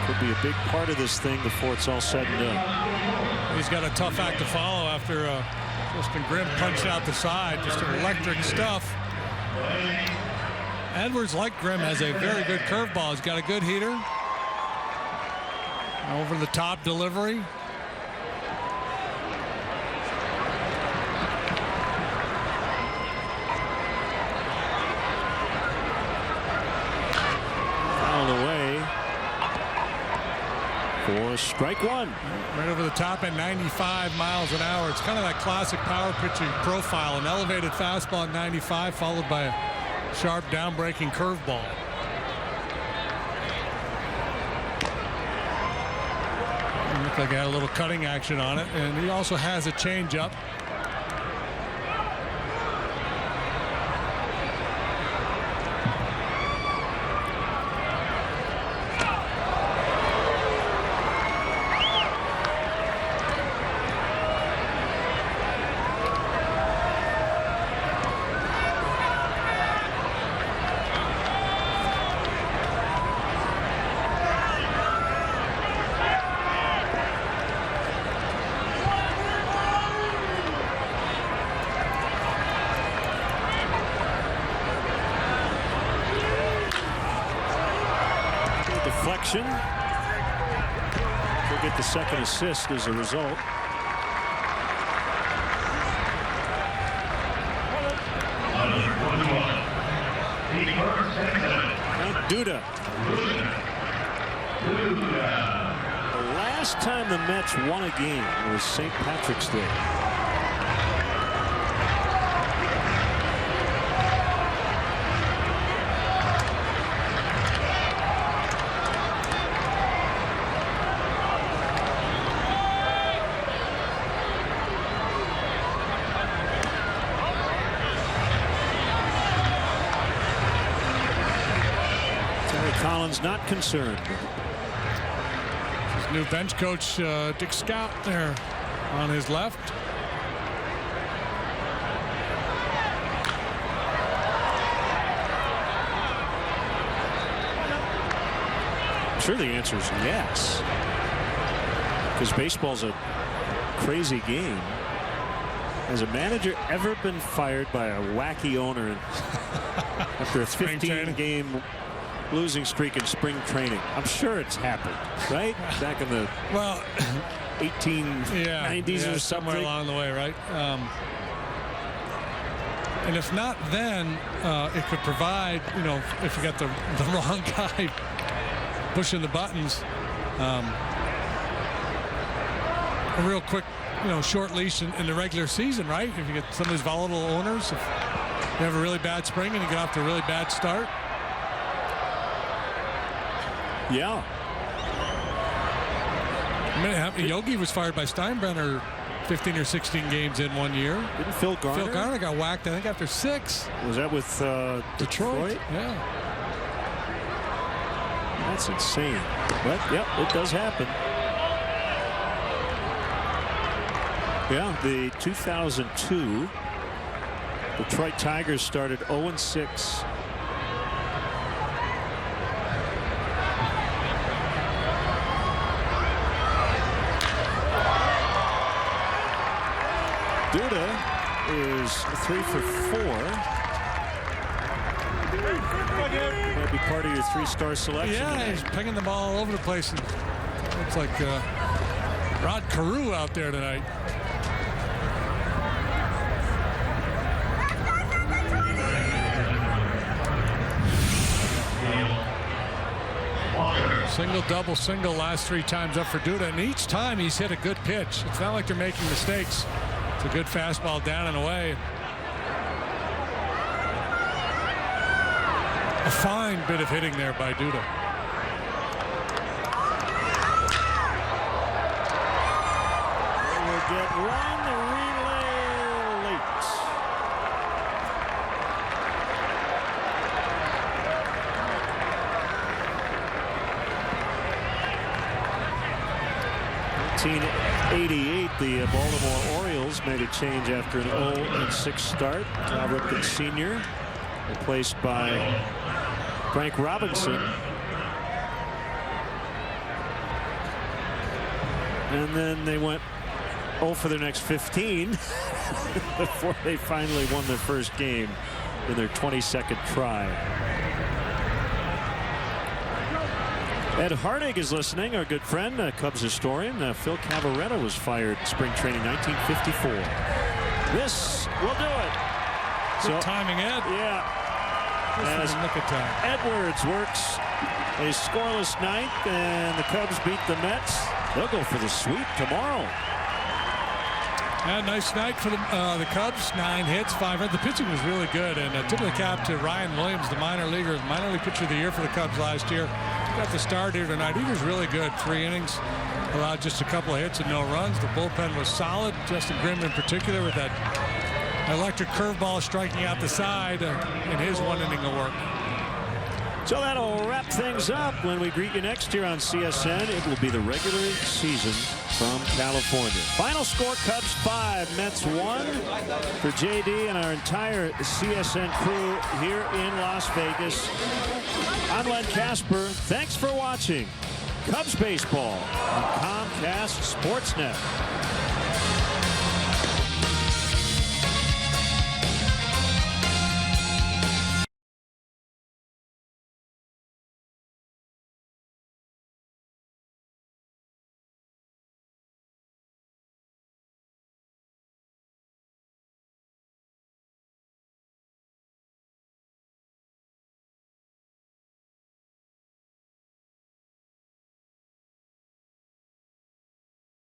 Could be a big part of this thing before it's all said and done. He's got a tough act to follow after Justin Grimm punched out the side. Just electric stuff. Edwards, like Grimm, has a very good curveball. He's got a good heater. Over the top delivery. Fouled away for strike one. Right over the top at 95 miles an hour. It's kind of that classic power pitching profile. An elevated fastball at 95 followed by a sharp down-breaking curveball. Looked like he had a little cutting action on it, and he also has a changeup. Deflection. He'll get the second assist as a result. Now Duda. The last time the Mets won a game was St. Patrick's Day. Collins not concerned. His new bench coach, Dick Scout, there on his left. I'm sure the answer is yes, because baseball's a crazy game. Has a manager ever been fired by a wacky owner after a 15-game losing streak in spring training? I'm sure it's happened, right? Back in the 1890s or somewhere along the way, right? And if not, then it could provide, you know, if you got the wrong guy pushing the buttons, a real quick, you know, short leash in the regular season, right? If you get some of these volatile owners, if you have a really bad spring and you get off to a really bad start. Yeah. Yogi was fired by Steinbrenner 15 or 16 games in 1 year. Didn't Phil Garner? Phil Garner got whacked, I think, after 6. Was that with Detroit? Yeah. That's insane. But, yep, it does happen. Yeah, the 2002 Detroit Tigers started 0-6. Duda is 3 for 4. Might be part of your 3-star selection. Yeah, today. he's pinging the ball all over the place. And looks like Rod Carew out there tonight. Single, double, single last 3 times up for Duda, and each time he's hit a good pitch. It's not like they're making mistakes. It's a good fastball down and away. A fine bit of hitting there by Duda. get one relay late. In 1988, the Baltimore Orioles made a change after an 0-6 start. Cal Ripken Sr. replaced by Frank Robinson. And then they went 0 for their next 15 before they finally won their first game in their 22nd try. Ed Hardig is listening, our good friend, Cubs historian. Phil Cavarretta was fired spring training 1954. This will do it. Good timing, Ed. Yeah. As look at time. Edwards works a scoreless ninth, and the Cubs beat the Mets. They'll go for the sweep tomorrow. Yeah, nice night for the Cubs. 9 hits, 5 runs. The pitching was really good, and tip of the cap to Ryan Williams, the minor league pitcher of the year for the Cubs last year. Got the start here tonight. He was really good. 3 innings, allowed just a couple of hits and no runs. The bullpen was solid. Justin Grimm in particular with that electric curveball striking out the side in his 1 inning of work. So that'll wrap things up. When we greet you next year on CSN, it will be the regular season from California. Final score, Cubs 5, Mets 1. For JD and our entire CSN crew here in Las Vegas, I'm Len Casper. Thanks for watching Cubs baseball on Comcast Sportsnet.